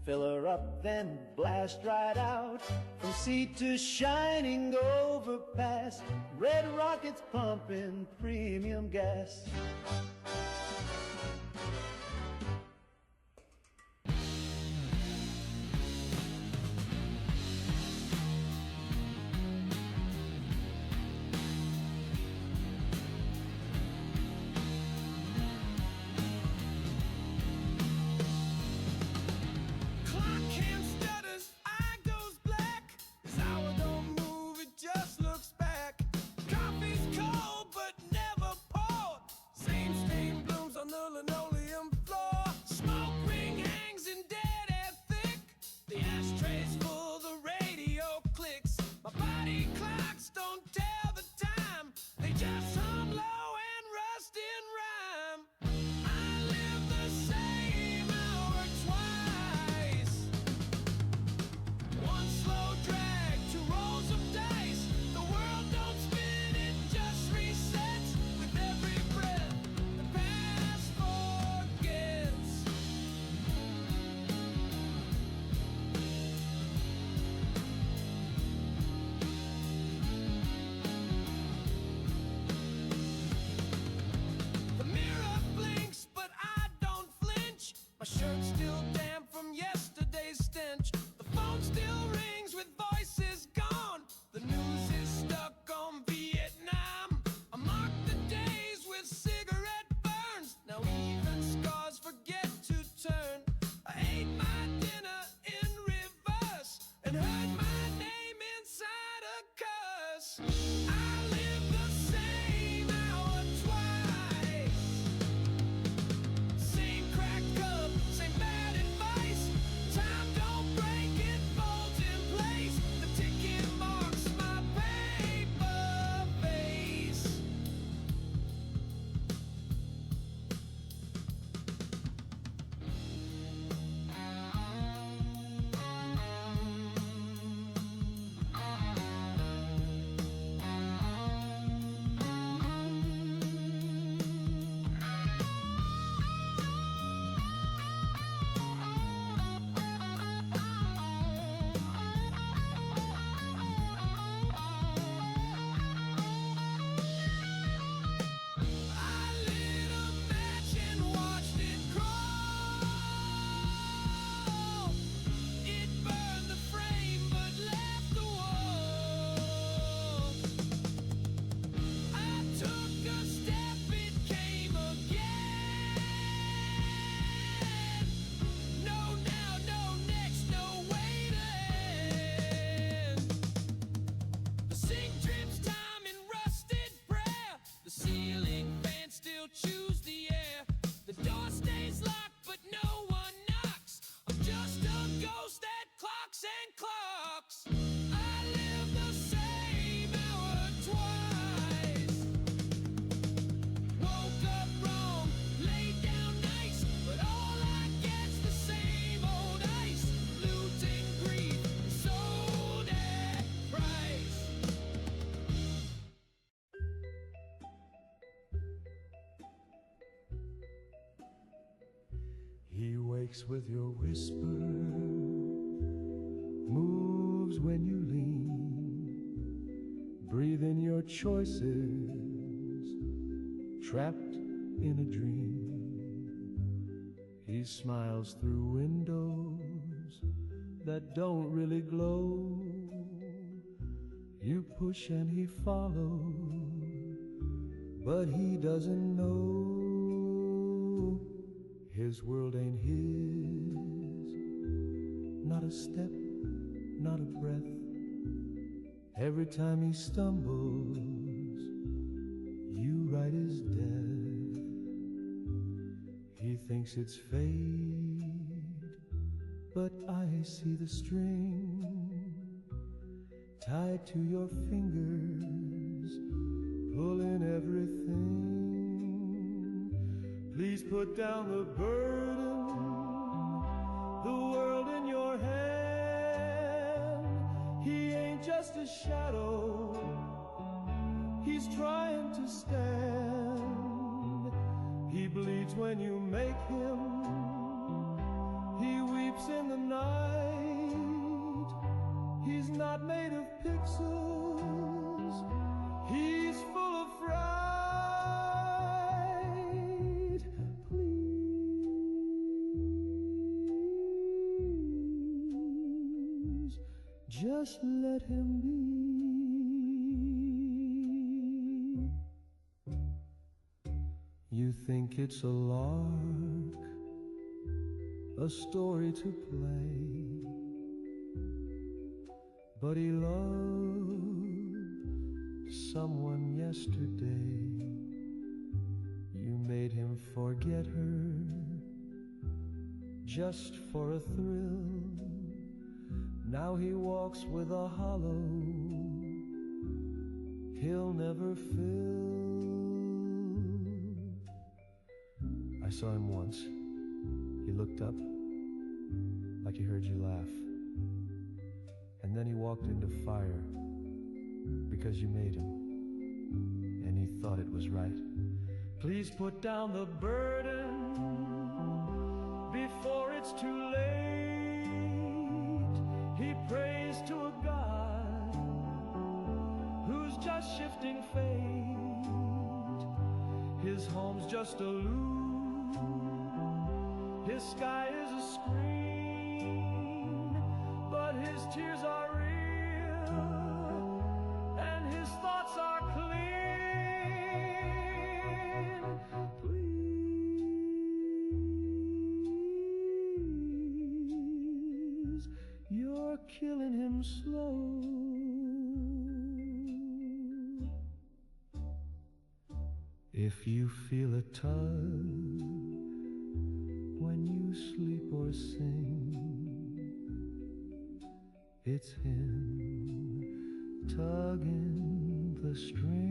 Fill her up, then blast right out. From sea to shining overpass, Red Rocket's pumping premium gas.
He wakes with your whisper, moves when you lean, breathe in your choices, trapped in a dream. He smiles through windows that don't really glow. You push and he follows, but he doesn't know. His world ain't his, not a step, not a breath. Every time he stumbles, you write his death. He thinks it's fate, but I see the string tied to your fingers, pulling everything. Please put down the burden, the world in your hand. He ain't just a shadow, he's trying to stand. He bleeds when you make him, he weeps in the night. He's not made of pixels, he's full of fright. Please, just let him be. You think it's a lark, a story to play, but he loved someone yesterday. You made him forget her just for a thrill. Now he walks with a hollow he'll never fill. I saw him once. He looked up like he heard you laugh. And then he walked into fire because you made him, and he thought it was right. Please put down the burden before it's too late. He prays to a God who's just shifting fate. His home's just a loop, his sky is a screen, but his tears are real, and his thoughts are clean. Please, you're killing him slow. If you feel a tug when you sleep or sing, it's him tugging the string.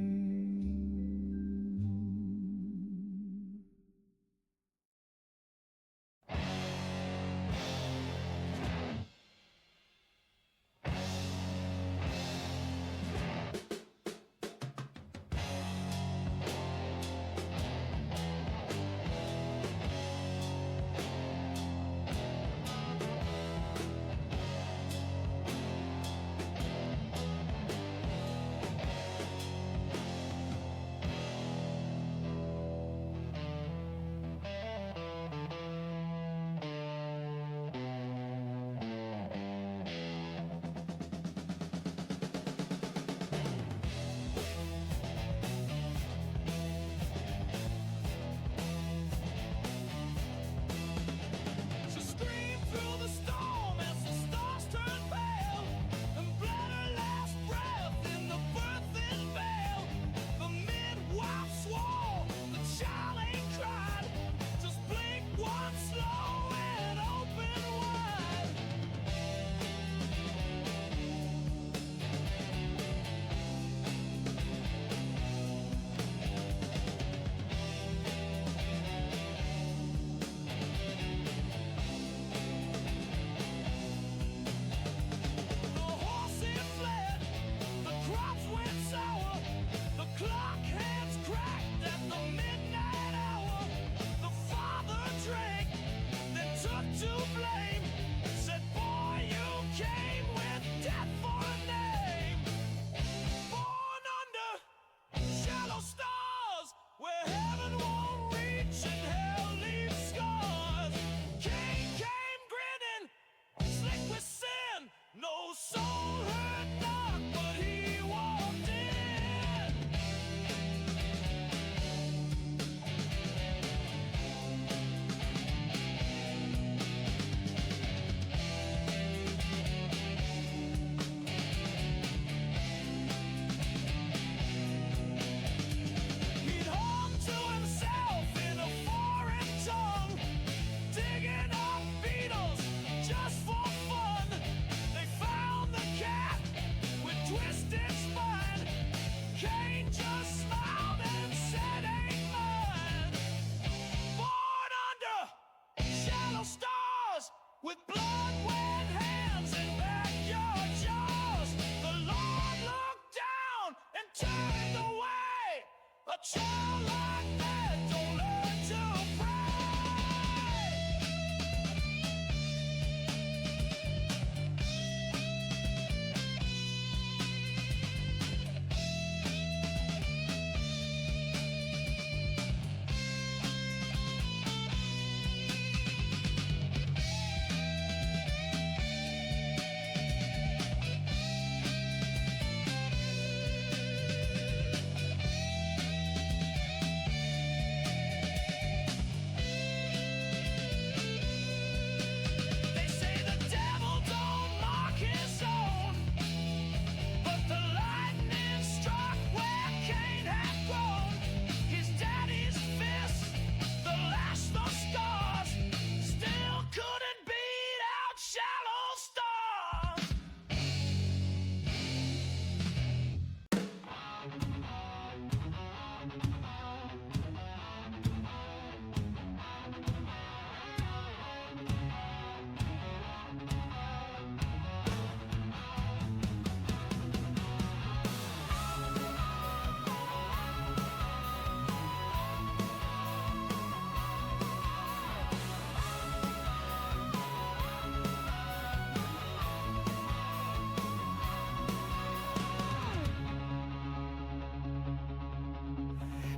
with blood-wet hands and backyard jaws. The Lord looked down and turned away. A child like that don't learn to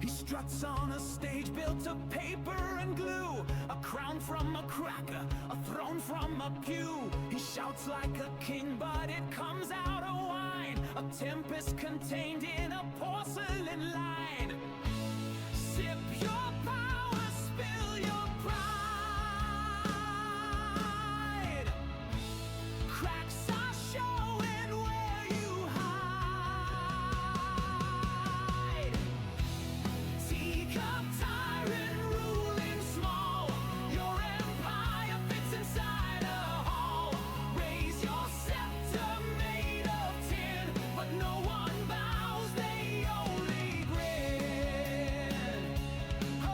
struts on a stage built of paper and glue, a crown from a cracker, a throne from a pew. He shouts like a king, but it comes out a whine, a tempest contained in a porcelain line. Sip your power, spill your pride. Cracks are showing where you hide. Teacup tyrant ruling small, your empire fits inside a hall. Raise your scepter made of tin, but no one bows, they only grin. Oh.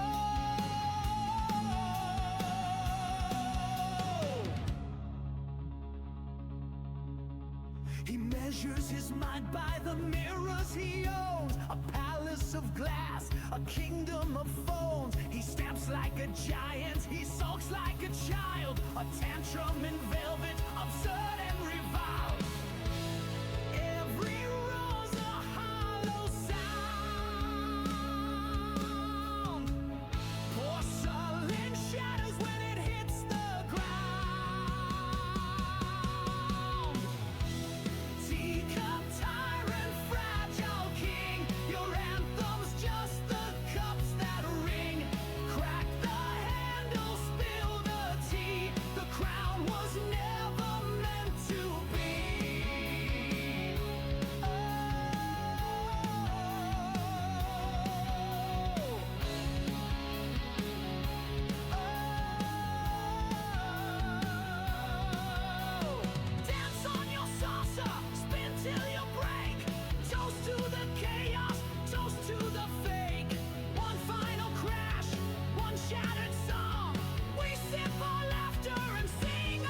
He measures his mind by the mirrors he owns, a palace of glass, a kingdom of phones. He stamps like a giant, he sulks like a child, a tantrum in velvet, absurd and reviled. Every roar's a hollow sound. Porcelain shatters when it hits the ground. Teacup tyrant, fragile king, your anthem's just the cups that ring. Crack the handle, spill the tea. The crown was never meant to be. Dance on your saucer, spin till you break. Toast to the chaos, toast to the fake. One final crash, one shattered song. We sip our laughter and sing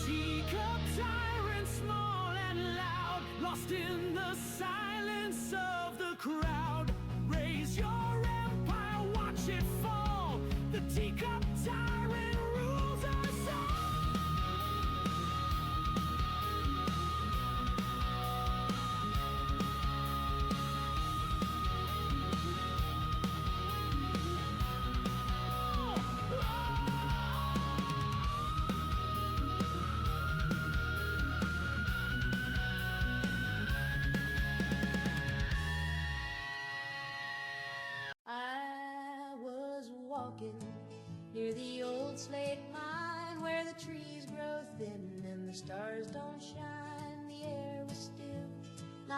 Teacup tyrant, small and loud, lost in the silence of the crowd. Raise your empire, watch it fall. The teacup tyrant rules us all.
I was walking near the old slate mine where the trees grow thin and the stars don't shine. The air was still,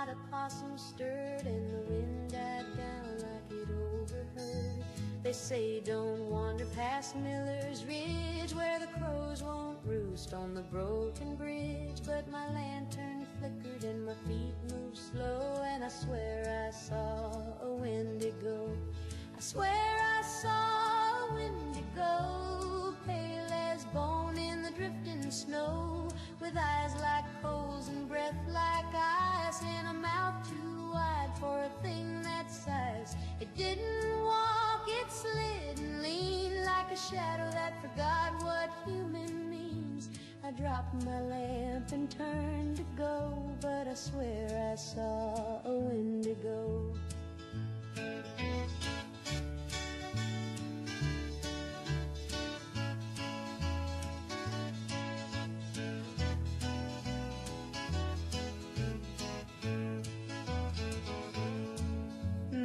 not a possum stirred, and the wind died down like it overheard. They say don't wander past Miller's Ridge, where the crows won't roost on the broken bridge. But my lantern flickered and my feet moved slow, and I swear I saw a Wendigo. I swear I saw a Wendigo, pale as bone in the drifting snow, with eyes like coals and breath like ice, and a mouth too wide for a thing that size. It didn't walk, it slid and leaned like a shadow that forgot what human means. I dropped my lamp and turned to go, but I swear I saw a Wendigo.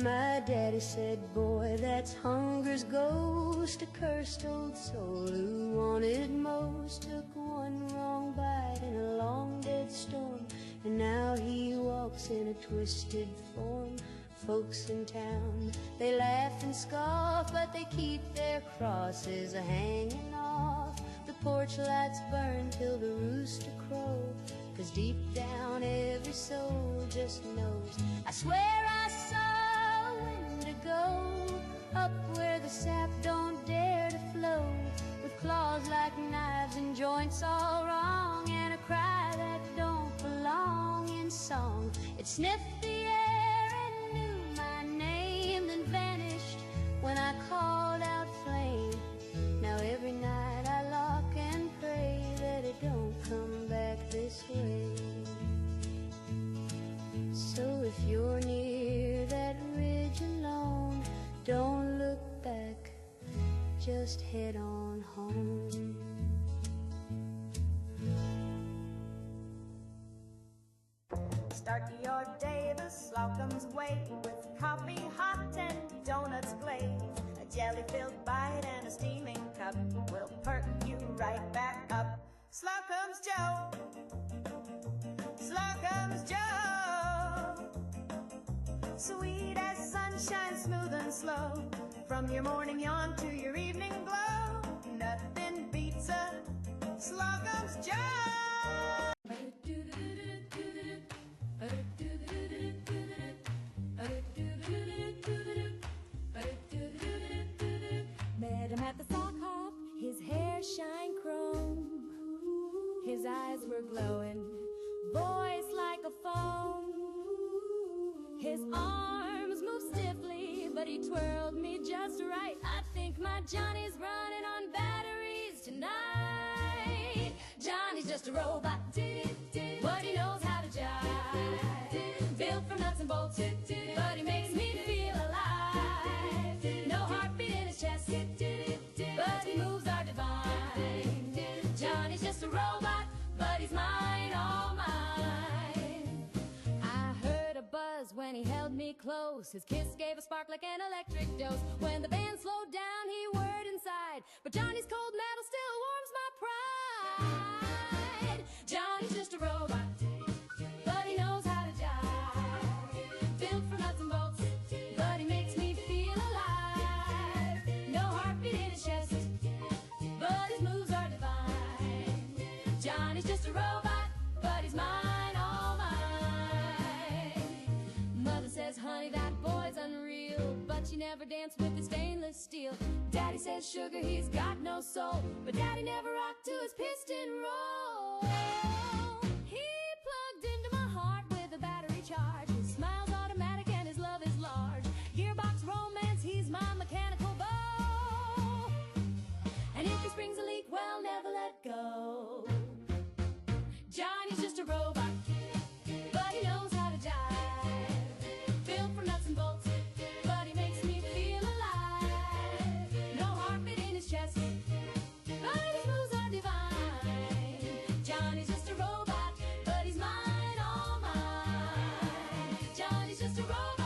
My daddy said, boy, that's hunger's ghost, a cursed old soul who wanted most. Took one wrong bite in a long dead storm, and now he walks in a twisted form. Folks in town, they laugh and scoff, but they keep their crosses a-hanging off. The porch lights burn till the rooster crow, 'cause deep down every soul just knows. I swear I saw a Wendigo up where the sap don't dare to flow, with claws like knives and joints all wrong, and a cry that don't belong in song. It sniffed the air and knew my name, then vanished when I called out flame. Now every night I lock and pray that it don't come back this way. So if you're near that ridge alone, don't look back, just head on home.
Start your day the Slocum's way, with coffee hot and donuts glazed. A jelly-filled bite and a steaming cup will perk you right back up. Slocum's Joe, Slocum's Joe, sweet as sunshine, smooth and slow, from your morning yawn to your evening glow. Nothing beats a Slocum's Joe.
Met him at the sock hop, his hair shine chrome, his eyes were glowing, voice like a foam. His arms moved stiffly, but he twirled me just right. I think my Johnny's running on batteries tonight. Johnny's just a robot, but he knows how to jive. Built from nuts and bolts, but he makes me feel alive. No heartbeat in his chest, but he moves are divine. Johnny's just a robot, but he's mine, all mine. I heard a buzz when he held me close. His kiss gave a spark like an electric dose. When the band slowed down, he whirred inside, but Johnny's cold metal still warms my pride. Johnny's just a robot, but he knows how to jive. Built from nuts and bolts, but he makes me feel alive. No heartbeat in his chest, but his moves are divine. Johnny's just a robot, but he's mine, all mine. Mother says, honey, that boy's unreal, but she never danced with the stainless steel. Daddy says, sugar, he's got no soul, but Daddy never rocked to his piston roll. He plugged into my heart with a battery charge. His smile's automatic and his love is large. Gearbox romance, he's my mechanical bow. And if he springs a leak, well, never let go. Johnny's just a robot, but he knows how to jive. Built from nuts and bolts, but he makes me feel alive. No heartbeat in his chest, but his moves are divine. Johnny's just a robot, but he's mine, all mine. Johnny's just a robot,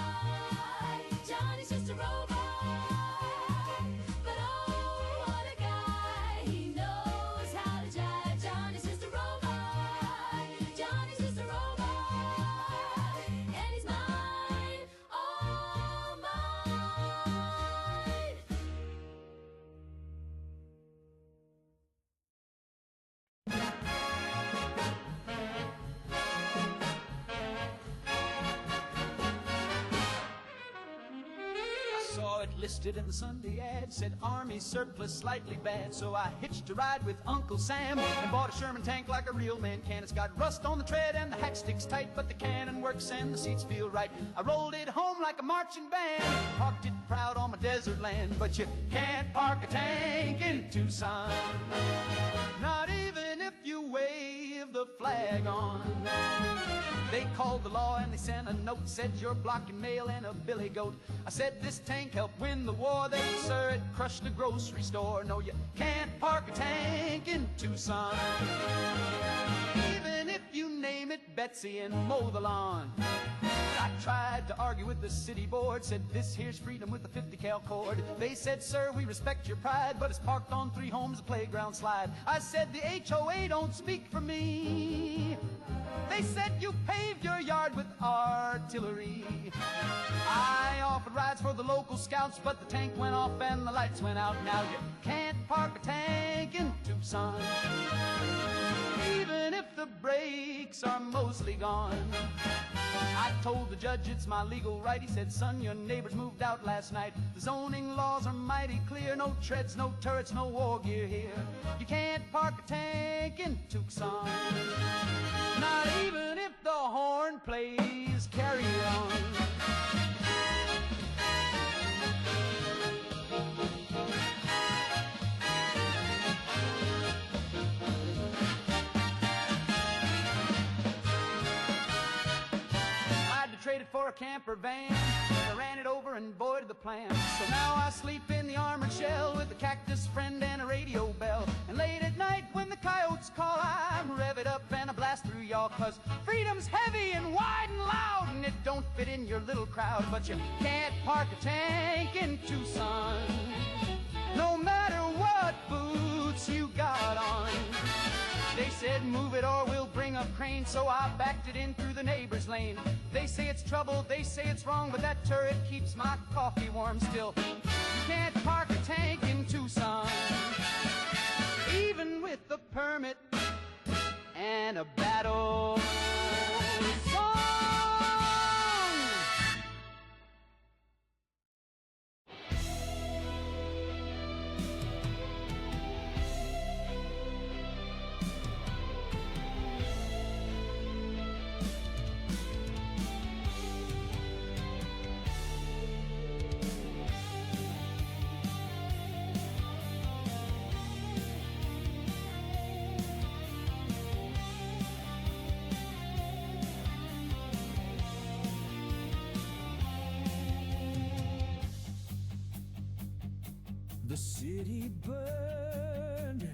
Johnny's just a robot, but oh, what a guy, he knows how to jive. Johnny's just a robot, Johnny
listed in the Sunday ad said Army surplus slightly bad. So I hitched a ride with Uncle Sam and bought a Sherman tank like a real man can. It's got rust on the tread and the hack sticks tight, but the cannon works and the seats feel right. I rolled it home like a marching band, parked it proud on my desert land. But you can't park a tank in Tucson, not even if you wave the flag on. They called the law and they sent a note, said you're blocking mail and a billy goat. I said this tank helped win the war. They said, sir, it crushed the grocery store. No, you can't park a tank in Tucson, even if you name it Betsy and mow the lawn. I tried to argue with the city board, said this here's freedom with a 50 cal cord. They said, sir, we respect your pride, but it's parked on 3 homes, a playground slide. I said the HOA don't speak for me. They said you paved your yard with artillery. I offered rides for the local scouts, but the tank went off and the lights went out. Now you can't park a tank in Tucson, even if the brakes are mostly gone. I told the judge it's my legal right. He said, son, your neighbors moved out last night. The zoning laws are mighty clear. No treads, no turrets, no war gear here. You can't park a tank in Tucson, not even if the horn plays Carry On. Traded for a camper van, I ran it over and boy did the plan. So now I sleep in the armored shell with a cactus friend and a radio bell. And late at night when the coyotes call, I rev it up and I blast through y'all. Cause freedom's heavy and wide and loud, and it don't fit in your little crowd. But you can't park a tank in Tucson, no matter what boots you got on. They said move it or we'll bring a crane, so I backed it in through the neighbor's lane. They say it's trouble, they say it's wrong, but that turret keeps my coffee warm still. You can't park a tank in Tucson, even with a permit and a battle song.
The city burned,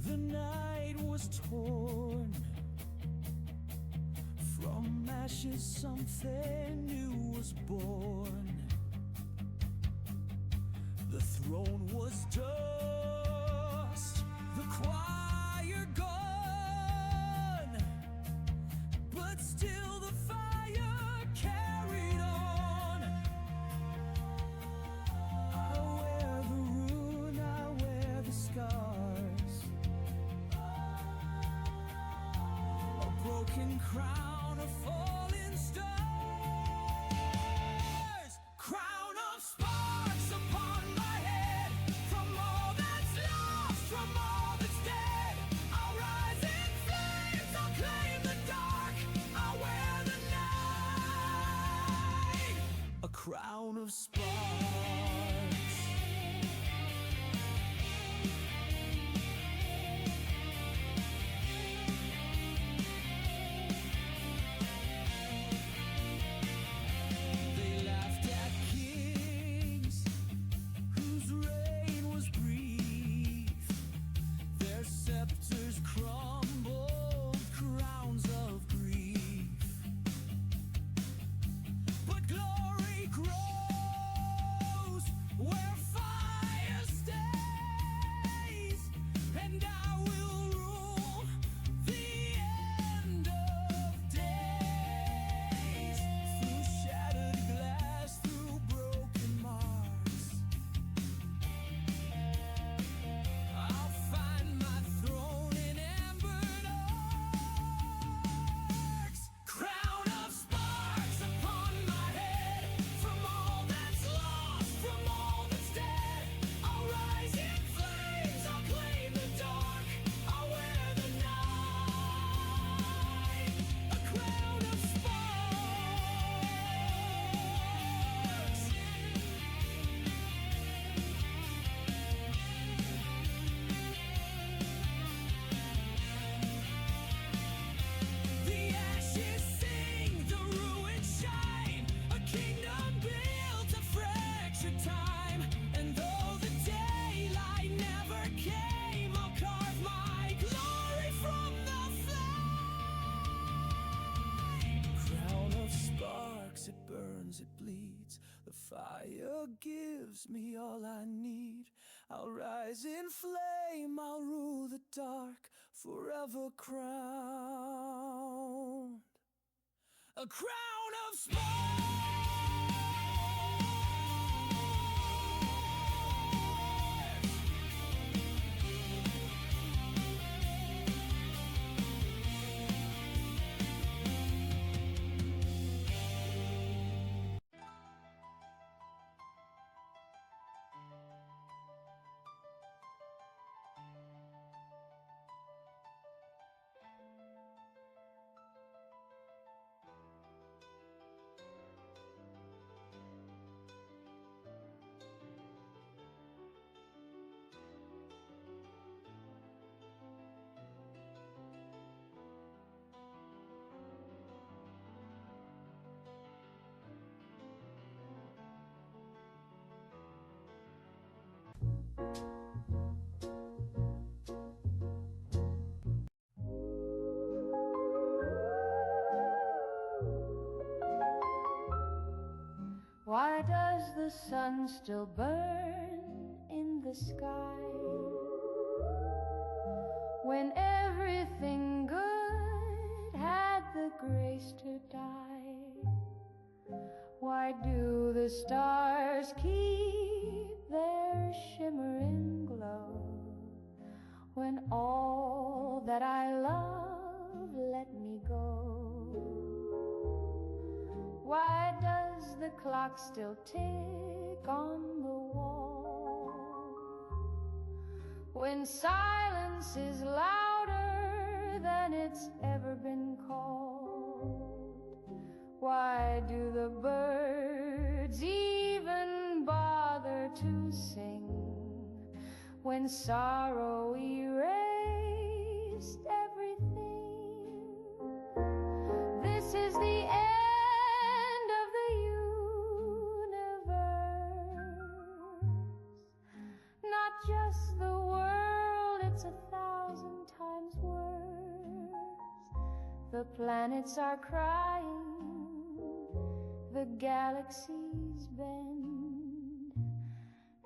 the night was torn. From ashes something new was born. The throne was dust, the choir gone, but still the fire carried on. I wear the ruin, I wear the scars, a broken crown, a falling stars, crown of sparks upon my head, from all that's lost, from all that's dead. I'll rise in flames, I'll claim the dark, I'll wear the night, a crown of sparks. They laughed at kings whose reign was brief. Their scepters crumbled, crowns of grief. But glory grows Fire gives me all I need. I'll rise in flame, I'll rule the dark, forever crowned. A crown of smoke!
Why does the sun still burn in the sky when everything good had the grace to die? Why do the stars keep their shimmering glow when all that I love let me go? Why does the clock still tick on the wall when silence is louder than it's ever been called? Why do the birds even bother to sing when sorrow erased everything? This is the end of the universe, not just the world, it's 1,000 times worse. The planets are crying, the galaxies bend,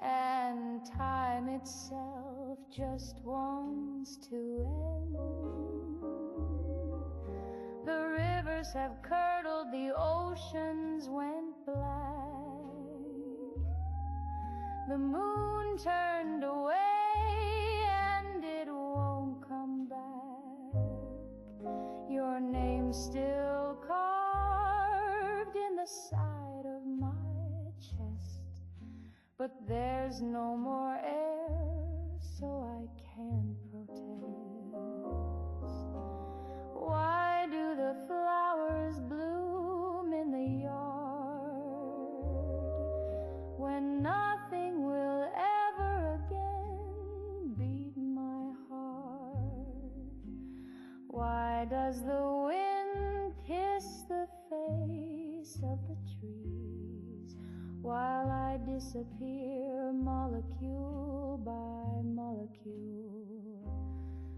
and time itself just wants to end. The rivers have curdled, the oceans went black, the moon turned away and it won't come back. Your name's still carved in the side of my chest, but there's no more air, so I can't protest. Why do the flowers bloom in the yard when nothing will ever again beat my heart? Why does the wind kiss the face of the trees while I disappear molecule by molecule?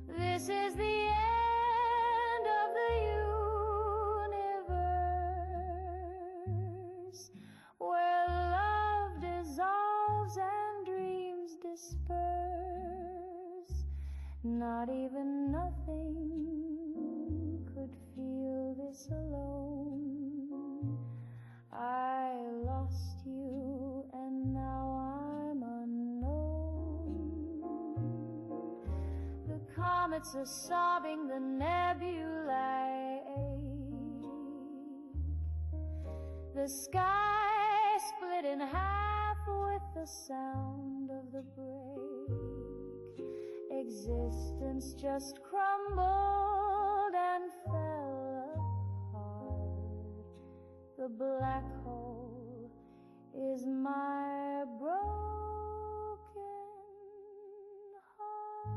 This is the end of the universe, where love dissolves and dreams disperse. Not even nothing could feel this alone. I lost you and now I'm unknown. The comets are sobbing, the nebulae ache. The sky split in half with the sound of the break. Existence just crumbled and fell apart. The black hole is my broken heart.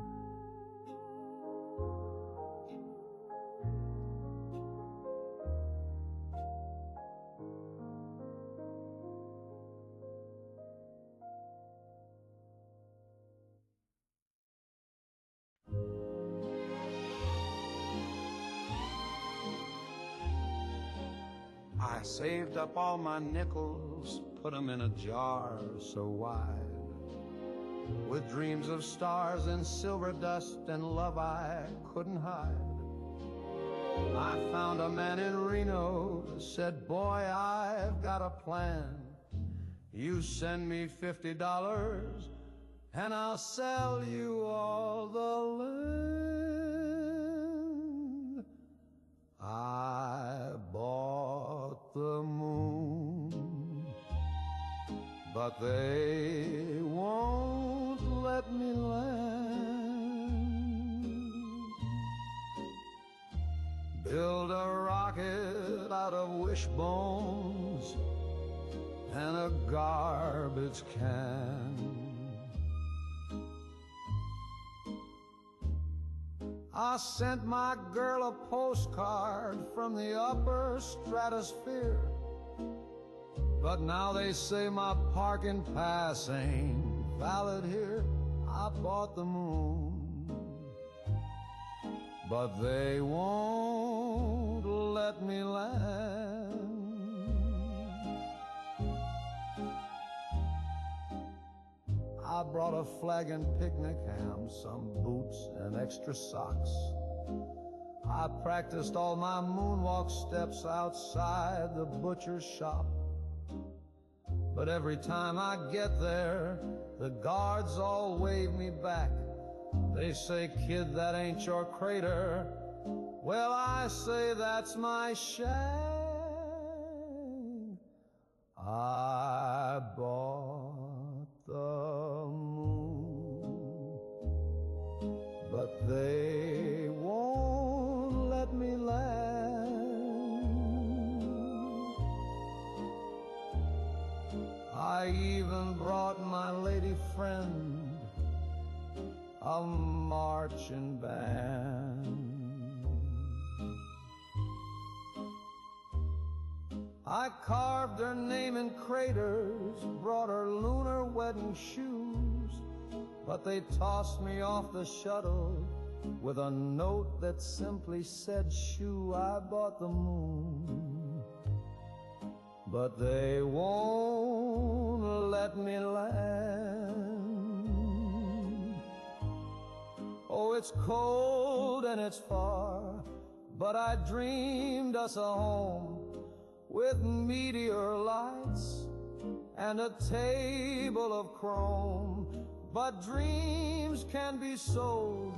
I saved up all my nickels, put 'em in a jar so wide, with dreams of stars and silver dust and love I couldn't hide. I found a man in Reno, said, boy, I've got a plan. You send me $50 and I'll sell you all the land. I bought the moon, but they won't let me land. Build a rocket out of wishbones and a garbage can. I sent my girl a postcard from the upper stratosphere, but now they say my parking pass ain't valid here. I bought the moon, but they won't let me land. I brought a flagon picnic ham, some boots and extra socks. I practiced all my moonwalk steps outside the butcher's shop. But every time I get there, the guards all wave me back. They say, kid, that ain't your crater. Well, I say that's my shack. I bought the moon, but they won't let me land. I even brought my lady friend a marching band. I carved her name in craters, brought her lunar wedding shoes, but they tossed me off the shuttle with a note that simply said, shoo, I bought the moon, but they won't let me land. Oh, it's cold and it's far, but I dreamed us a home with meteor lights and a table of chrome. But dreams can be sold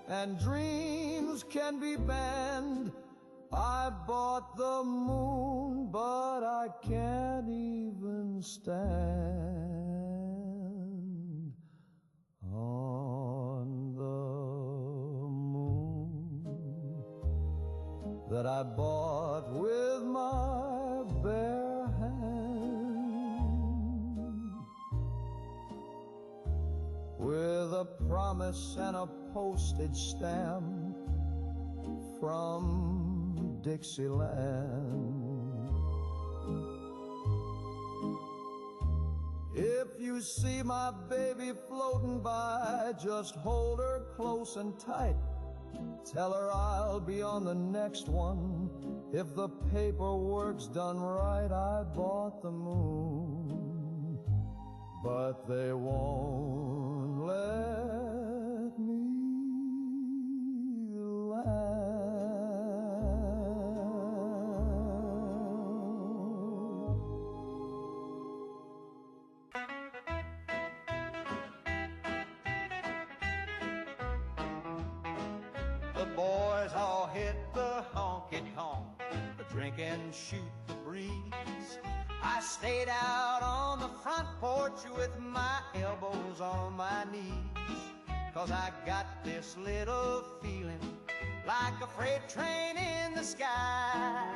and dreams can be banned. I bought the moon, but I can't even stand on the moon that I bought with my bare hand, with a promise and a postage stamp from Dixieland. If you see my baby floating by, just hold her close and tight. Tell her I'll be on the next one if the paperwork's done right. I bought the moon, but they won't let me land.
The boys all hit the honky-tonk, drink and shoot the breeze. I stayed out on the front porch with my elbows on my knees, 'cause I got this little feeling like a freight train in the sky.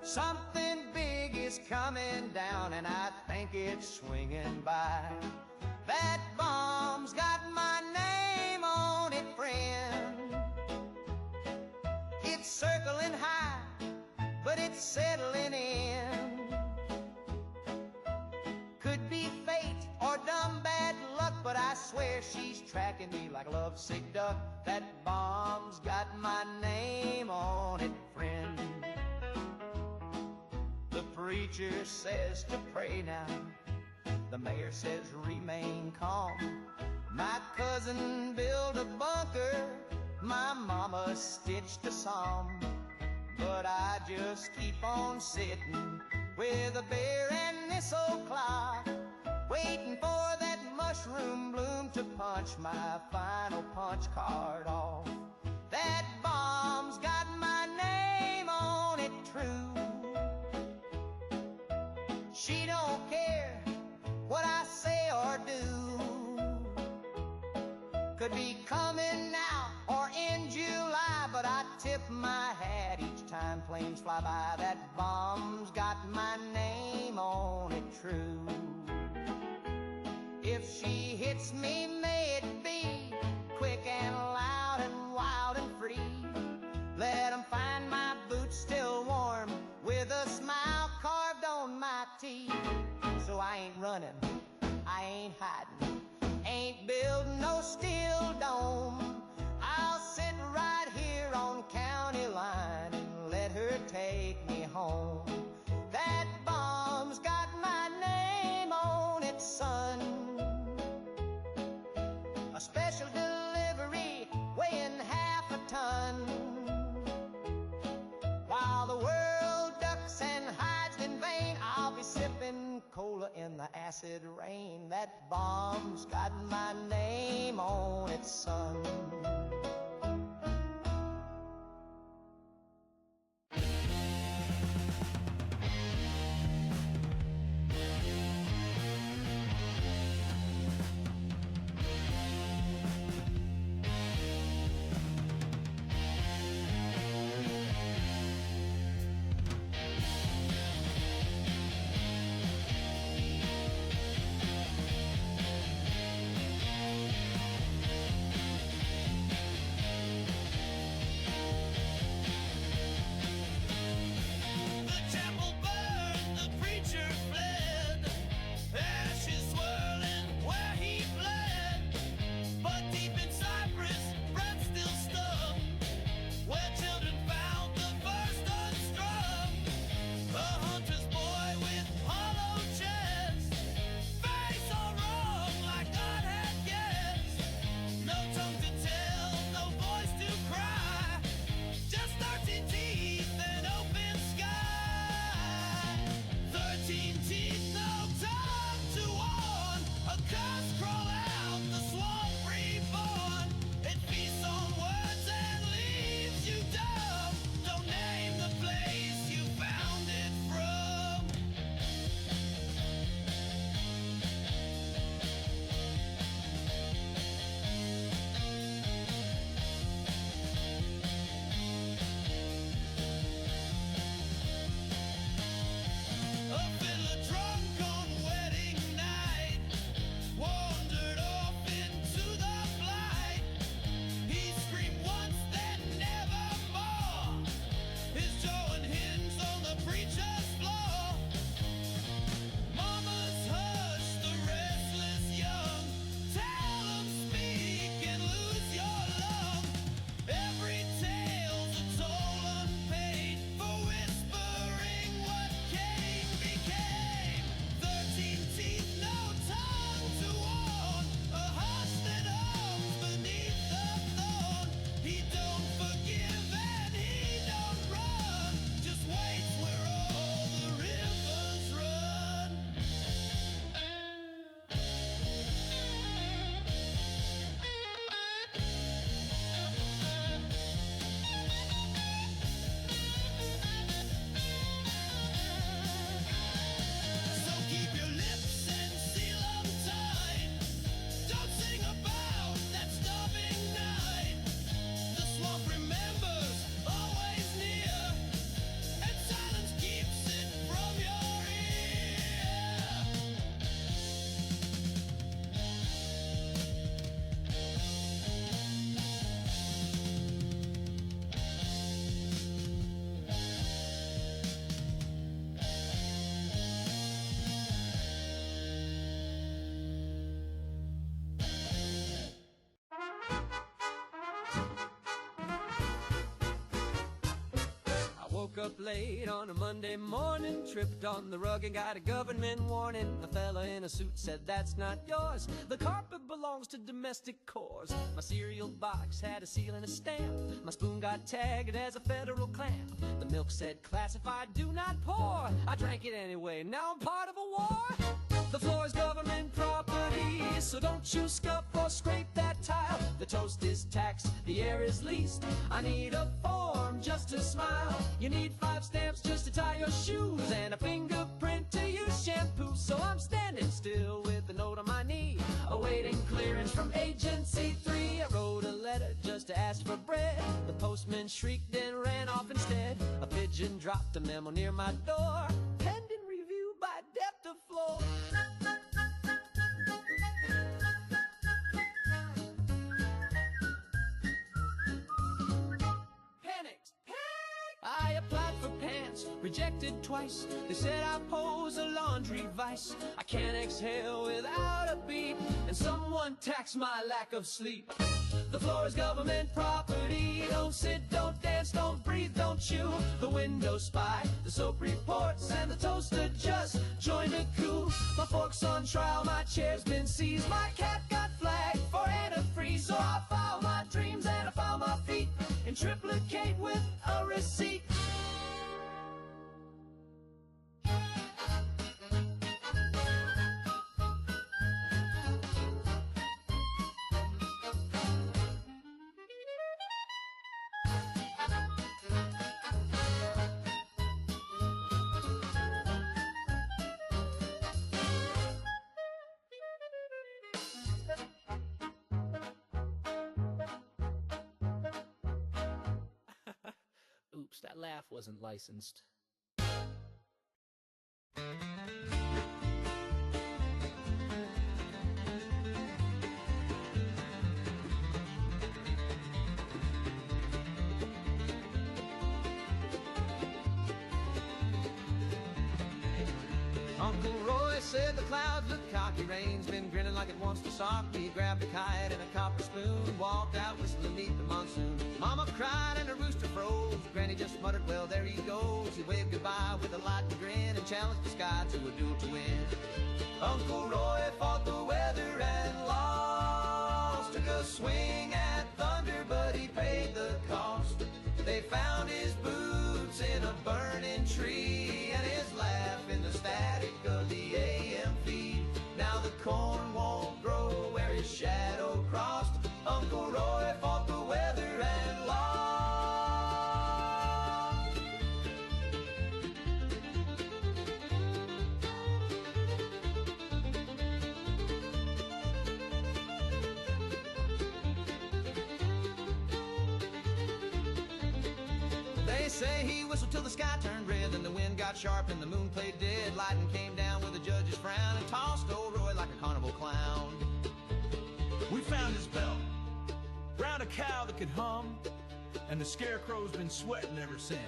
Something big is coming down and I think it's swinging by. That bomb's got my name on it, friend. It's circling high, but it's settling in. Could be fate or dumb bad luck, but I swear she's tracking me like a lovesick duck. That bomb's got my name on it, friend. The
preacher says to pray now. The mayor says remain calm. My cousin built a bunker. My mama stitched a psalm. But I just keep on sitting with a bear and this old clock, waiting for that mushroom bloom to punch my final punch card off. That bomb's got my name on it, true. She don't care what I say or do. Could be coming now or in July, but I tip my hat each time planes fly by. That bomb's got my name on it, true. If she hits me, may it be quick and loud and wild and free. Let 'em find my boots still warm with a smile carved on my teeth. So I ain't running, I ain't hiding, ain't building no steel dome. I'll sit right here on county line and let her take me home. That bomb's got my name on it, son. A special delivery weighing half a ton. While the world ducks and hides in vain, I'll be sipping cola in the acid rain. That bomb's got my name on it, son.
up late on a Monday morning, tripped on the rug and got a government warning. A fella in a suit said, that's not yours. The carpet belongs to domestic cores. My cereal box had a seal and a stamp. My spoon got tagged as a federal clamp. The milk said, classified, do not pour. I drank it anyway, now I'm part of a war. The floor is government property, so don't you scuff or scrape that tile. The toast is taxed, the air is leased. I need a form just to smile. You need 5 stamps just to tie your shoes, and a fingerprint to use shampoo. So I'm standing still with a note on my knee, awaiting clearance from Agency 3. I wrote a letter just to ask for bread. The postman shrieked and ran off instead. A pigeon dropped a memo near my door, pending review by depth of floor. I applied for pants, rejected twice. They said I pose a laundry vice. I can't exhale without a beat, and someone taxed my lack of sleep. The floor is government property. Don't sit, don't dance, don't breathe, don't chew. The window spy, the soap reports, and the toaster just joined a coup. My fork's on trial, my chair's been seized. My cat got flagged for antifreeze. So I filed my dreams and I filed my feet in triplicate with a receipt. Oops, that laugh wasn't licensed. Uncle Roy said the clouds look cocky, rain's been grinning like it wants to sock me. He grabbed a kite and a copper spoon, walked out whistling beneath the monsoon. Mama cried and the rooster froze. Granny just muttered, well, there he goes. He waved goodbye with a lightning grin and challenged the sky to a duel to win. Uncle Roy fought the weather and lost. Took a swing at thunder, but he paid the cost. They found his boots in a burning tree and his laugh in the static of the AM feed. Now the corn won't grow where his shadow crossed. Uncle Roy fought the weather and lost. They say he whistled till the sky turned red, and the wind got sharp and the moon played dead. Lightning came down with a judge's frown and tossed old Roy like a carnival clown.
We found his belt, round a cow that could hum, and the scarecrow's been sweating ever since.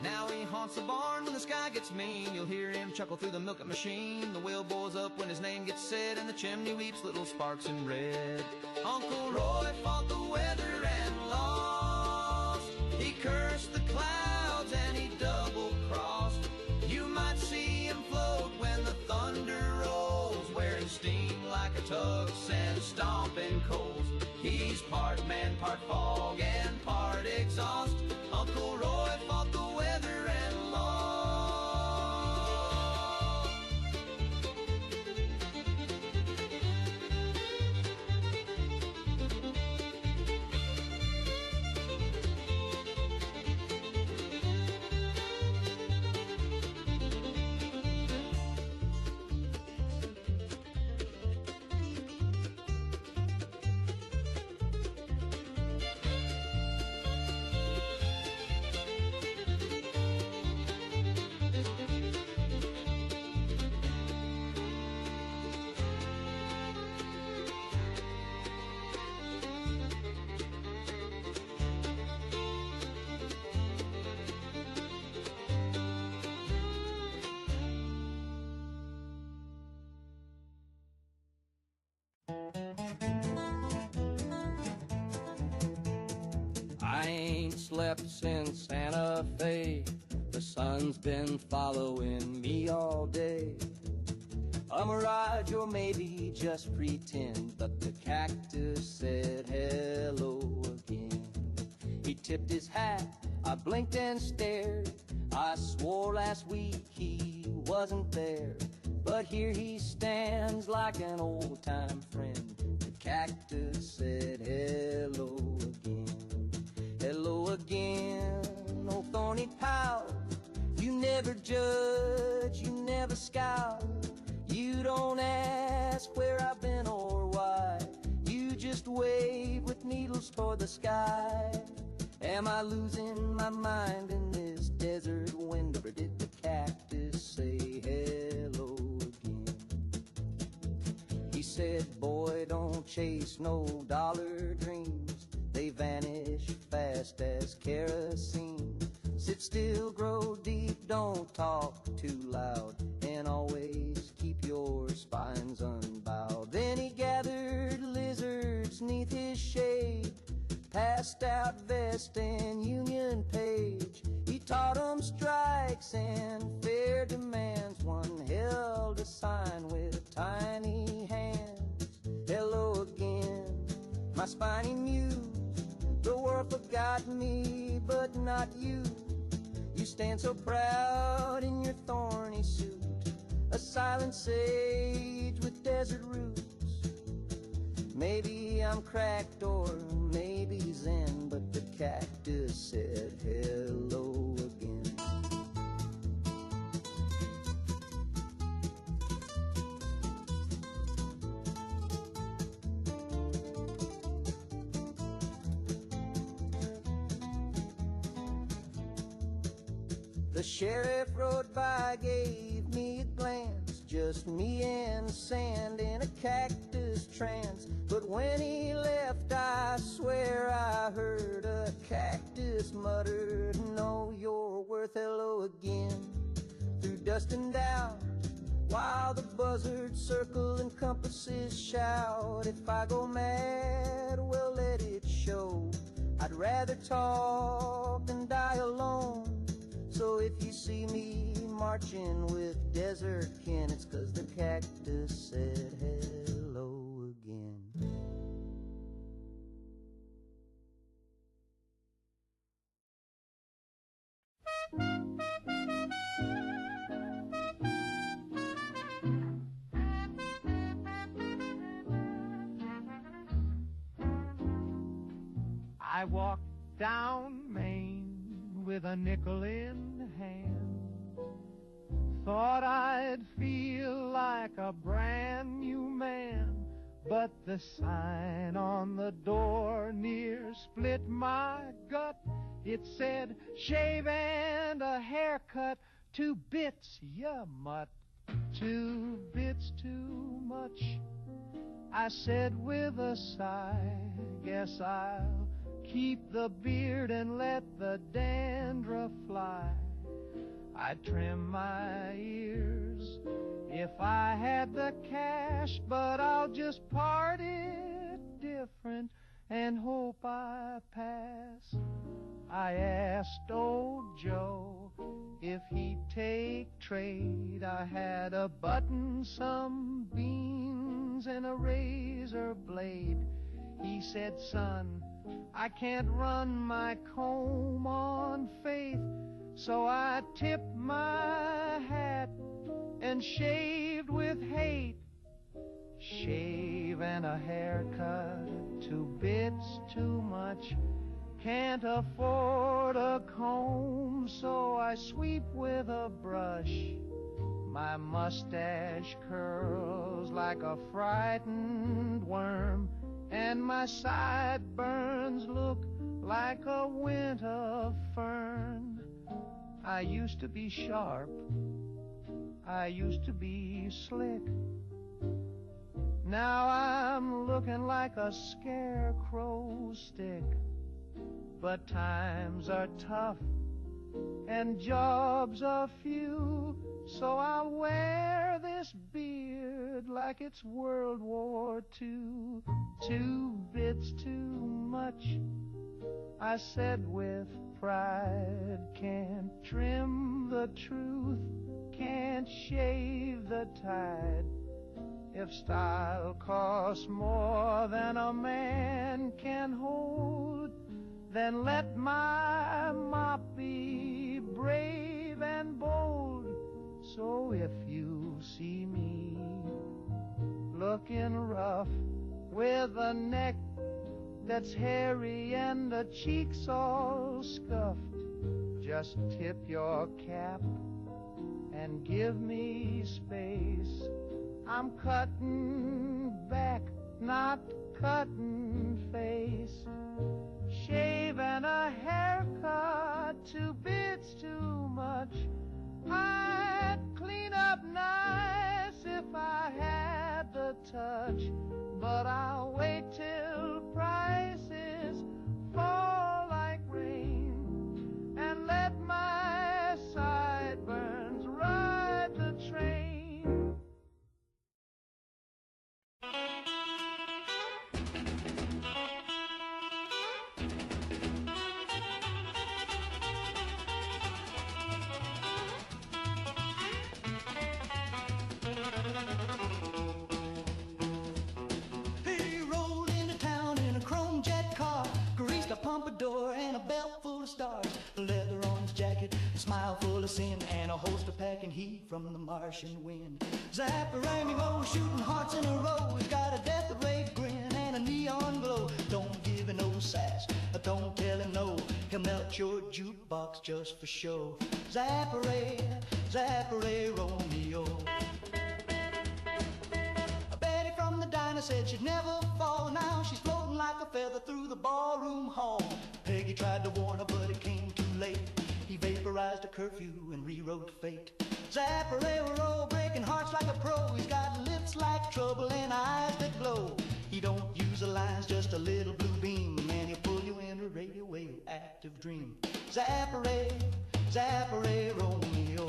Now he haunts the barn when the sky gets mean. You'll hear him chuckle through the milking machine. The wheel boils up when his name gets said, and the chimney weeps little sparks in red. Uncle Roy fought the weather and lost. He cursed the clouds and he double-crossed. You might see him float when the thunder rolls, wearing steam like a tux and stomping coals. He's part man, part fog, and part exhaust. Uncle Roy fought the weather and lost.
slept since Santa Fe. The sun's been following me all day. A mirage or maybe just pretend, but the cactus said hello again. He tipped his hat, I blinked and stared. I swore last week he wasn't there, but here he stands like an old-time friend. The cactus said hello again. Hello again, oh thorny pal. You never judge, you never scout. You don't ask where I've been or why. You just wave with needles toward the sky. Am I losing my mind in this desert wind, or did the cactus say hello again? He said, boy, don't chase no dollar dreams. They vanish fast as kerosene. Sit still, grow deep, don't talk too loud, and always keep your spines unbowed. Then he gathered lizards neath his shade, passed out vest and union page. He taught 'em strikes and fair demands. One held a sign with tiny hands. Hello again, my spiny muse. The world forgot me, but not you. You stand so proud in your thorny suit, a silent sage with desert roots. Maybe I'm cracked or maybe zen, but the cactus said hello again. The sheriff rode by, gave me a glance, just me and sand in a cactus trance. But when he left, I swear I heard a cactus mutter, know your worth, hello again. Through dust and doubt, while the buzzards circle and compasses shout. If I go mad, well let it show. I'd rather talk than die alone. So if you see me marching with desert kin, it's 'cause the cactus said hello again.
I walked down Main with a nickel in hand. Thought I'd feel like a brand new man, but the sign on the door near split my gut. It said, shave and a haircut, 2 bits, ya mutt. 2 bits too much. I said with a sigh, guess I'll keep the beard and let the dandruff fly. I'd trim my ears if I had the cash, but I'll just part it different and hope I pass. I asked old Joe if he'd take trade. I had a button, some beans, and a razor blade. He said, son, I can't run my comb on faith, so I tipped my hat and shaved with hate. Shave and a haircut, 2 bits too much. Can't afford a comb, so I sweep with a brush. My mustache curls like a frightened worm, and my sideburns look like a winter fern. I used to be sharp, I used to be slick. Now I'm looking like a scarecrow stick. But times are tough,
and jobs are few. So I'll wear this beard like it's World War II. 2 bits too much, I said with pride. Can't trim the truth, can't shave the tide. If style costs more than a man can hold, then let my mop be brave and bold. So if you see me looking rough, with a neck that's hairy and the cheeks all scuffed, just tip your cap and give me space. I'm cutting back, not cutting face. Shave and a haircut, 2 bits too much. I'd clean up nice if I had the touch, but I'll wait till prices fall like rain and let my sideburns ride the train.
Pompadour and a belt full of stars, leather on his jacket, a smile full of sin, and a holster packing heat from the Martian wind. Zapparang-o, shooting hearts in a row. He's got a death ray grin and a neon glow. Don't give him no sass, don't tell him no. He'll melt your jukebox just for show. Zapparay, Zapparay, Romeo. Betty from the diner said she'd never fall. Now she's floating like a feather through the ballroom hall. Peggy tried to warn her, but it came too late. He vaporized a curfew and rewrote fate. Zapparero, breaking hearts like a pro. He's got lips like trouble and eyes that glow. He don't use the lines, just a little blue beam, and he'll pull you in a radioactive dream. Zapparay, Zapparay, Romeo.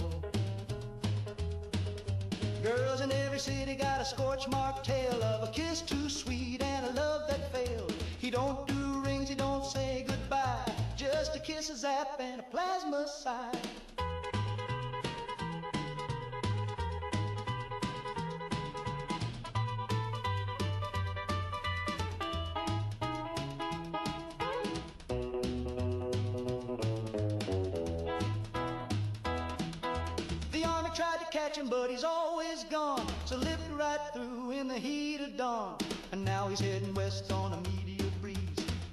Girls in every city got a scorch mark tale of a kiss too sweet and a love that failed. He don't do rings, he don't say goodbye, just a kiss, a zap, and a plasma sigh. But he's always gone, so lived right through in the heat of dawn. And now he's heading west on a meteor breeze,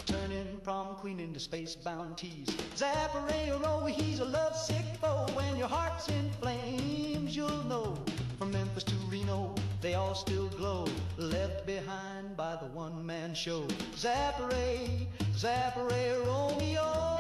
turning prom queen into space-bound tease. Zapparero, he's a lovesick foe. When your heart's in flames, you'll know. From Memphis to Reno, they all still glow, left behind by the one-man show. Zapparay, Zapparay, Romeo.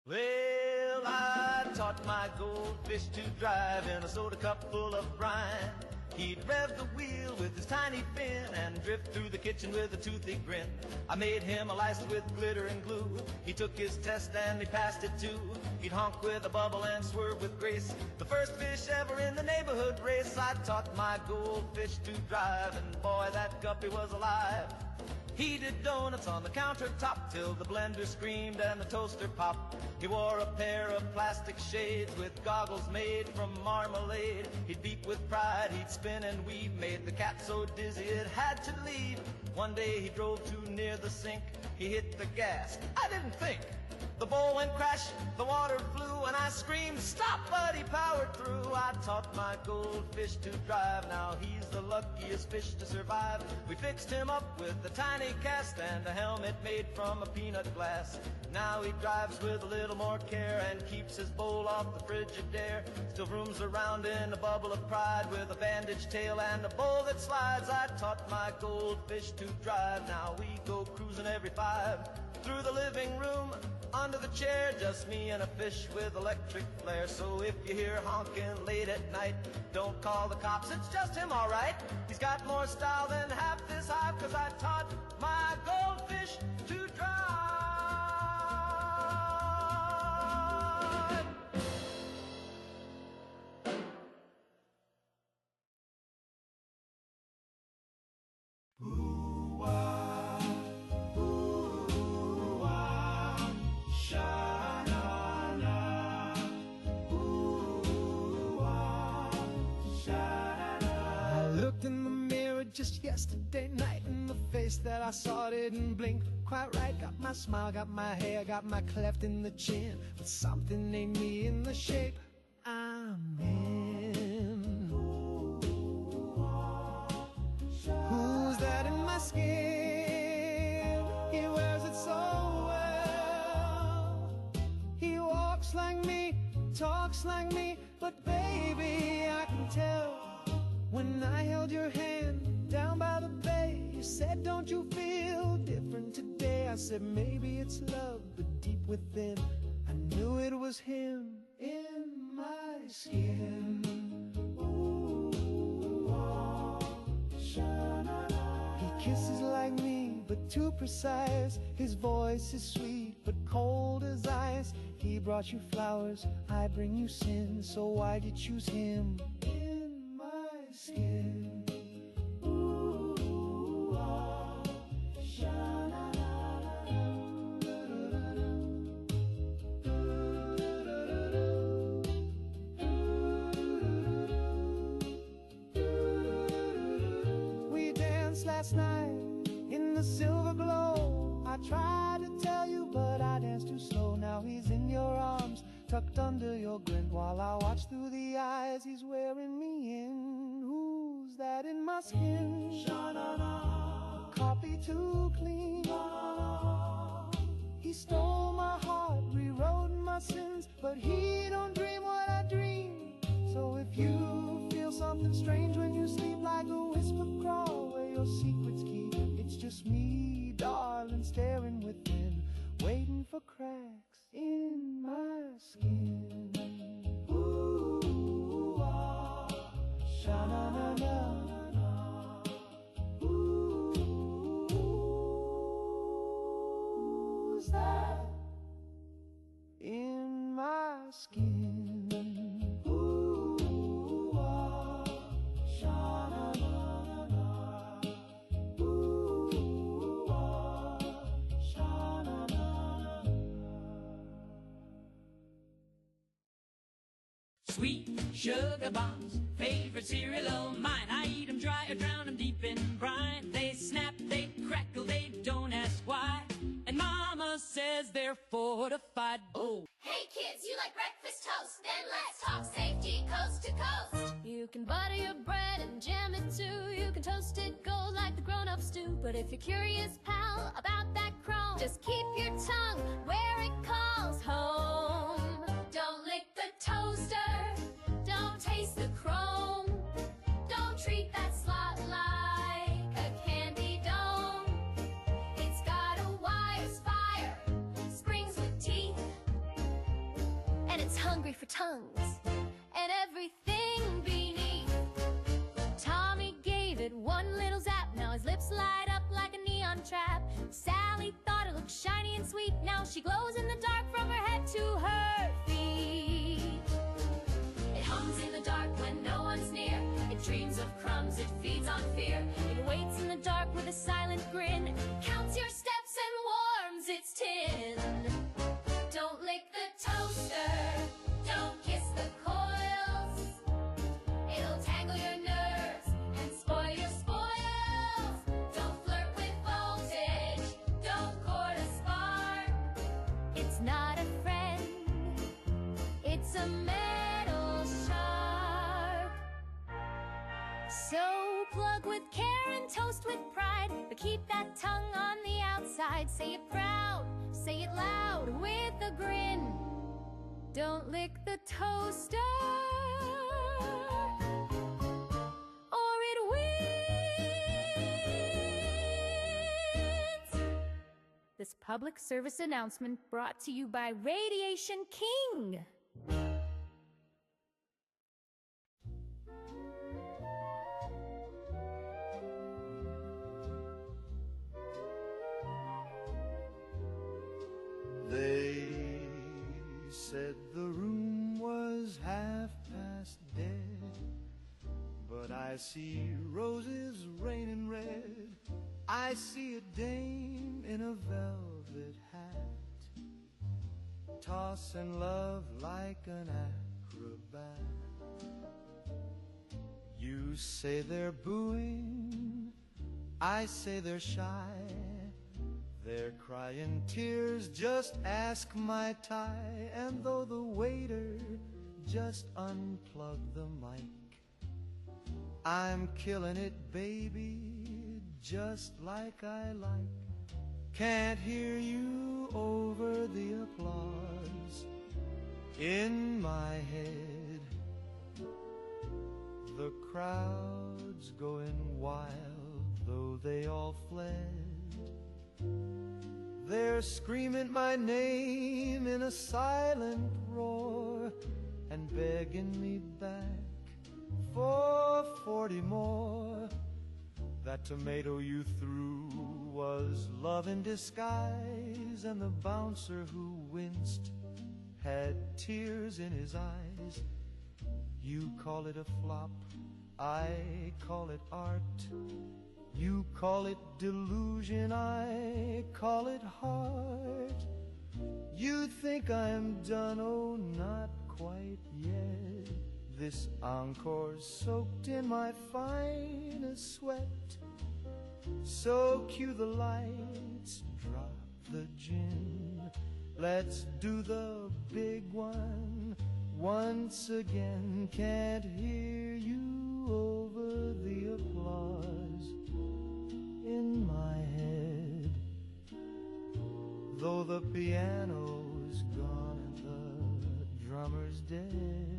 Well, I taught my goldfish to drive in a soda cup full of brine. He'd rev the wheel with his tiny fin and drift through the kitchen with a toothy grin. I made him a license with glitter and glue. He took his test and he passed it too. He'd honk with a bubble and swerve with grace. The first fish ever in the neighborhood race. I taught my goldfish to drive, and boy, that guppy was alive. He did donuts on the countertop till the blender screamed and the toaster popped. He wore a pair of plastic shades with goggles made from marmalade. He'd beat with pride, he'd spin and weave, made the cat so dizzy it had to leave. One day he drove too near the sink, he hit the gas. I didn't think. The bowl went crash, the water flew, and I screamed, stop, but he powered through. I taught my goldfish to drive, now he's the luckiest fish to survive. We fixed him up with a tiny cast and a helmet made from a peanut glass. Now he drives with a little more care and keeps his bowl off the Frigidaire. Still rooms around in a bubble of pride with a bandaged tail and a bowl that slides. I taught my goldfish to drive, now we go cruising every 5. through the living room, under the chair, just me and a fish with electric flare. So if you hear honking late at night, don't call the cops, it's just him, all right. He's got more style than half this hive, 'cause I taught my goldfish to drive.
I looked in the mirror just yesterday night, and the face that I saw didn't blink quite right. Got my smile, got my hair, got my cleft in the chin, but something ain't me in the shape I'm in. Who's that in my skin? He wears it so well. He walks like me, talks like me, but baby, I can tell. When I held your hand down by the bay, you said, don't you feel different today? I said, maybe it's love, but deep within, I knew it was him in my skin. Ooh, oh, he kisses like me, but too precise. His voice is sweet, but cold as ice. He brought you flowers, I bring you sin. So why'd you choose him in my skin? Ooh, oh, we danced last night in the silver glow. I tried to tell you, but I danced too slow. Now he's in your arms, tucked under your grin, while I watch through the eyes he's wearing me in. Who's that in my skin? A copy too clean. He stole my heart, rewrote my sins, but he don't dream what I dream. So if you feel something strange when you sleep, like a whisper crawl where your secrets keep, it's just me, darling, staring within, waiting for cracks in my skin. Ooh, ah, sha-na-na-na. Who's that in my skin? Ooh, ah, sha-na-na-na. Ooh, ah, sha-na-na-na.
Sweet sugar bombs, favorite cereal of mine. I eat them dry or drown them deep in brine. They snap, they crackle, they don't ask why. And Mama says they're fortified. Oh.
Hey kids, you like breakfast toast? Then let's talk safety coast to coast. You can butter your bread and jam it too. You can toast it gold like the grown-ups do. But if you're curious, pal, about that chrome, just keep your tongue where it calls home. Don't lick the toaster. Don't taste the chrome. Don't treat that slot like a candy dome. It's got a wire spire, springs with teeth, and it's hungry for tongues and everything beneath. Tommy gave it one little zap. Now his lips light up like a neon trap. Sally thought it looked shiny and sweet. Now she glows in the dark from her head to her feet. It hums in the dark when no one's near. It dreams of crumbs, it feeds on fear. It waits in the dark with a silent grin, counts your steps and warms its tin. Don't lick the toaster, don't kiss the coils. It'll tangle your nerves and spoil your spoils. Don't flirt with voltage, don't court a spark. It's not a friend, it's a metal shark. So plug with care and toast with pride, but keep that tongue on the outside. Say it proud, say it loud with a grin. Don't lick the toaster, or it wins
This public service announcement brought to you by Radiation King.
They said the room was half past dead, but I see roses raining red. I see a dame in a velvet hat, tossing love like an acrobat. You say they're booing, I say they're shy. They're crying tears, just ask my tie. And though the waiter just unplugged the mic, I'm killing it, baby, just like I like. Can't hear you over the applause in my head. The crowd's going wild, though they all fled. They're screaming my name in a silent roar and begging me back for 40 more. That tomato you threw was love in disguise, and the bouncer who winced had tears in his eyes. You call it a flop, I call it art. You call it delusion, I call it heart. You think I'm done, oh, not quite yet. This encore's soaked in my finest sweat. So cue the lights, drop the gin. Let's do the big one once again. Can't hear you over the applause in my head. Though the piano's gone and the drummer's dead,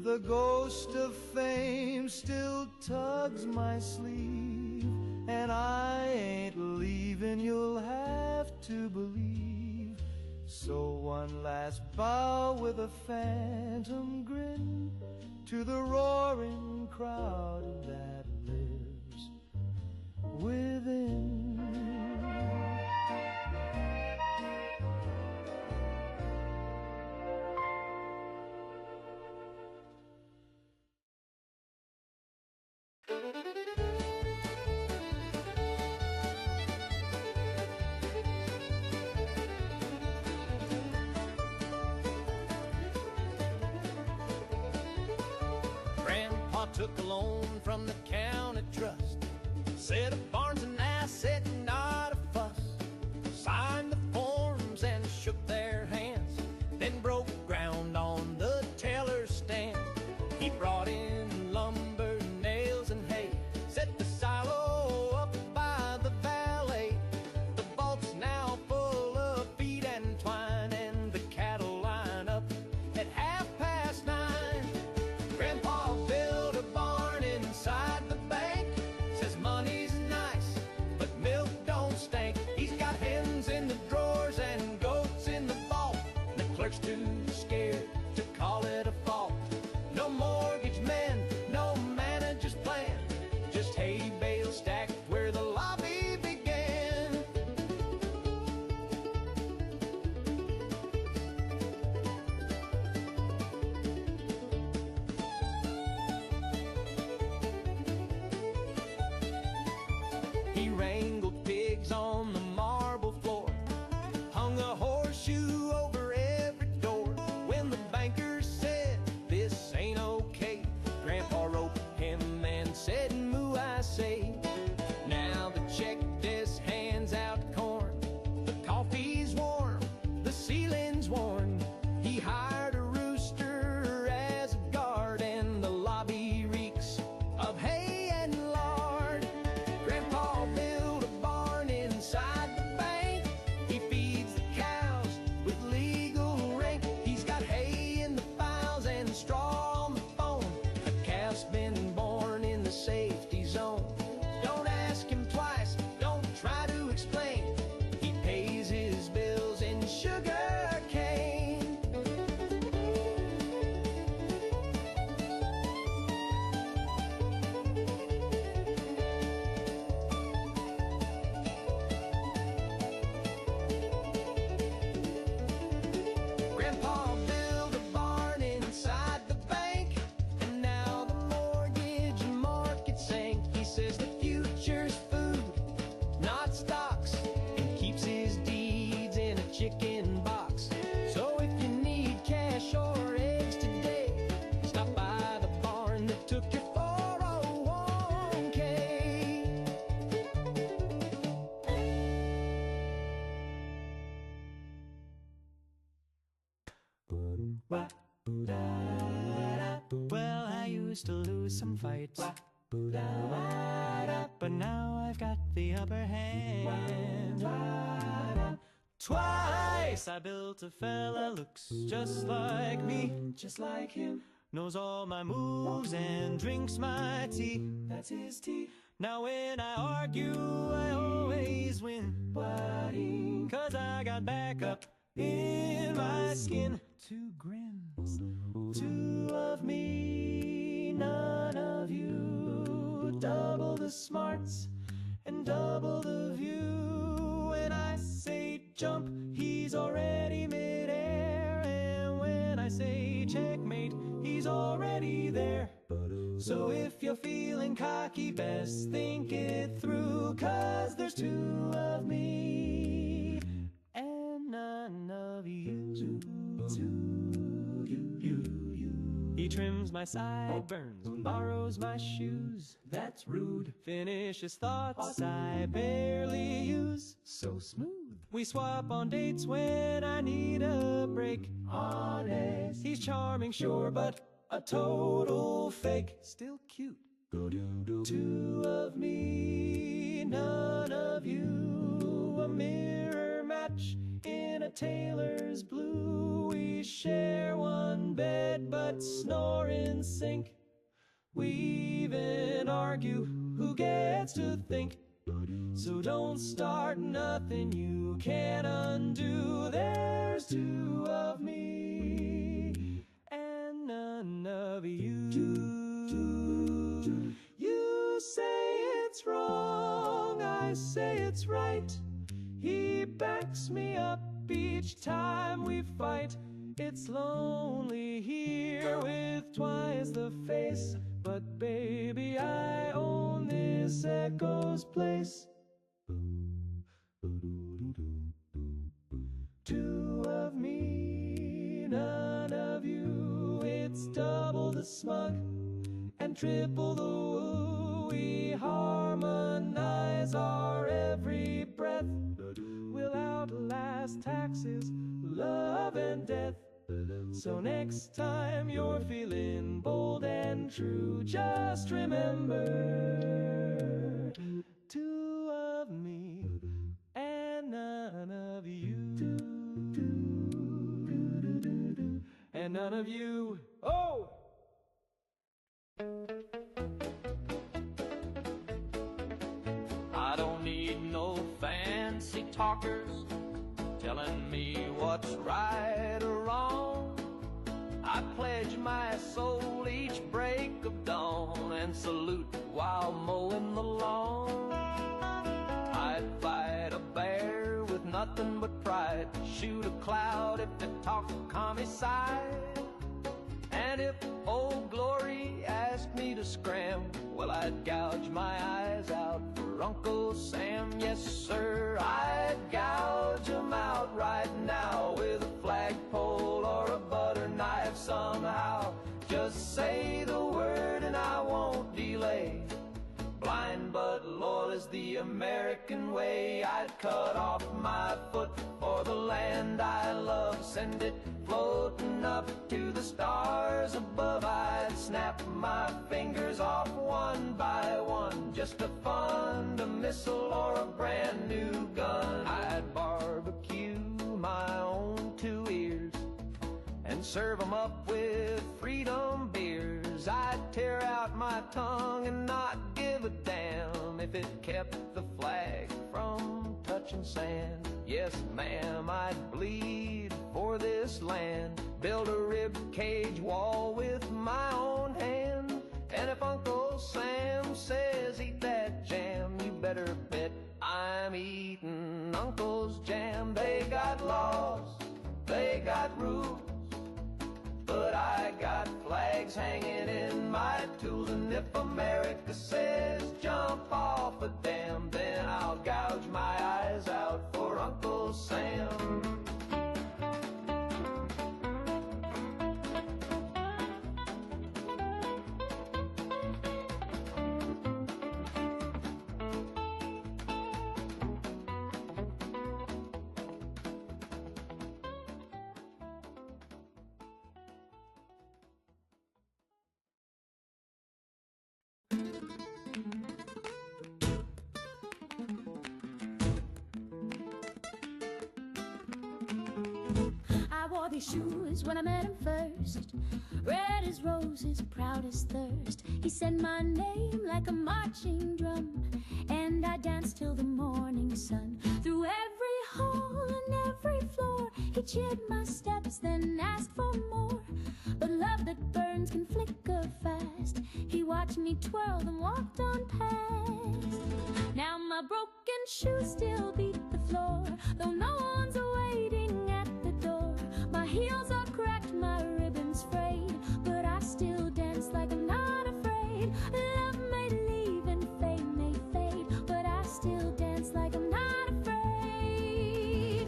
the ghost of fame still tugs my sleeve, and I ain't leaving, you'll have to believe. So one last bow with a phantom grin to the roaring crowd that lives within.
Grandpa took a loan from the county trust, said a barn's an asset, not a fuss. Signed the forms and shook their hands, then broke ground on the teller's stand. He brought in lumber, nails, and hay, set the silo up by the valet. The vault's now full of feed and twine, and the cattle line up at 9:30. Grandpa built a barn inside the bank, says money's nice,
Well, I used to lose some fights, but now I've got the upper hand. Twice I built a fella, looks just like me, just like him. Knows all my moves and drinks my tea, that's his tea. Now when I argue, I always win. Cause I got backup in my skin. 2 grins, 2 of me, none of you. Double the smarts and double the view. When I say jump, he's already midair. And when I say checkmate, he's already there. So if you're feeling cocky, best think it through. Cause there's 2 of me and none of you. He trims my sideburns, borrows my shoes. That's rude. Finishes thoughts I barely use. So smooth. We swap on dates when I need a break. Honest. He's charming, sure, but a total fake. Still cute. 2 of me, none of you. A mirror match in a tailor's blue. We share one bed but snore in sync. We even argue who gets to think. So don't start nothing you can't undo. There's 2 of me and none of you. You say it's wrong, I say it's right. He backs me up each time we fight. It's lonely here with twice the face, but baby, I own this Echo's place. 2 of me, none of you. It's double the smug and triple the woo. We harmonize our every breath. We'll outlast taxes, love and death. So next time you're feeling bold and true, just remember 2 of me and none of you. And none of you. Oh!
I don't need no fancy talkers telling me what's right or wrong. I pledge my soul each break of dawn and salute while mowing the lawn. I'd fight a bear with nothing but pride, shoot a cloud if it talked commie side. And if Old Glory asked me to scram, well, I'd gouge my eyes out for Uncle Sam. Yes, sir, I'd gouge 'em out right now with a flagpole or a butter knife somehow. Just say the word and I won't delay. Blind but loyal is the American way. I'd cut off my foot for the land I love, send it floating up to the stars above. I'd snap my fingers off one by one just to fund a missile or a brand new gun. I'd barbecue my own 2 ears and serve 'em up with freedom beers. I'd tear out my tongue and not give a damn if it kept the flag from touching sand. Yes, ma'am, I'd bleed for this land, build a rib cage wall with my own hand. And if Uncle Sam says eat that jam, you better bet I'm eating Uncle's jam. They got laws, they got rules, but I got flags hanging in my tools. And if America says jump off a dam, then I'll gouge my eyes out for Uncle Sam.
I wore these shoes when I met him first. Red as roses, proud as thirst. He said my name like a marching drum, and I danced till the morning sun. Through every hall and every floor, he cheered my steps, then asked for more. But love that burns can flicker fast. He watched me twirl and walked on past. Now my broken shoes still beat the floor, though no one's waiting at the door. My heels are cracked, my ribbons frayed, but I still dance like I'm not afraid. Love may leave and fame may fade, but I still dance like I'm not afraid.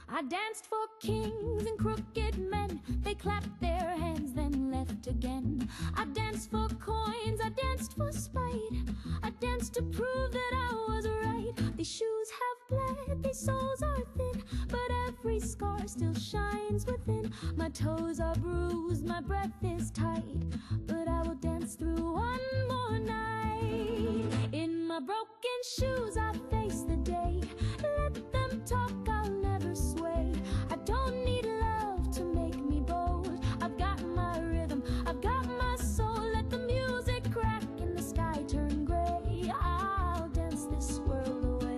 I danced for kings and crooked men. They clapped their hands, then left again. I danced for coins, I danced for spite. I danced to prove that I was right. These shoes have bled, these soles are thin, but every scar still shines within. My toes are bruised, my breath is tight, but I will dance through one more night. In my broken shoes I face the day. Let them talk, I'll never sway. I don't need love to make me bold. I've got my rhythm, I've got my soul. Let the music crack and the sky turn gray. I'll dance this world away.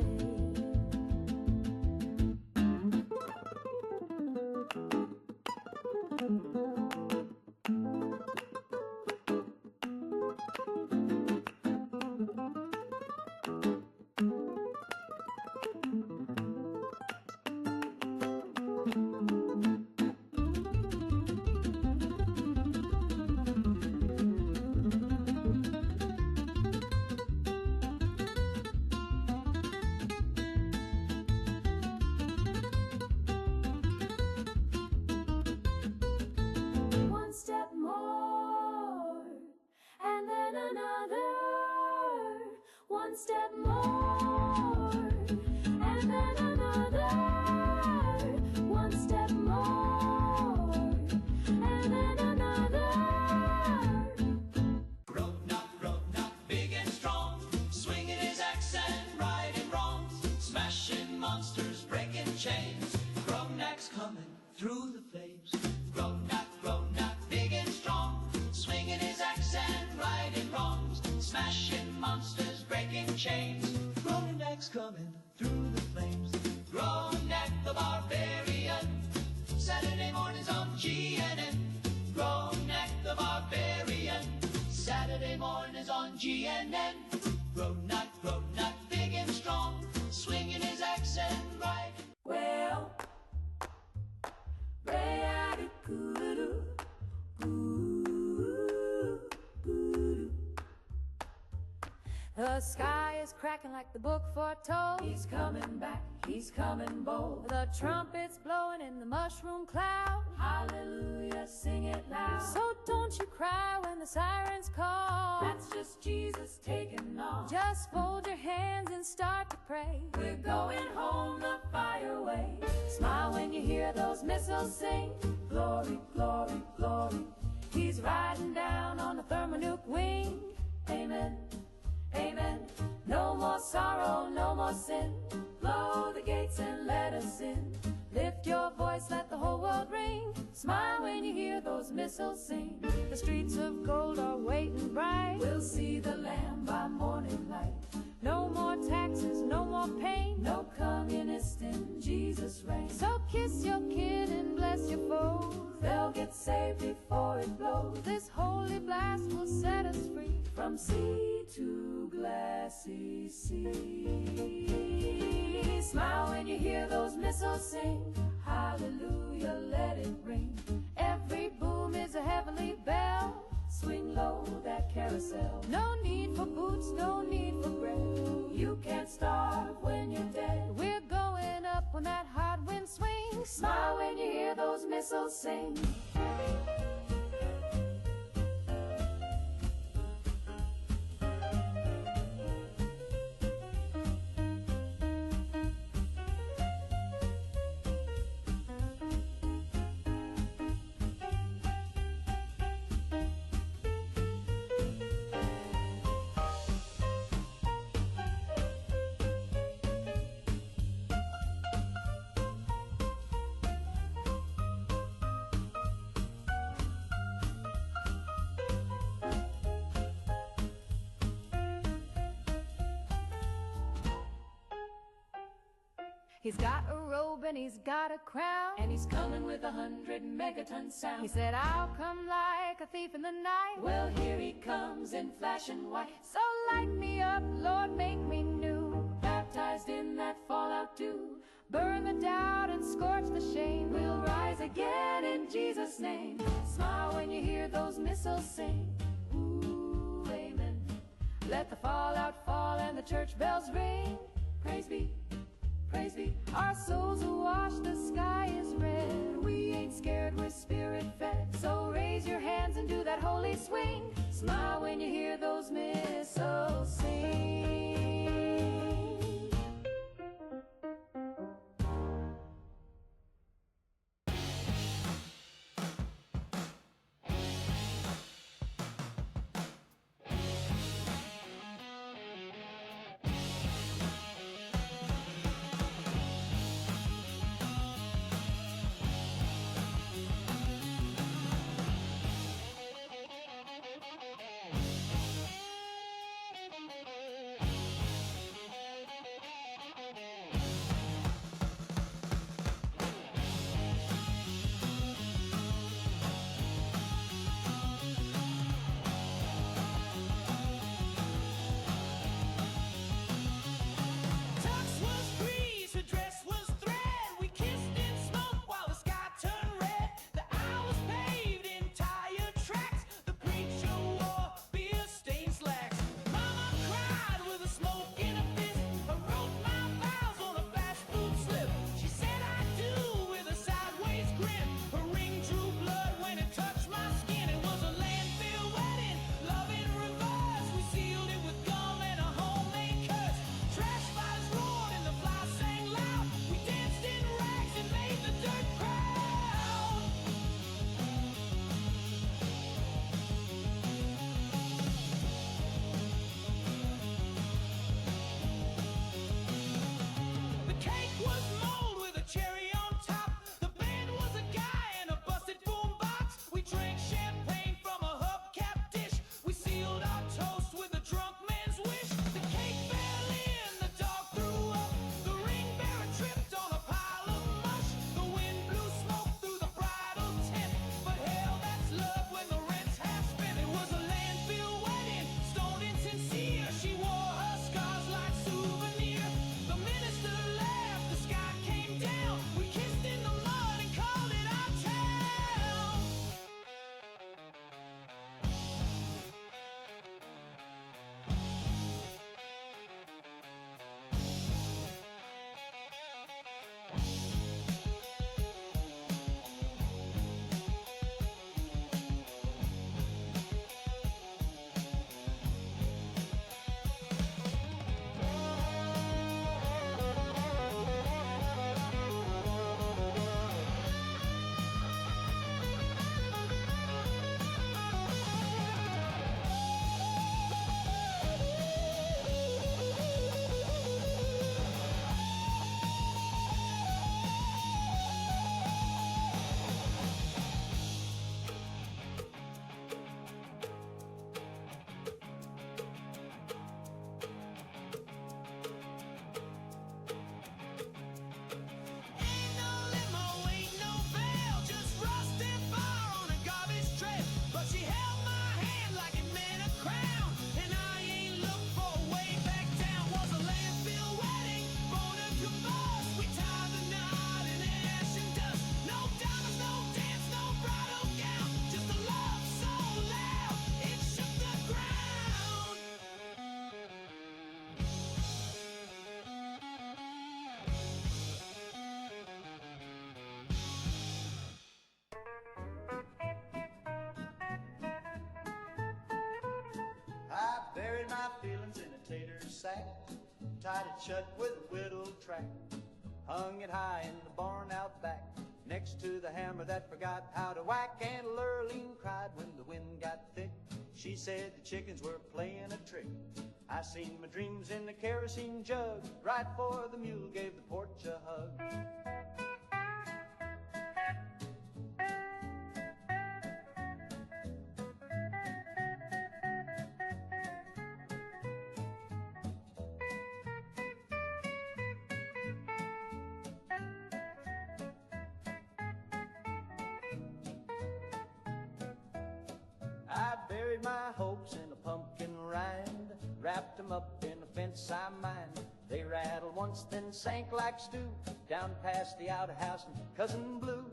One step more, and then another. One step more, and then another. One step more, and then another.
Road-knock, big and strong, swinging his axe and righting wrongs, smashing monsters, breaking chains. Grognak's coming through the flames. Grognak, big and strong, swinging his axe and righting wrongs, smashing monsters, breaking chains. Grognak's coming through the flames. Grognak the barbarian, Saturday mornings on GNN. Grognak the barbarian, Saturday mornings on GNN. Grognak, big and strong, swinging his axe and riding.
Well, the sky is cracking like the book foretold. He's coming back, he's coming bold. The trumpet's blowing in the mushroom cloud. Hallelujah, sing it loud. So don't you cry when the sirens call. That's just Jesus taking off. Just fold your hands and start to pray. We're going home the fire way. Smile when you hear those missiles sing. Glory, glory, glory. He's riding down on a thermonuke wing. Amen. Amen. No more sorrow, no more sin. Blow the gates and let us in. Lift your voice, let the whole world ring. Smile when you hear those missiles sing. The streets of gold are waiting bright. We'll see the Lamb by morning light. No more taxes, no more pain. No communist in Jesus' reign. So kiss your kid and bless your foes. They'll get saved before it blows. This holy blast will set us free from sea to glassy sea. Smile when you hear those missiles sing. Hallelujah, let it ring. Every boom is a heavenly bell. Swing low that carousel. No need for boots, no need for bread. You can't starve when you're dead. We're going up when that hot wind swings. Smile when you hear those missiles sing.
He's got a robe and he's got a crown,
and he's coming with 100 megaton sound.
He said, I'll come like a thief in the night.
Well, here he comes in flashing white.
So light me up, Lord, make me new.
Baptized in that fallout dew.
Burn the doubt and scorch the shame.
We'll rise again in Jesus' name.
Smile when you hear those missiles sing.
Ooh, amen.
Let the fallout fall and the church bells ring.
Praise be, praise be.
Our souls are washed, the sky is red.
We ain't scared, we're spirit fed.
So raise your hands and do that holy swing. Smile when you hear those missiles sing.
sack, tied it shut with a whittle track, hung it high in the barn out back, next to the hammer that forgot how to whack. And Lurleen cried when the wind got thick. She said the chickens were playing a trick. I seen my dreams in the kerosene jug, right for the mule gave the porch a hug.
my hopes in a pumpkin rind, wrapped them up in a fence I mind. They rattled once, then sank like stew, down past the outhouse in Cousin Blue.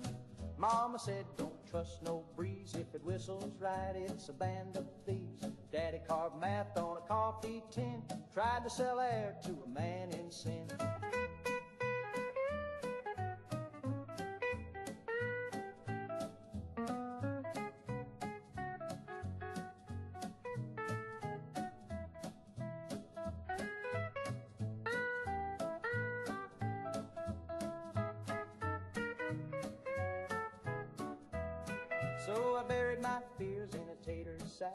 Mama said, don't trust no breeze, if it whistles right, it's a band of thieves. Daddy carved math on a coffee tin, tried to sell air to a man in sin. So I buried my fears in a tater sack,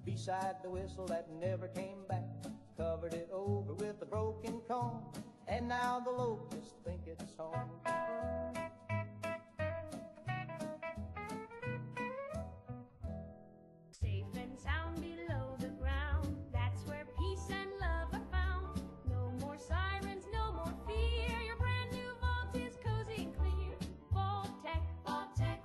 beside the whistle that never came back. Covered it over with a broken comb, and now the locusts think it's home.
Safe and sound below the ground, that's where peace and love are found. No more sirens, no more fear, your brand new vault is cozy and clear. Vault Tech,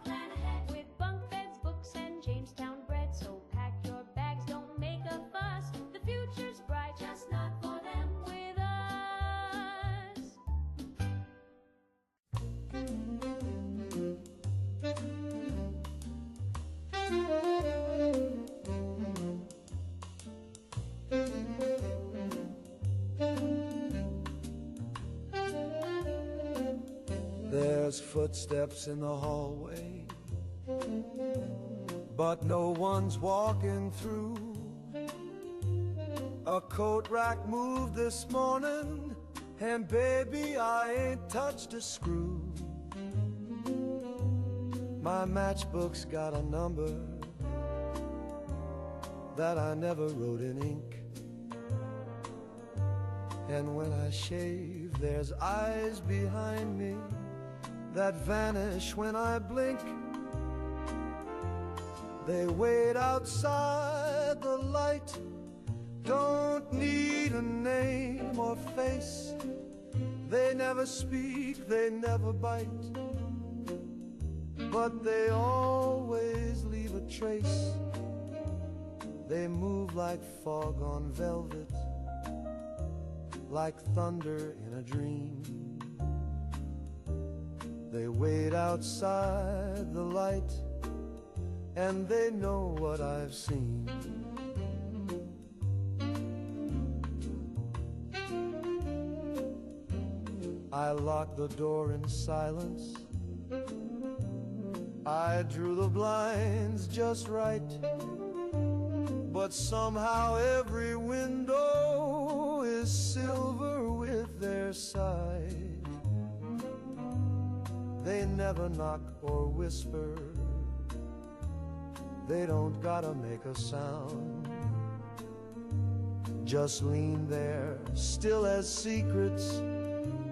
plan ahead with bunk beds, books, and Jamestown bread. So pack your bags, don't make a fuss, the future's bright, just not for them, with us.
There's footsteps in the hallway, but no one's walking through. A coat rack moved this morning, and baby, I ain't touched a screw. My matchbook's got a number that I never wrote in ink. And when I shave, there's eyes behind me that vanish when I blink. They wait outside the light, don't need a name or face. They never speak, they never bite, but they always leave a trace. They move like fog on velvet, like thunder in a dream. They wait outside the light, and they know what I've seen. I locked the door in silence, I drew the blinds just right, but somehow every window is silver with their side. They never knock or whisper, they don't gotta make a sound. Just lean there, still as secrets,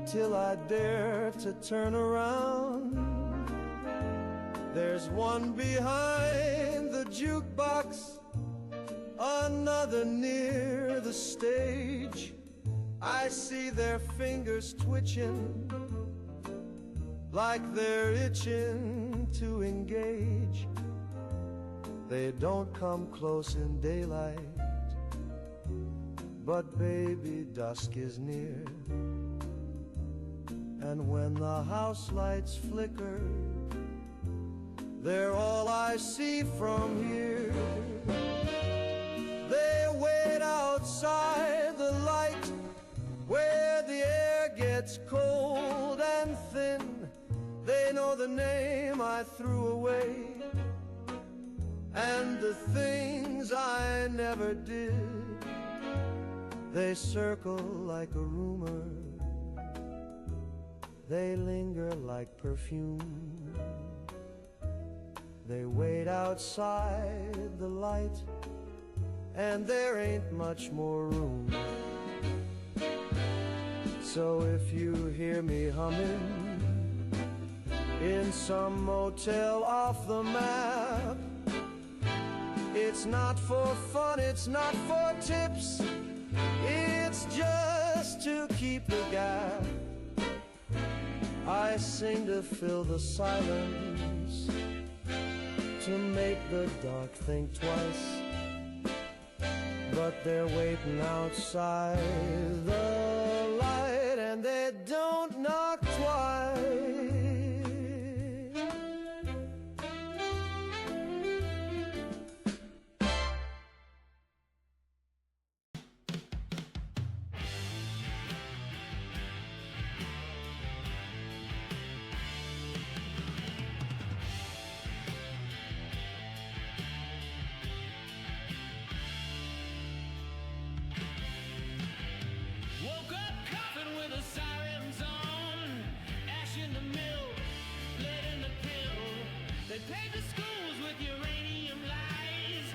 till I dare to turn around. There's one behind the jukebox, another near the stage. I see their fingers twitching, like they're itching to engage. They don't come close in daylight, but baby, dusk is near. And when the house lights flicker, they're all I see from here. They wait outside the light, where the air gets cold and thin. They know the name I threw away, and the things I never did. They circle like a rumor, they linger like perfume. They wait outside the light, and there ain't much more room. So if you hear me humming in some motel off the map, it's not for fun, it's not for tips, it's just to keep the gap. I sing to fill the silence, to make the dark think twice, but they're waiting outside the light, and they don't knock twice.
Woke up coughing with the sirens on, ash in the mill, lead in the pill. They paid the schools with uranium lies,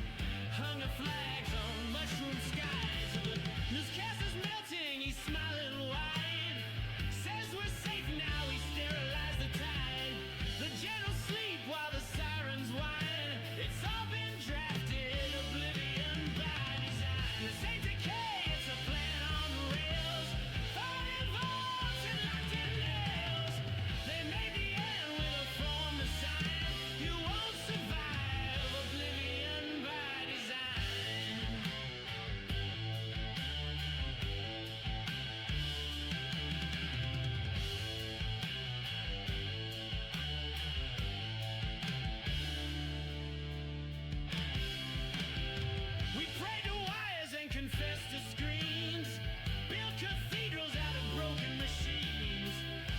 hung the flags on mushroom skies. The newscaster's melting, he's smiling wide, says we're safe now, he sterilized the tide. The generals sleep while the sirens whine, it's all been drafted, oblivion by design. This ain't decay, it's a plan on rails, falling vaults and locked in nails. They made the end with a form of sign, you won't survive, oblivion by design. We prayed to wires and confessed to screens, built cathedrals out of broken machines.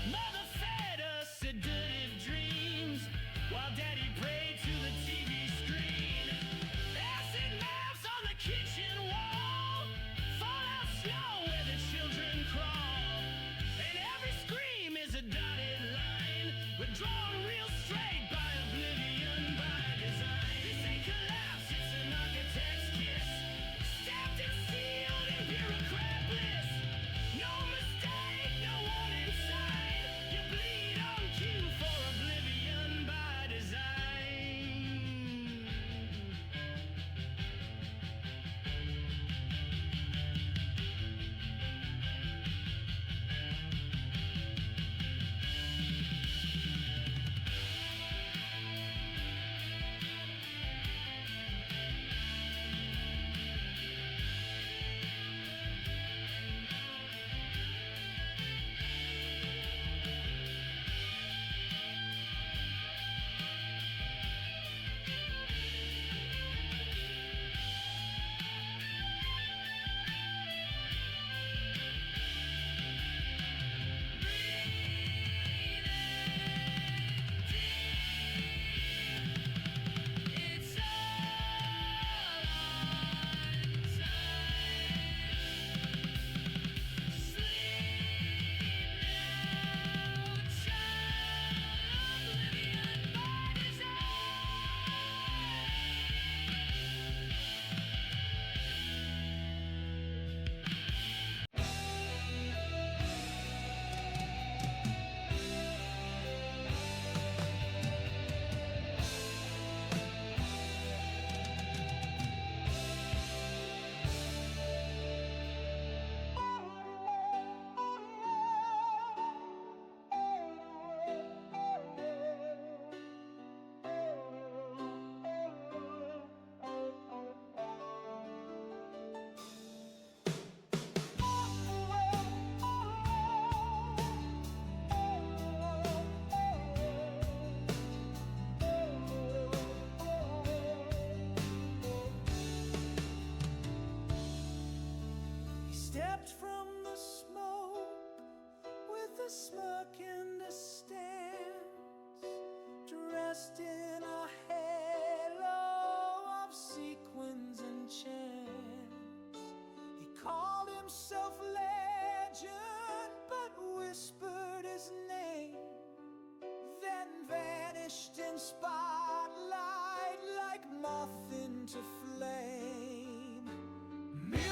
Mother fed us sedative dreams, while Daddy prayed to the TV screen. Acid maps on the kitchen wall, fallout snow where the children crawl, and every scream is a dotted line, but drawn real straight by oblivion by design. This ain't collapse, it's an architect's kiss, stamped and sealed in bureaucrat bliss. No mistake, no warning sign, you bleed on cue for oblivion by design. It's all on time. Sleep now, child, oblivion by
He stepped from the smoke with a smirk and a stance, dressed in a halo of sequins and chants. He called himself legend, but whispered his name, then vanished in spotlight like moth into flame. Mirror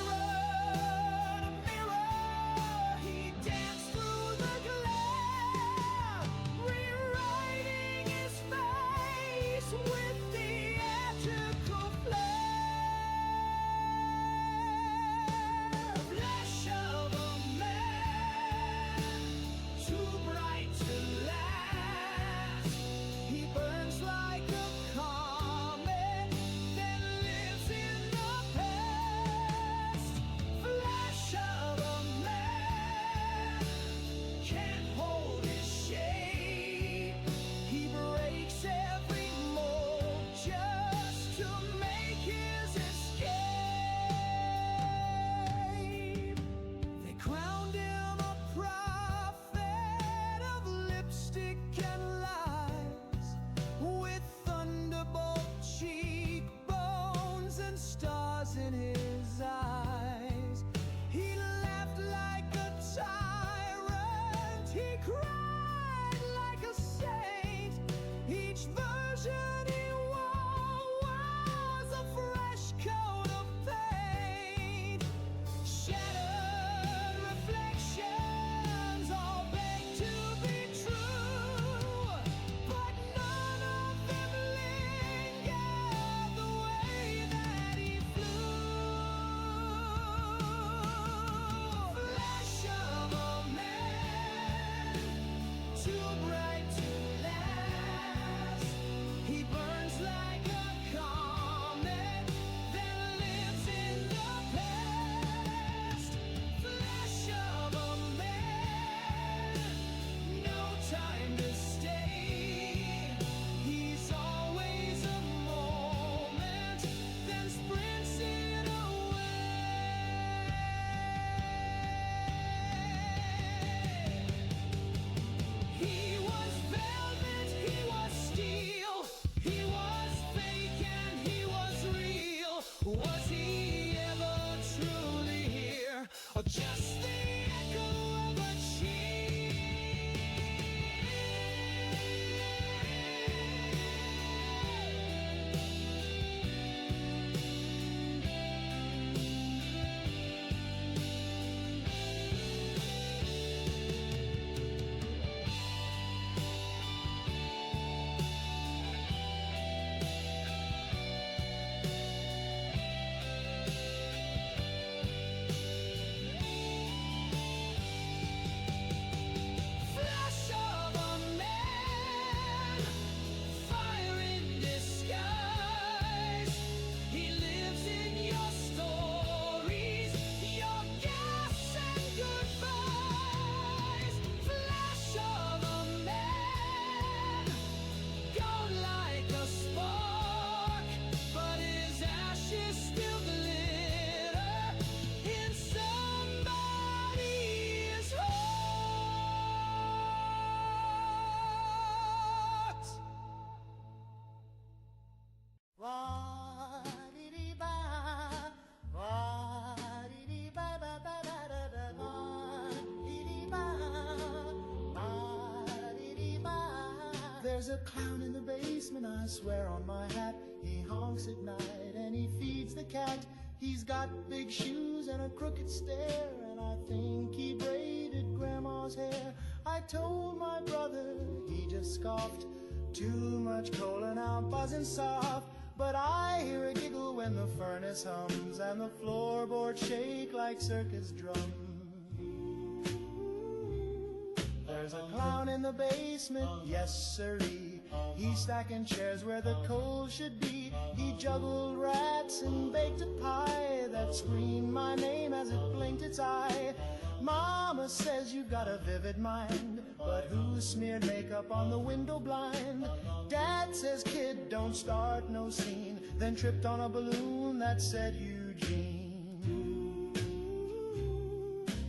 to mirror, he danced through the glare, rewriting his face with theatrical flair. Flesh of a man, too bright to last. He burns like a comet, then lives
too bright to last. He burns like a comet, then lives in the past. Flash of a man, no time to stay. He's always a moment, then sprints it away. He was velvet, he was steel, he was fake and he was real. Was he ever truly here, or just the echo of a flash of a man, fire in disguise. He lives in your stories, your gas and goodbyes. Flash of a man, gone like a spark, but his ashes still glitter in somebody's heart.
Wa-dee-dee-ba, wa-dee-dee-ba-ba-ba-da-da-da, wa-dee-dee-ba, wa-dee-dee-ba. There's a clown in the basement, I swear on my hat. He honks at night and he feeds the cat. He's got big shoes and a crooked stare, and I think he braided grandma's hair. I told my brother, he just scoffed. Too much cola now buzzing soft. But I hear a giggle when the furnace hums and the floorboards shake like circus drums. There's a clown in the basement, yes sirree. He's stacking chairs where the coals should be. He juggled rats and baked a pie that screamed my name as it blinked its eye. Mama says you've got a vivid mind, but who smeared makeup on the window blind? Dad says, kid, don't start no scene, then tripped on a balloon that said Eugene.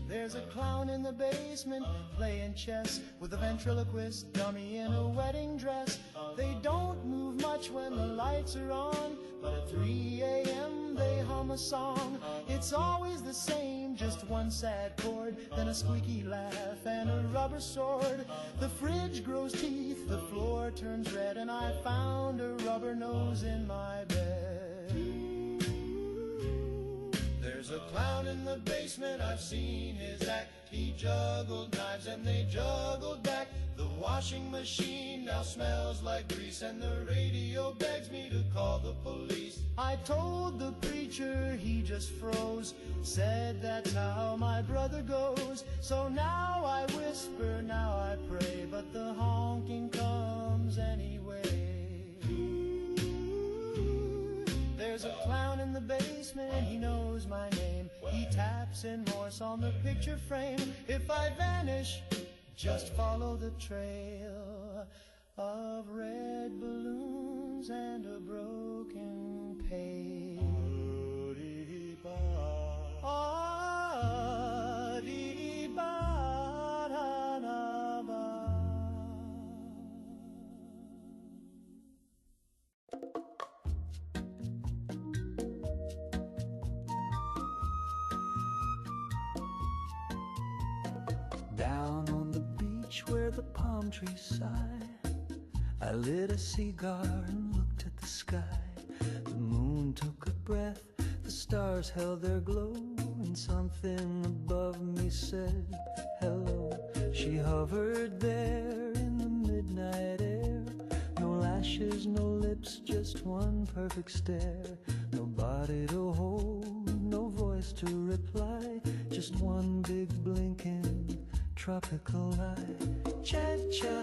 There's a clown in the basement playing chess with a ventriloquist dummy in a wedding dress. They don't move much when the lights are on, but at 3 a.m. they hum a song. It's always the same, just one sad chord, then a squeaky laugh and a rubber sword. The fridge grows teeth, the floor turns red, and I found a rubber nose in my bed. There's a clown in the basement, I've seen his act. He juggled knives and they juggled back. The washing machine now smells like grease, and the radio begs me to call the police. I told the preacher, he just froze, said that's how my brother goes. So now I whisper, now I pray, but the honking comes anyway. There's a clown in the basement, he knows my name. He taps in Morse on the picture frame. If I vanish, just follow the trail of red balloons and a broken pail.
Down on the beach where the palm trees sigh, I lit a cigar and looked at the sky. The moon took a breath, the stars held their glow, and something above me said hello. She hovered there in the midnight air, no lashes, no lips, just one perfect stare. No body to hold, no voice to reply, just one big blinking tropical eye. Cha-cha,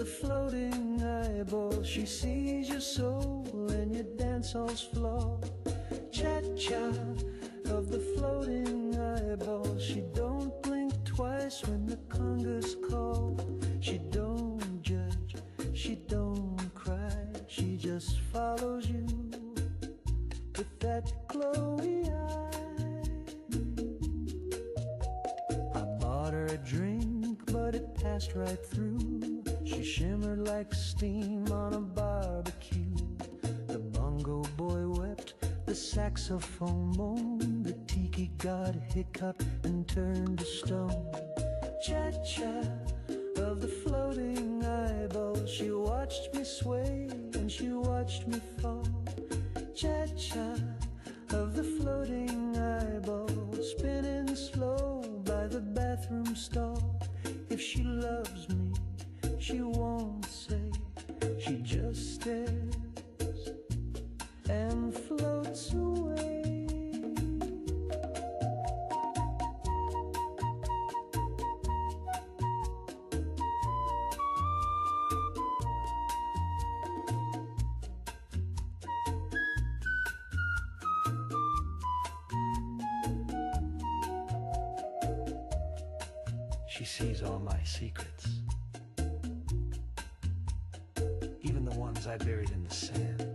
the floating eyeball. She sees your soul and your dance hall's flaw. Cha-cha of the floating eyeball. She don't blink twice when the congas call. She don't judge, she don't cry. She just follows you with that glowy eye. I bought her a drink, but it passed right through. She shimmered like steam on a barbecue. The bongo boy wept, the saxophone moaned, the tiki god hiccuped and turned to stone. Cha-cha of the floating eyeball. She watched me sway and she watched me fall. Cha-cha of the floating eyeball, spinning slow by the bathroom stall. If she loves me, she won't say. She just stares and floats away. She sees all my secrets, even the ones I buried in the sand.